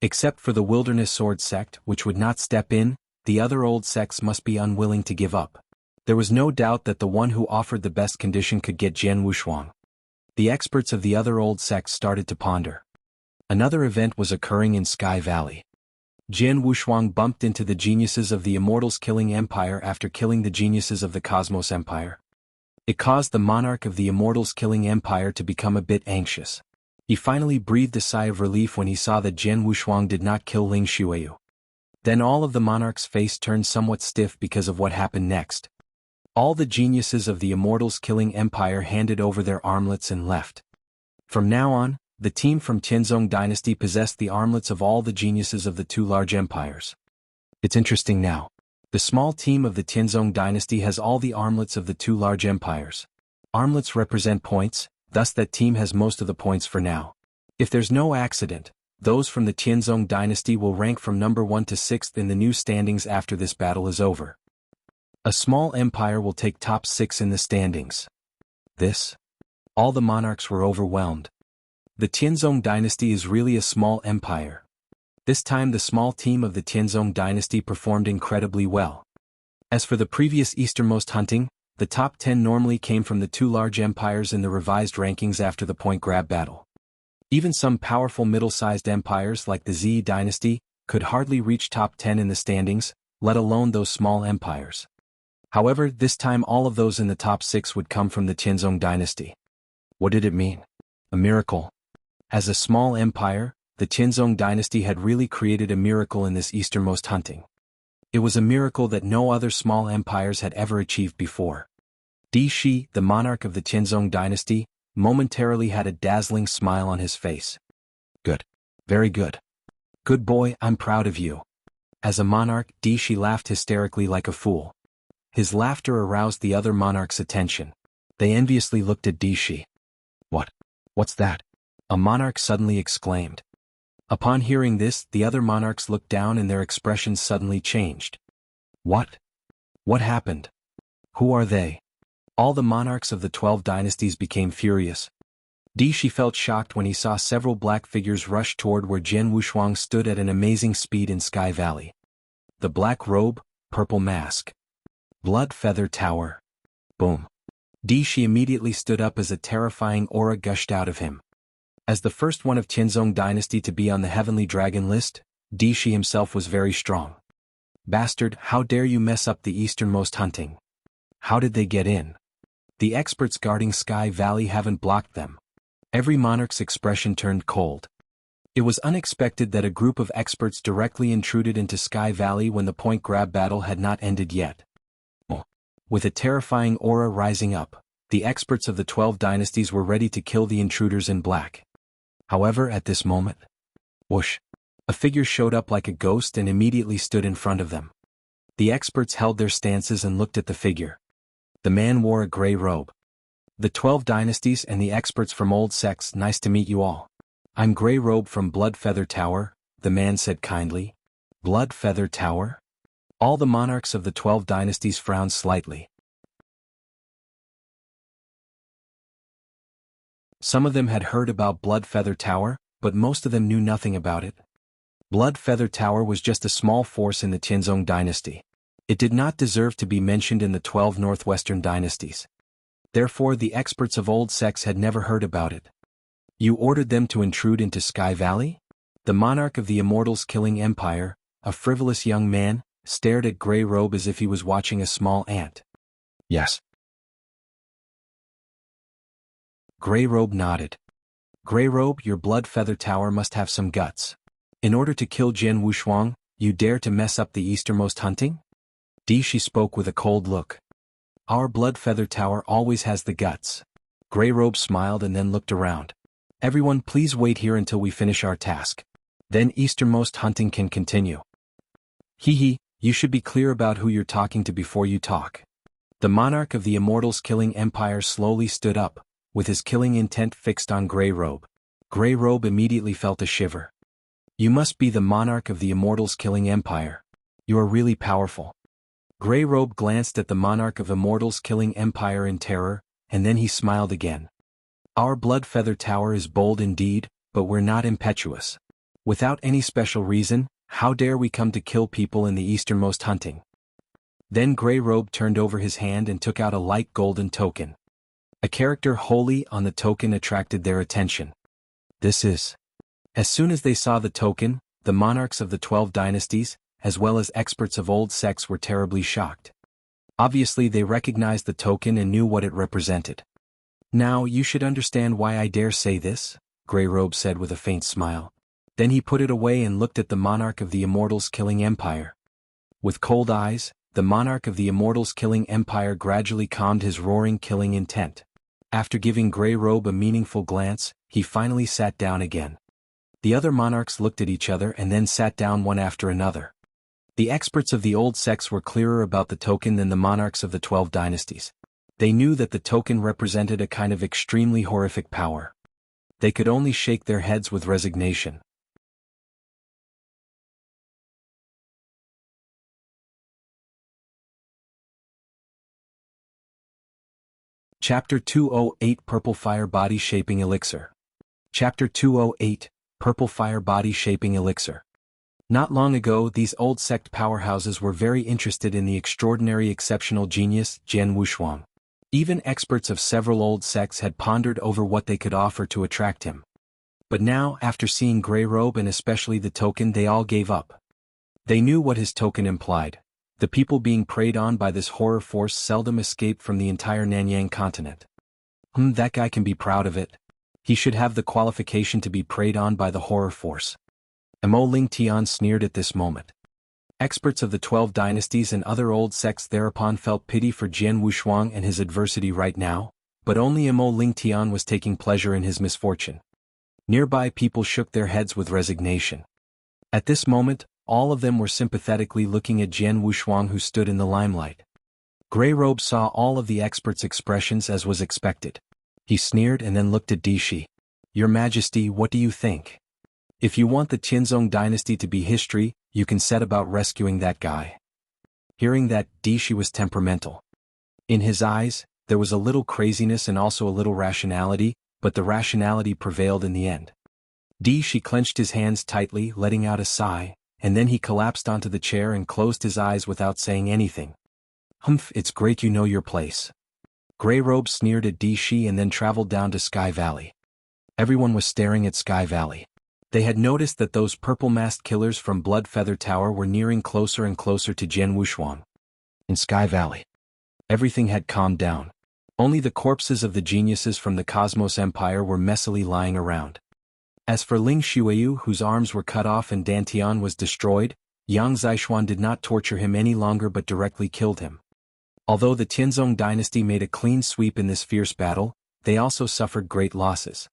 Speaker 1: Except for the Wilderness Sword sect, which would not step in, the other old sects must be unwilling to give up. There was no doubt that the one who offered the best condition could get Jian Wushuang. The experts of the other old sects started to ponder. Another event was occurring in Sky Valley. Jian Wushuang bumped into the geniuses of the Immortals killing Empire after killing the geniuses of the Cosmos Empire. It caused the monarch of the Immortals killing Empire to become a bit anxious. He finally breathed a sigh of relief when he saw that Jian Wushuang did not kill Ling Xueyu. Then all of the monarch's face turned somewhat stiff because of what happened next. All the geniuses of the Immortals killing Empire handed over their armlets and left. From now on, the team from Tianzong dynasty possessed the armlets of all the geniuses of the two large empires. It's interesting now. The small team of the Tianzong dynasty has all the armlets of the two large empires. Armlets represent points, thus that team has most of the points for now. If there's no accident, those from the Tianzong dynasty will rank from number 1 to 6th in the new standings after this battle is over. A small empire will take top 6 in the standings. All the monarchs were overwhelmed. The Tianzong dynasty is really a small empire. This time the small team of the Tianzong dynasty performed incredibly well. As for the previous easternmost hunting, the top 10 normally came from the two large empires in the revised rankings after the point grab battle. Even some powerful middle-sized empires like the Zi dynasty could hardly reach top 10 in the standings, let alone those small empires. However, this time all of those in the top 6 would come from the Tianzong dynasty. What did it mean? A miracle. As a small empire, the Tianzong dynasty had really created a miracle in this easternmost hunting. It was a miracle that no other small empires had ever achieved before. Di Shi, the monarch of the Tianzong dynasty, momentarily had a dazzling smile on his face. Good. Very good. Good boy, I'm proud of you. As a monarch, Di Shi laughed hysterically like a fool. His laughter aroused the other monarchs' attention. They enviously looked at Di Shi. What's that? A monarch suddenly exclaimed. Upon hearing this, the other monarchs looked down and their expressions suddenly changed. What? What happened? Who are they? All the monarchs of the 12 dynasties became furious. Di Shi felt shocked when he saw several black figures rush toward where Jian Wushuang stood at an amazing speed in Sky Valley. The black robe, purple mask. Blood Feather Tower. Boom. Di Shi immediately stood up as a terrifying aura gushed out of him. As the first one of Tianzong dynasty to be on the Heavenly Dragon list, Di Shi himself was very strong. Bastard, how dare you mess up the easternmost hunting? How did they get in? The experts guarding Sky Valley haven't blocked them. Every monarch's expression turned cold. It was unexpected that a group of experts directly intruded into Sky Valley when the point grab battle had not ended yet. With a terrifying aura rising up, the experts of the 12 dynasties were ready to kill the intruders in black. However, at this moment, whoosh, a figure showed up like a ghost and immediately stood in front of them. The experts held their stances and looked at the figure. The man wore a gray robe. The 12 dynasties and the experts from old sects, nice to meet you all. I'm Gray Robe from Blood Feather Tower, the man said kindly. Blood Feather Tower? All the monarchs of the 12 dynasties frowned slightly. Some of them had heard about Blood Feather Tower, but most of them knew nothing about it. Blood Feather Tower was just a small force in the Tianzong dynasty. It did not deserve to be mentioned in the 12 northwestern dynasties. Therefore the experts of old sects had never heard about it. You ordered them to intrude into Sky Valley? The monarch of the Immortals killing Empire, a frivolous young man, stared at Gray Robe as if he was watching a small ant. Yes. Gray Robe nodded. Gray Robe, your Blood Feather Tower must have some guts. In order to kill Jian Wushuang, you dare to mess up the easternmost hunting? Di Shi spoke with a cold look. Our Blood Feather Tower always has the guts. Gray Robe smiled and then looked around. Everyone please wait here until we finish our task. Then easternmost hunting can continue. Hee, you should be clear about who you're talking to before you talk. The monarch of the Immortals killing Empire slowly stood up, with his killing intent fixed on Gray Robe. Gray Robe immediately felt a shiver. You must be the monarch of the Immortals Killing Empire. You are really powerful. Grey Robe glanced at the monarch of Immortals Killing Empire in terror, and then he smiled again. Our Blood Feather Tower is bold indeed, but we're not impetuous. Without any special reason, how dare we come to kill people in the easternmost hunting? Then Grey Robe turned over his hand and took out a light golden token. A character wholly on the token attracted their attention. This is. As soon as they saw the token, the monarchs of the 12 dynasties, as well as experts of old sects, were terribly shocked. Obviously they recognized the token and knew what it represented. Now you should understand why I dare say this, Grey Robe said with a faint smile. Then he put it away and looked at the monarch of the Immortals Killing Empire. With cold eyes, the monarch of the Immortals Killing Empire gradually calmed his roaring killing intent. After giving Grey Robe a meaningful glance, he finally sat down again. The other monarchs looked at each other and then sat down one after another. The experts of the old sects were clearer about the token than the monarchs of the 12 dynasties. They knew that the token represented a kind of extremely horrific power. They could only shake their heads with resignation. Chapter 208 Purple Fire Body Shaping Elixir. Chapter 208 Purple Fire Body Shaping Elixir. Not long ago, these old sect powerhouses were very interested in the extraordinary exceptional genius Jianghu. Even experts of several old sects had pondered over what they could offer to attract him. But now, after seeing Grey Robe and especially the token, they all gave up. They knew what his token implied. The people being preyed on by this horror force seldom escape from the entire Nanyang continent. That guy can be proud of it. He should have the qualification to be preyed on by the horror force. Mo Ling Tian sneered at this moment. Experts of the 12 dynasties and other old sects thereupon felt pity for Jianghu and his adversity right now, but only Mo Ling Tian was taking pleasure in his misfortune. Nearby people shook their heads with resignation. At this moment, all of them were sympathetically looking at Jianghu who stood in the limelight. Grey Robe saw all of the experts' expressions as was expected. He sneered and then looked at Dishi. Your Majesty, what do you think? If you want the Tianzong dynasty to be history, you can set about rescuing that guy. Hearing that, Dishi was temperamental. In his eyes, there was a little craziness and also a little rationality, but the rationality prevailed in the end. Dishi clenched his hands tightly, letting out a sigh, and then he collapsed onto the chair and closed his eyes without saying anything. Humph, it's great you know your place. Grey Robe sneered at Dishi and then traveled down to Sky Valley. Everyone was staring at Sky Valley. They had noticed that those purple-masked killers from Blood Feather Tower were nearing closer and closer to Jianghu. In Sky Valley, everything had calmed down. Only the corpses of the geniuses from the Cosmos Empire were messily lying around. As for Ling Xueyu, whose arms were cut off and Dantian was destroyed, Yang Zishuan did not torture him any longer but directly killed him. Although the Tianzong dynasty made a clean sweep in this fierce battle, they also suffered great losses.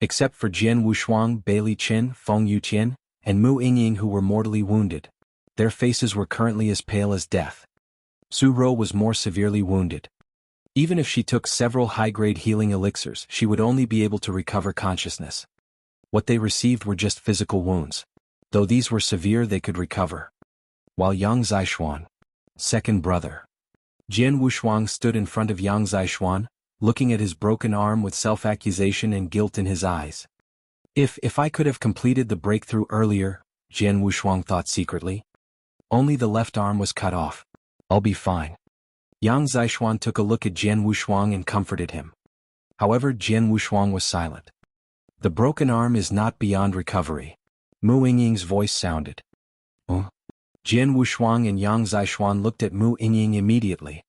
Speaker 1: Except for Jianghu, Bailey Qin, Feng Yutian, and Mu Yingying, who were mortally wounded. Their faces were currently as pale as death. Su Ro was more severely wounded. Even if she took several high-grade healing elixirs, she would only be able to recover consciousness. What they received were just physical wounds. Though these were severe, they could recover. While Yang Zishuan, second brother, Jianghu stood in front of Yang Zishuan, looking at his broken arm with self-accusation and guilt in his eyes. If I could have completed the breakthrough earlier, Jianghu thought secretly. Only the left arm was cut off. I'll be fine. Yang Zishuan took a look at Jianghu and comforted him. However, Jianghu was silent. The broken arm is not beyond recovery. Mu Yingying's voice sounded. Jianghu and Yang Zishuan looked at Mu Yingying immediately.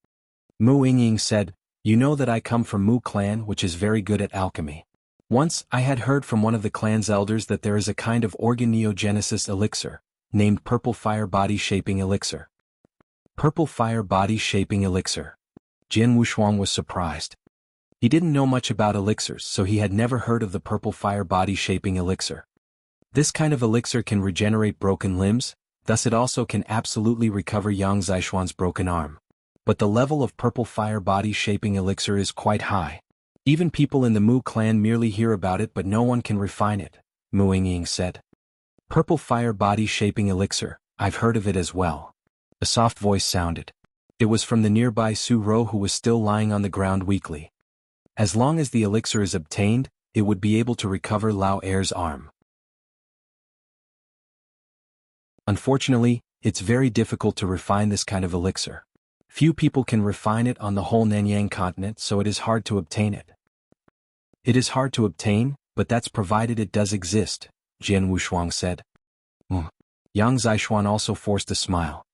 Speaker 1: Mu Yingying said, "You know that I come from Mu clan, which is very good at alchemy. Once, I had heard from one of the clan's elders that there is a kind of organeogenesis elixir, named Purple Fire Body Shaping Elixir." Purple Fire Body Shaping Elixir. Jianghu was surprised. He didn't know much about elixirs, so he had never heard of the Purple Fire Body Shaping Elixir. This kind of elixir can regenerate broken limbs, thus it also can absolutely recover Yang Zishuan's broken arm. But the level of Purple Fire Body Shaping Elixir is quite high. Even people in the Mu clan merely hear about it but no one can refine it, Mu Yingying said. Purple fire body shaping elixir, I've heard of it as well. A soft voice sounded. It was from the nearby Su Ro, who was still lying on the ground weakly. As long as the elixir is obtained, it would be able to recover Lao Er's arm. Unfortunately, it's very difficult to refine this kind of elixir. Few people can refine it on the whole Nanyang continent, so it is hard to obtain it. It is hard to obtain, but that's provided it does exist, Jian Wushuang said. Yang Zishuan also forced a smile.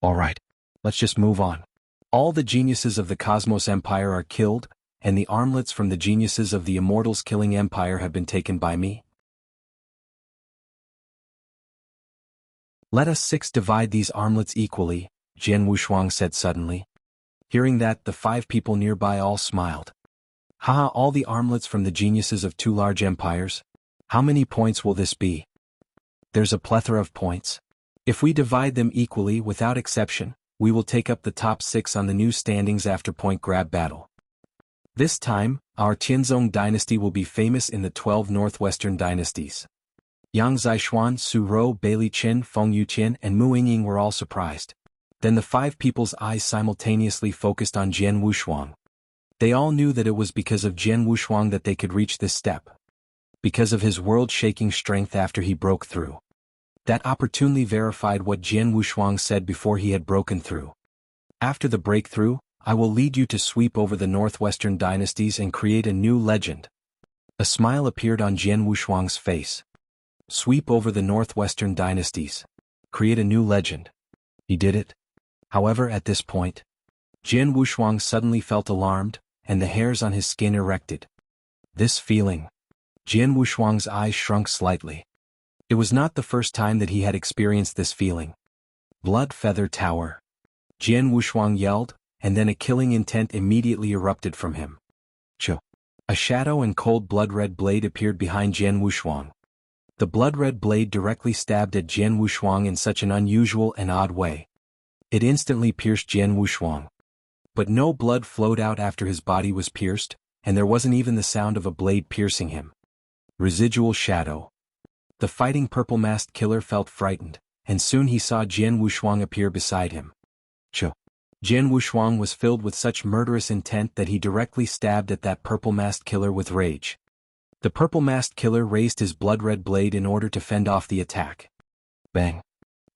Speaker 1: All right, let's just move on. All the geniuses of the Cosmos Empire are killed, and the armlets from the geniuses of the Immortals Killing Empire have been taken by me. Let us 6 divide these armlets equally, Jian Wushuang said suddenly. Hearing that, the 5 people nearby all smiled. Haha, all the armlets from the geniuses of 2 large empires? How many points will this be? There's a plethora of points. If we divide them equally without exception, we will take up the top 6 on the new standings after point grab battle. This time, our Tianzong dynasty will be famous in the 12 northwestern dynasties. Yang Zishuan, Su Ro, Bailey Qin, Feng Yuqian, and Mu Yingying were all surprised. Then the 5 people's eyes simultaneously focused on Jian Wushuang. They all knew that it was because of Jian Wushuang that they could reach this step. Because of his world-shaking strength after he broke through. That opportunely verified what Jian Wushuang said before he had broken through. After the breakthrough, I will lead you to sweep over the northwestern dynasties and create a new legend. A smile appeared on Jian Wushuang's face. Sweep over the northwestern dynasties. Create a new legend. He did it. However, at this point, Jian Wushuang suddenly felt alarmed, and the hairs on his skin erected. This feeling. Jian Wushuang's eyes shrunk slightly. It was not the first time that he had experienced this feeling. Blood Feather Tower. Jian Wushuang yelled, and then a killing intent immediately erupted from him. Ch. A shadow and cold blood-red blade appeared behind Jian Wushuang. The blood-red blade directly stabbed at Jian Wushuang in such an unusual and odd way. It instantly pierced Jian Wushuang. But no blood flowed out after his body was pierced, and there wasn't even the sound of a blade piercing him. Residual shadow. The fighting purple-masked killer felt frightened, and soon he saw Jian Wushuang appear beside him. Jian Wushuang was filled with such murderous intent that he directly stabbed at that purple-masked killer with rage. The purple-masked killer raised his blood-red blade in order to fend off the attack. Bang!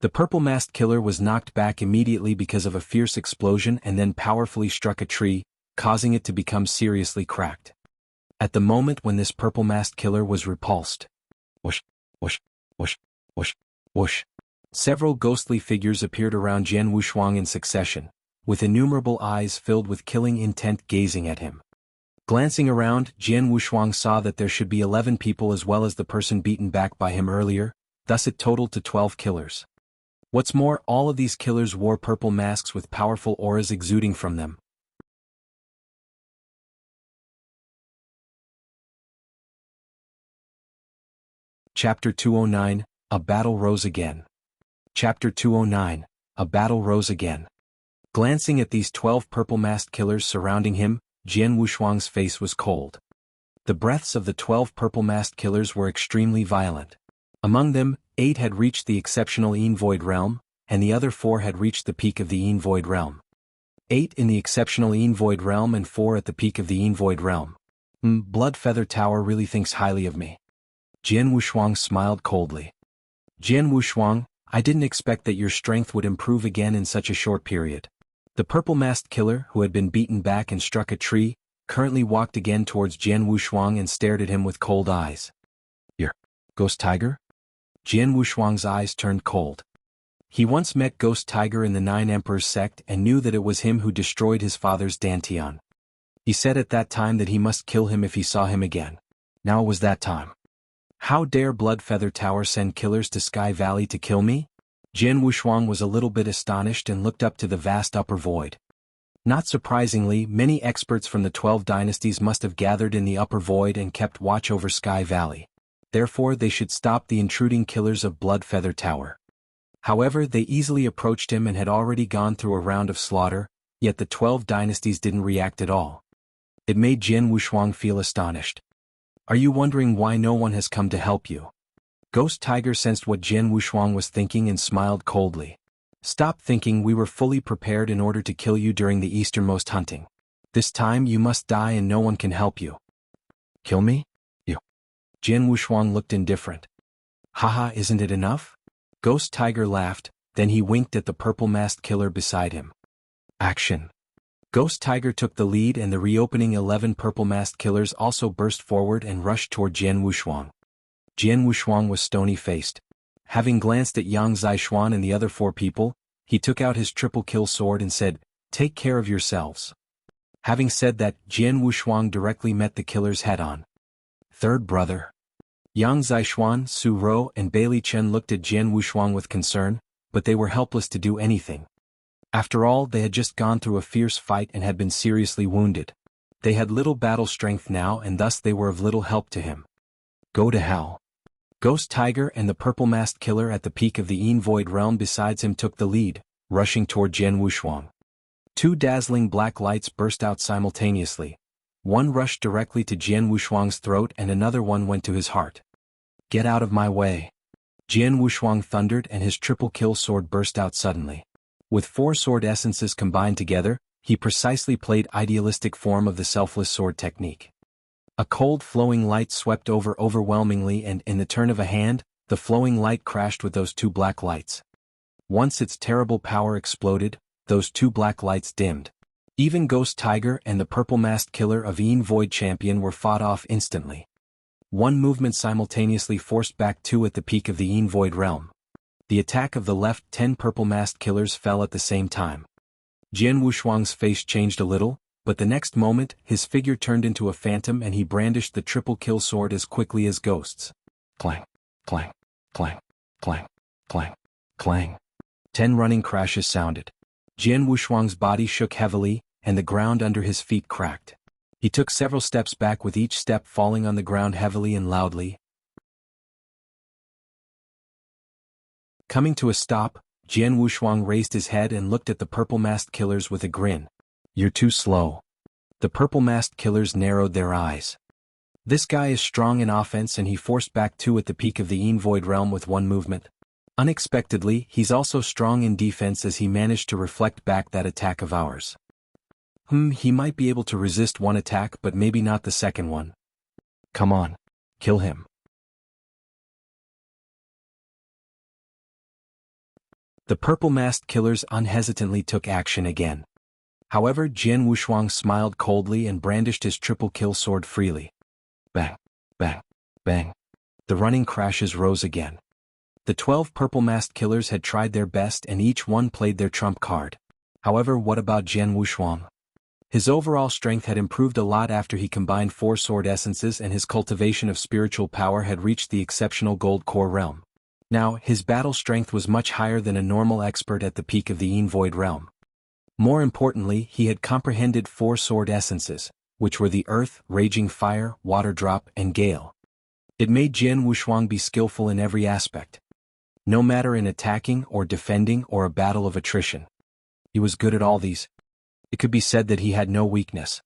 Speaker 1: The purple-masked killer was knocked back immediately because of a fierce explosion and then powerfully struck a tree, causing it to become seriously cracked. At the moment when this purple-masked killer was repulsed. Whoosh, whoosh, whoosh, whoosh, whoosh. Several ghostly figures appeared around Jian Wushuang in succession, with innumerable eyes filled with killing intent gazing at him. Glancing around, Jian Wushuang saw that there should be 11 people as well as the person beaten back by him earlier, thus it totaled to 12 killers. What's more, all of these killers wore purple masks with powerful auras exuding from them. Chapter 209, A Battle Rose Again. Chapter 209, A Battle Rose Again. Glancing at these 12 purple-masked killers surrounding him, Jian Wushuang's face was cold. The breaths of the 12 purple-masked killers were extremely violent. Among them, 8 had reached the exceptional Yin Void realm, and the other 4 had reached the peak of the Yin Void realm. 8 in the exceptional Yin Void realm and 4 at the peak of the Yin Void realm. Blood Feather Tower really thinks highly of me. Jian Wushuang smiled coldly. Jian Wushuang, I didn't expect that your strength would improve again in such a short period. The purple-masked killer, who had been beaten back and struck a tree, currently walked again towards Jian Wushuang and stared at him with cold eyes. Your Ghost Tiger? Jian Wushuang's eyes turned cold. He once met Ghost Tiger in the Nine Emperors sect and knew that it was him who destroyed his father's Dantian. He said at that time that he must kill him if he saw him again. Now it was that time. How dare Blood Feather Tower send killers to Sky Valley to kill me? Jian Wushuang was a little bit astonished and looked up to the vast upper void. Not surprisingly, many experts from the 12 dynasties must have gathered in the upper void and kept watch over Sky Valley. Therefore they should stop the intruding killers of Blood Feather Tower. However, they easily approached him and had already gone through a round of slaughter, yet the 12 dynasties didn't react at all. It made Jian Wushuang feel astonished. Are you wondering why no one has come to help you? Ghost Tiger sensed what Jian Wushuang was thinking and smiled coldly. Stop thinking we were fully prepared in order to kill you during the easternmost hunting. This time you must die and no one can help you. Kill me? You. Jian Wushuang looked indifferent. Haha, isn't it enough? Ghost Tiger laughed, then he winked at the purple-masked killer beside him. Action. Ghost Tiger took the lead and the reopening 11 purple-masked killers also burst forward and rushed toward Jian Wushuang. Jian Wushuang was stony-faced. Having glanced at Yang Zixuan and the other 4 people, he took out his triple-kill sword and said, "Take care of yourselves." Having said that, Jian Wushuang directly met the killers head-on. Third brother. Yang Zixuan, Su Ro, and Bailey Chen looked at Jian Wushuang with concern, but they were helpless to do anything. After all, they had just gone through a fierce fight and had been seriously wounded. They had little battle strength now and thus they were of little help to him. Go to hell. Ghost Tiger and the purple-masked killer at the peak of the Yin Void realm besides him took the lead, rushing toward Jian Wushuang. 2 dazzling black lights burst out simultaneously. One rushed directly to Jian Wushuang's throat and another one went to his heart. Get out of my way. Jian Wushuang thundered and his triple-kill sword burst out suddenly. With 4 sword essences combined together, he precisely played idealistic form of the selfless sword technique. A cold flowing light swept over overwhelmingly and in the turn of a hand, the flowing light crashed with those 2 black lights. Once its terrible power exploded, those 2 black lights dimmed. Even Ghost Tiger and the purple-masked killer of Yin Void Champion were fought off instantly. One movement simultaneously forced back 2 at the peak of the Yin Void realm. The attack of the left 10 purple-masked killers fell at the same time. Jian Wushuang's face changed a little, but the next moment, his figure turned into a phantom and he brandished the triple-kill sword as quickly as ghosts. Clang, clang, clang, clang, clang, clang. 10 running crashes sounded. Jian Wushuang's body shook heavily, and the ground under his feet cracked. He took several steps back with each step falling on the ground heavily and loudly. Coming to a stop, Jian Wushuang raised his head and looked at the purple-masked killers with a grin. You're too slow. The purple-masked killers narrowed their eyes. This guy is strong in offense and he forced back 2 at the peak of the Yin Void realm with 1 movement. Unexpectedly, he's also strong in defense as he managed to reflect back that attack of ours. He might be able to resist 1 attack but maybe not the second one. Come on. Kill him. The purple-masked killers unhesitantly took action again. However, Jian Wushuang smiled coldly and brandished his triple-kill sword freely. Bang, bang, bang. The running crashes rose again. The 12 purple-masked killers had tried their best and each one played their trump card. However, what about Jian Wushuang? His overall strength had improved a lot after he combined 4 sword essences and his cultivation of spiritual power had reached the exceptional gold core realm. Now, his battle strength was much higher than a normal expert at the peak of the Yin Void realm. More importantly, he had comprehended 4 sword essences, which were the Earth, Raging Fire, Water Drop, and Gale. It made Jian Wushuang be skillful in every aspect. No matter in attacking or defending or a battle of attrition. He was good at all these. It could be said that he had no weakness.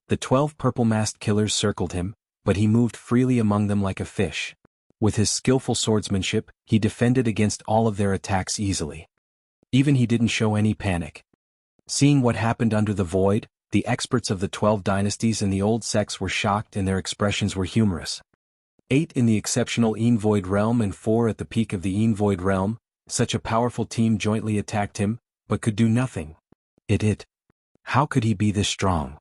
Speaker 1: The 12 purple-masked killers circled him, but he moved freely among them like a fish. With his skillful swordsmanship, he defended against all of their attacks easily. Even he didn't show any panic. Seeing what happened under the void, the experts of the 12 dynasties and the old sects were shocked and their expressions were humorous. 8 in the exceptional Yin Void realm and 4 at the peak of the Yin Void realm, such a powerful team jointly attacked him, but could do nothing. How could he be this strong?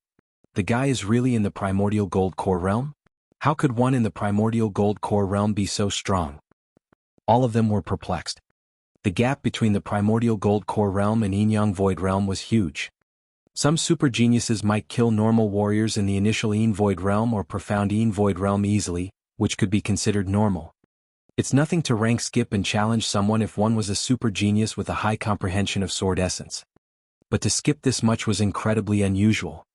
Speaker 1: The guy is really in the primordial gold core realm? How could one in the primordial gold core realm be so strong? All of them were perplexed. The gap between the primordial gold core realm and Yin Void realm was huge. Some super geniuses might kill normal warriors in the initial Yin Void realm or profound Yin Void realm easily, which could be considered normal. It's nothing to rank skip and challenge someone if one was a super genius with a high comprehension of sword essence. But to skip this much was incredibly unusual.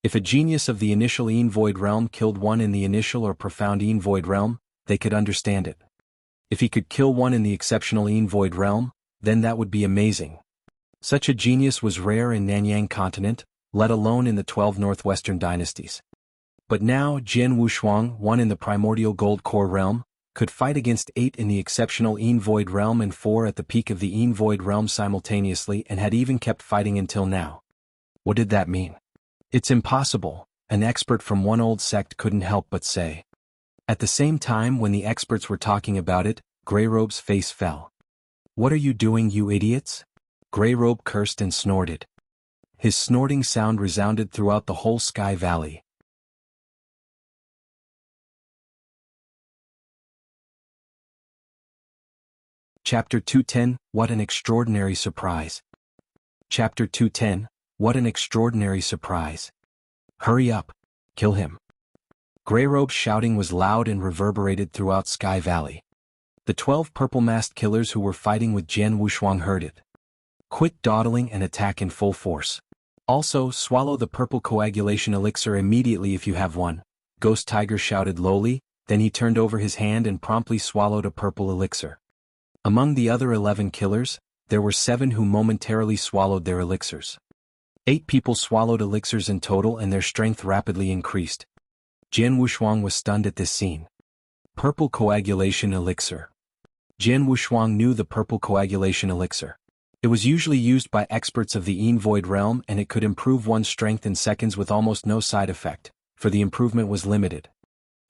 Speaker 1: If a genius of the initial Yin Void realm killed one in the initial or profound Yin Void realm, they could understand it. If he could kill one in the exceptional Yin Void realm, then that would be amazing. Such a genius was rare in Nanyang continent, let alone in the 12 northwestern dynasties. But now Jian Wushuang, one in the primordial gold core realm, could fight against 8 in the exceptional Yin Void Realm and 4 at the peak of the Yin Void Realm simultaneously and had even kept fighting until now. What did that mean? It's impossible, an expert from one old sect couldn't help but say. At the same time when the experts were talking about it, Greyrobe's face fell. What are you doing, you idiots? Greyrobe cursed and snorted. His snorting sound resounded throughout the whole Sky Valley. Chapter 210, What an Extraordinary Surprise. Chapter 210, What an Extraordinary Surprise. Hurry up. Kill him. Greyrobe's shouting was loud and reverberated throughout Sky Valley. The 12 purple-masked killers who were fighting with Jianghu Shuang heard it. Quit dawdling and attack in full force. Also, swallow the purple coagulation elixir immediately if you have one, Ghost Tiger shouted lowly, then he turned over his hand and promptly swallowed a purple elixir. Among the other 11 killers, there were 7 who momentarily swallowed their elixirs. 8 people swallowed elixirs in total and their strength rapidly increased. Jianghu Shuang was stunned at this scene. Purple coagulation elixir. Jianghu Shuang knew the purple coagulation elixir. It was usually used by experts of the Yin Void Realm and it could improve one's strength in seconds with almost no side effect, for the improvement was limited.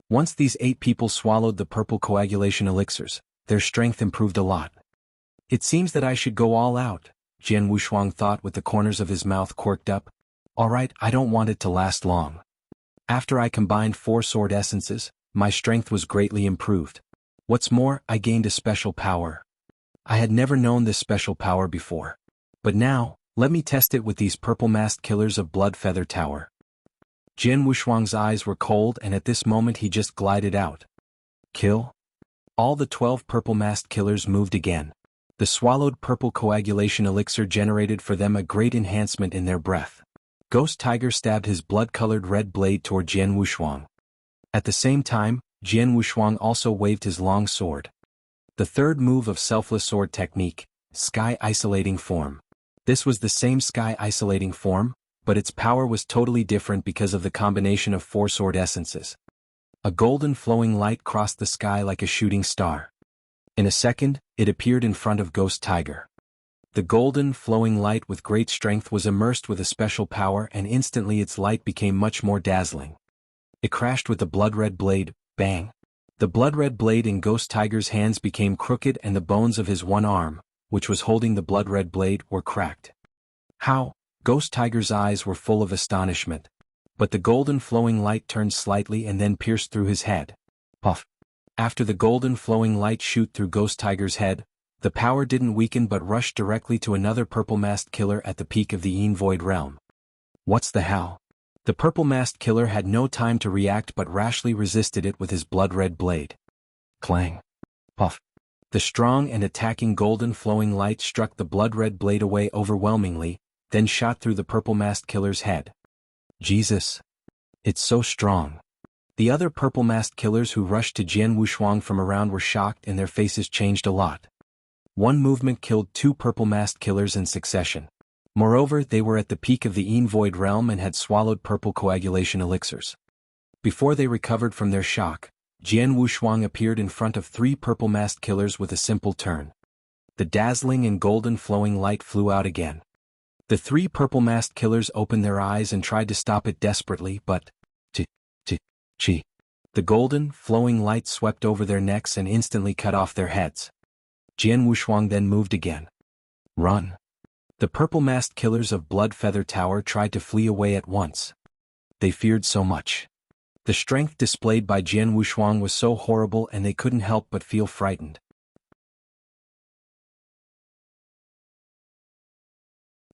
Speaker 1: Once these 8 people swallowed the purple coagulation elixirs, their strength improved a lot. It seems that I should go all out, Jianghu Shuang thought with the corners of his mouth quirked up. Alright, I don't want it to last long. After I combined 4 sword essences, my strength was greatly improved. What's more, I gained a special power. I had never known this special power before. But now, let me test it with these purple-masked killers of Blood Feather Tower. Jianghu Shuang's eyes were cold and at this moment he just glided out. Kill? All the 12 purple-masked killers moved again. The swallowed purple coagulation elixir generated for them a great enhancement in their breath. Ghost Tiger stabbed his blood-colored red blade toward Jianghu Shuang. At the same time, Jianghu Shuang also waved his long sword. The third move of Selfless Sword Technique, Sky Isolating Form. This was the same Sky Isolating Form, but its power was totally different because of the combination of 4 sword essences. A golden flowing light crossed the sky like a shooting star. In a second, it appeared in front of Ghost Tiger. The golden, flowing light with great strength was immersed with a special power and instantly its light became much more dazzling. It crashed with the blood-red blade, bang. The blood-red blade in Ghost Tiger's hands became crooked and the bones of his one arm, which was holding the blood-red blade, were cracked. How? Ghost Tiger's eyes were full of astonishment. But the golden flowing light turned slightly and then pierced through his head. Puff. After the golden flowing light shoot through Ghost Tiger's head, the power didn't weaken but rushed directly to another purple-masked killer at the peak of the Yin Void Realm. What's the hell? The purple-masked killer had no time to react but rashly resisted it with his blood-red blade. Clang. Puff. The strong and attacking golden flowing light struck the blood-red blade away overwhelmingly, then shot through the purple-masked killer's head. Jesus. It's so strong. The other purple-masked killers who rushed to Jianghu Shuang from around were shocked and their faces changed a lot. One movement killed 2 purple-masked killers in succession. Moreover, they were at the peak of the Yin Void Realm and had swallowed purple coagulation elixirs. Before they recovered from their shock, Jianghu Shuang appeared in front of 3 purple-masked killers with a simple turn. The dazzling and golden flowing light flew out again. The 3 purple-masked killers opened their eyes and tried to stop it desperately, but... Chi. The golden, flowing light swept over their necks and instantly cut off their heads. Jianghu Shuang then moved again. Run. The purple-masked killers of Blood Feather Tower tried to flee away at once. They feared so much. The strength displayed by Jianghu Shuang was so horrible and they couldn't help but feel frightened.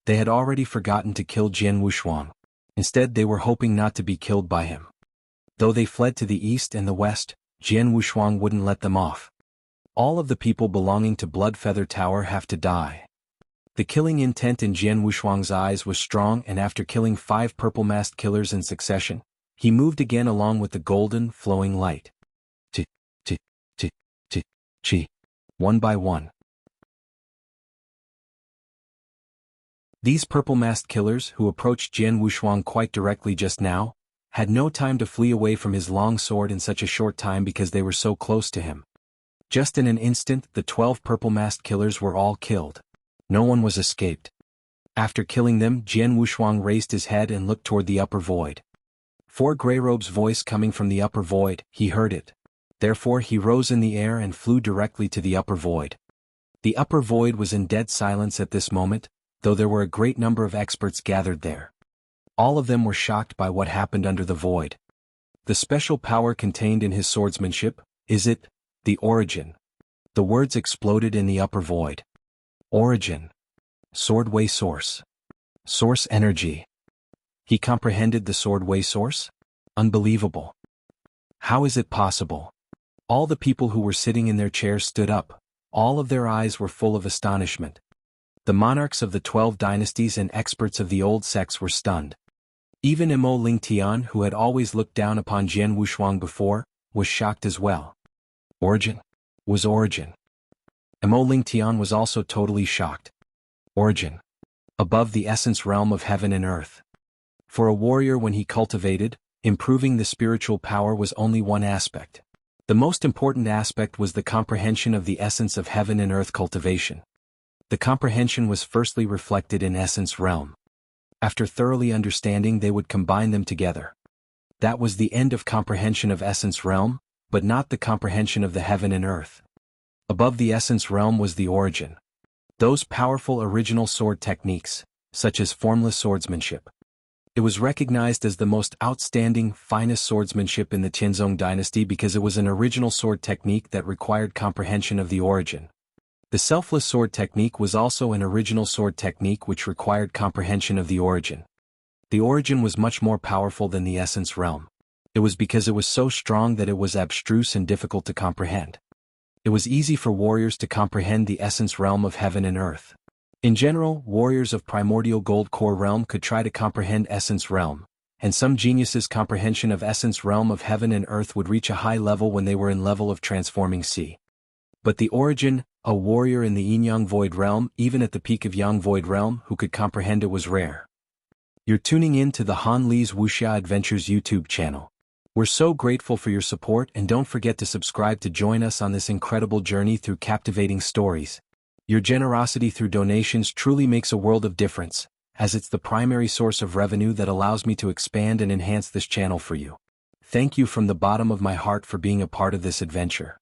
Speaker 1: They had already forgotten to kill Jianghu Shuang. Instead they were hoping not to be killed by him. Though they fled to the east and the west, Jianghu Shuang wouldn't let them off. All of the people belonging to Blood Feather Tower have to die. The killing intent in Jianghu Shuang's eyes was strong and after killing 5 purple-masked killers in succession, he moved again along with the golden, flowing light. Chi. One by one. These purple-masked killers, who approached Jianghu Shuang quite directly just now, had no time to flee away from his long sword in such a short time because they were so close to him. Just in an instant, the 12 purple-masked killers were all killed. No one was escaped. After killing them, Jian Wushuang raised his head and looked toward the upper void. 4 Greyrobes' voice coming from the upper void, he heard it. Therefore he rose in the air and flew directly to the upper void. The upper void was in dead silence at this moment, though there were a great number of experts gathered there. All of them were shocked by what happened under the void. The special power contained in his swordsmanship, is it? The origin. The words exploded in the upper void. Origin. Swordway source. Source energy. He comprehended the swordway source? Unbelievable. How is it possible? All the people who were sitting in their chairs stood up. All of their eyes were full of astonishment. The monarchs of the 12 dynasties and experts of the old sects were stunned. Even Imo Lingtian, who had always looked down upon Jian Wushuang before, was shocked as well. Origin? Was origin. Imo Lingtian was also totally shocked. Origin. Above the essence realm of heaven and earth. For a warrior, when he cultivated, improving the spiritual power was only one aspect. The most important aspect was the comprehension of the essence of heaven and earth cultivation. The comprehension was firstly reflected in essence realm. After thoroughly understanding, they would combine them together. That was the end of comprehension of essence realm, but not the comprehension of the heaven and earth. Above the essence realm was the origin. Those powerful original sword techniques, such as formless swordsmanship. It was recognized as the most outstanding, finest swordsmanship in the Tianzong dynasty because it was an original sword technique that required comprehension of the origin. The selfless sword technique was also an original sword technique which required comprehension of the origin. The origin was much more powerful than the essence realm. It was because it was so strong that it was abstruse and difficult to comprehend. It was easy for warriors to comprehend the essence realm of heaven and earth. In general, warriors of primordial gold core realm could try to comprehend essence realm, and some geniuses' comprehension of essence realm of heaven and earth would reach a high level when they were in level of transforming sea. But the origin, a warrior in the Yin-Yang Void realm, even at the peak of Yang Void realm, who could comprehend it was rare. You're tuning in to the Han Li's Wuxia Adventures YouTube channel. We're so grateful for your support, and don't forget to subscribe to join us on this incredible journey through captivating stories. Your generosity through donations truly makes a world of difference, as it's the primary source of revenue that allows me to expand and enhance this channel for you. Thank you from the bottom of my heart for being a part of this adventure.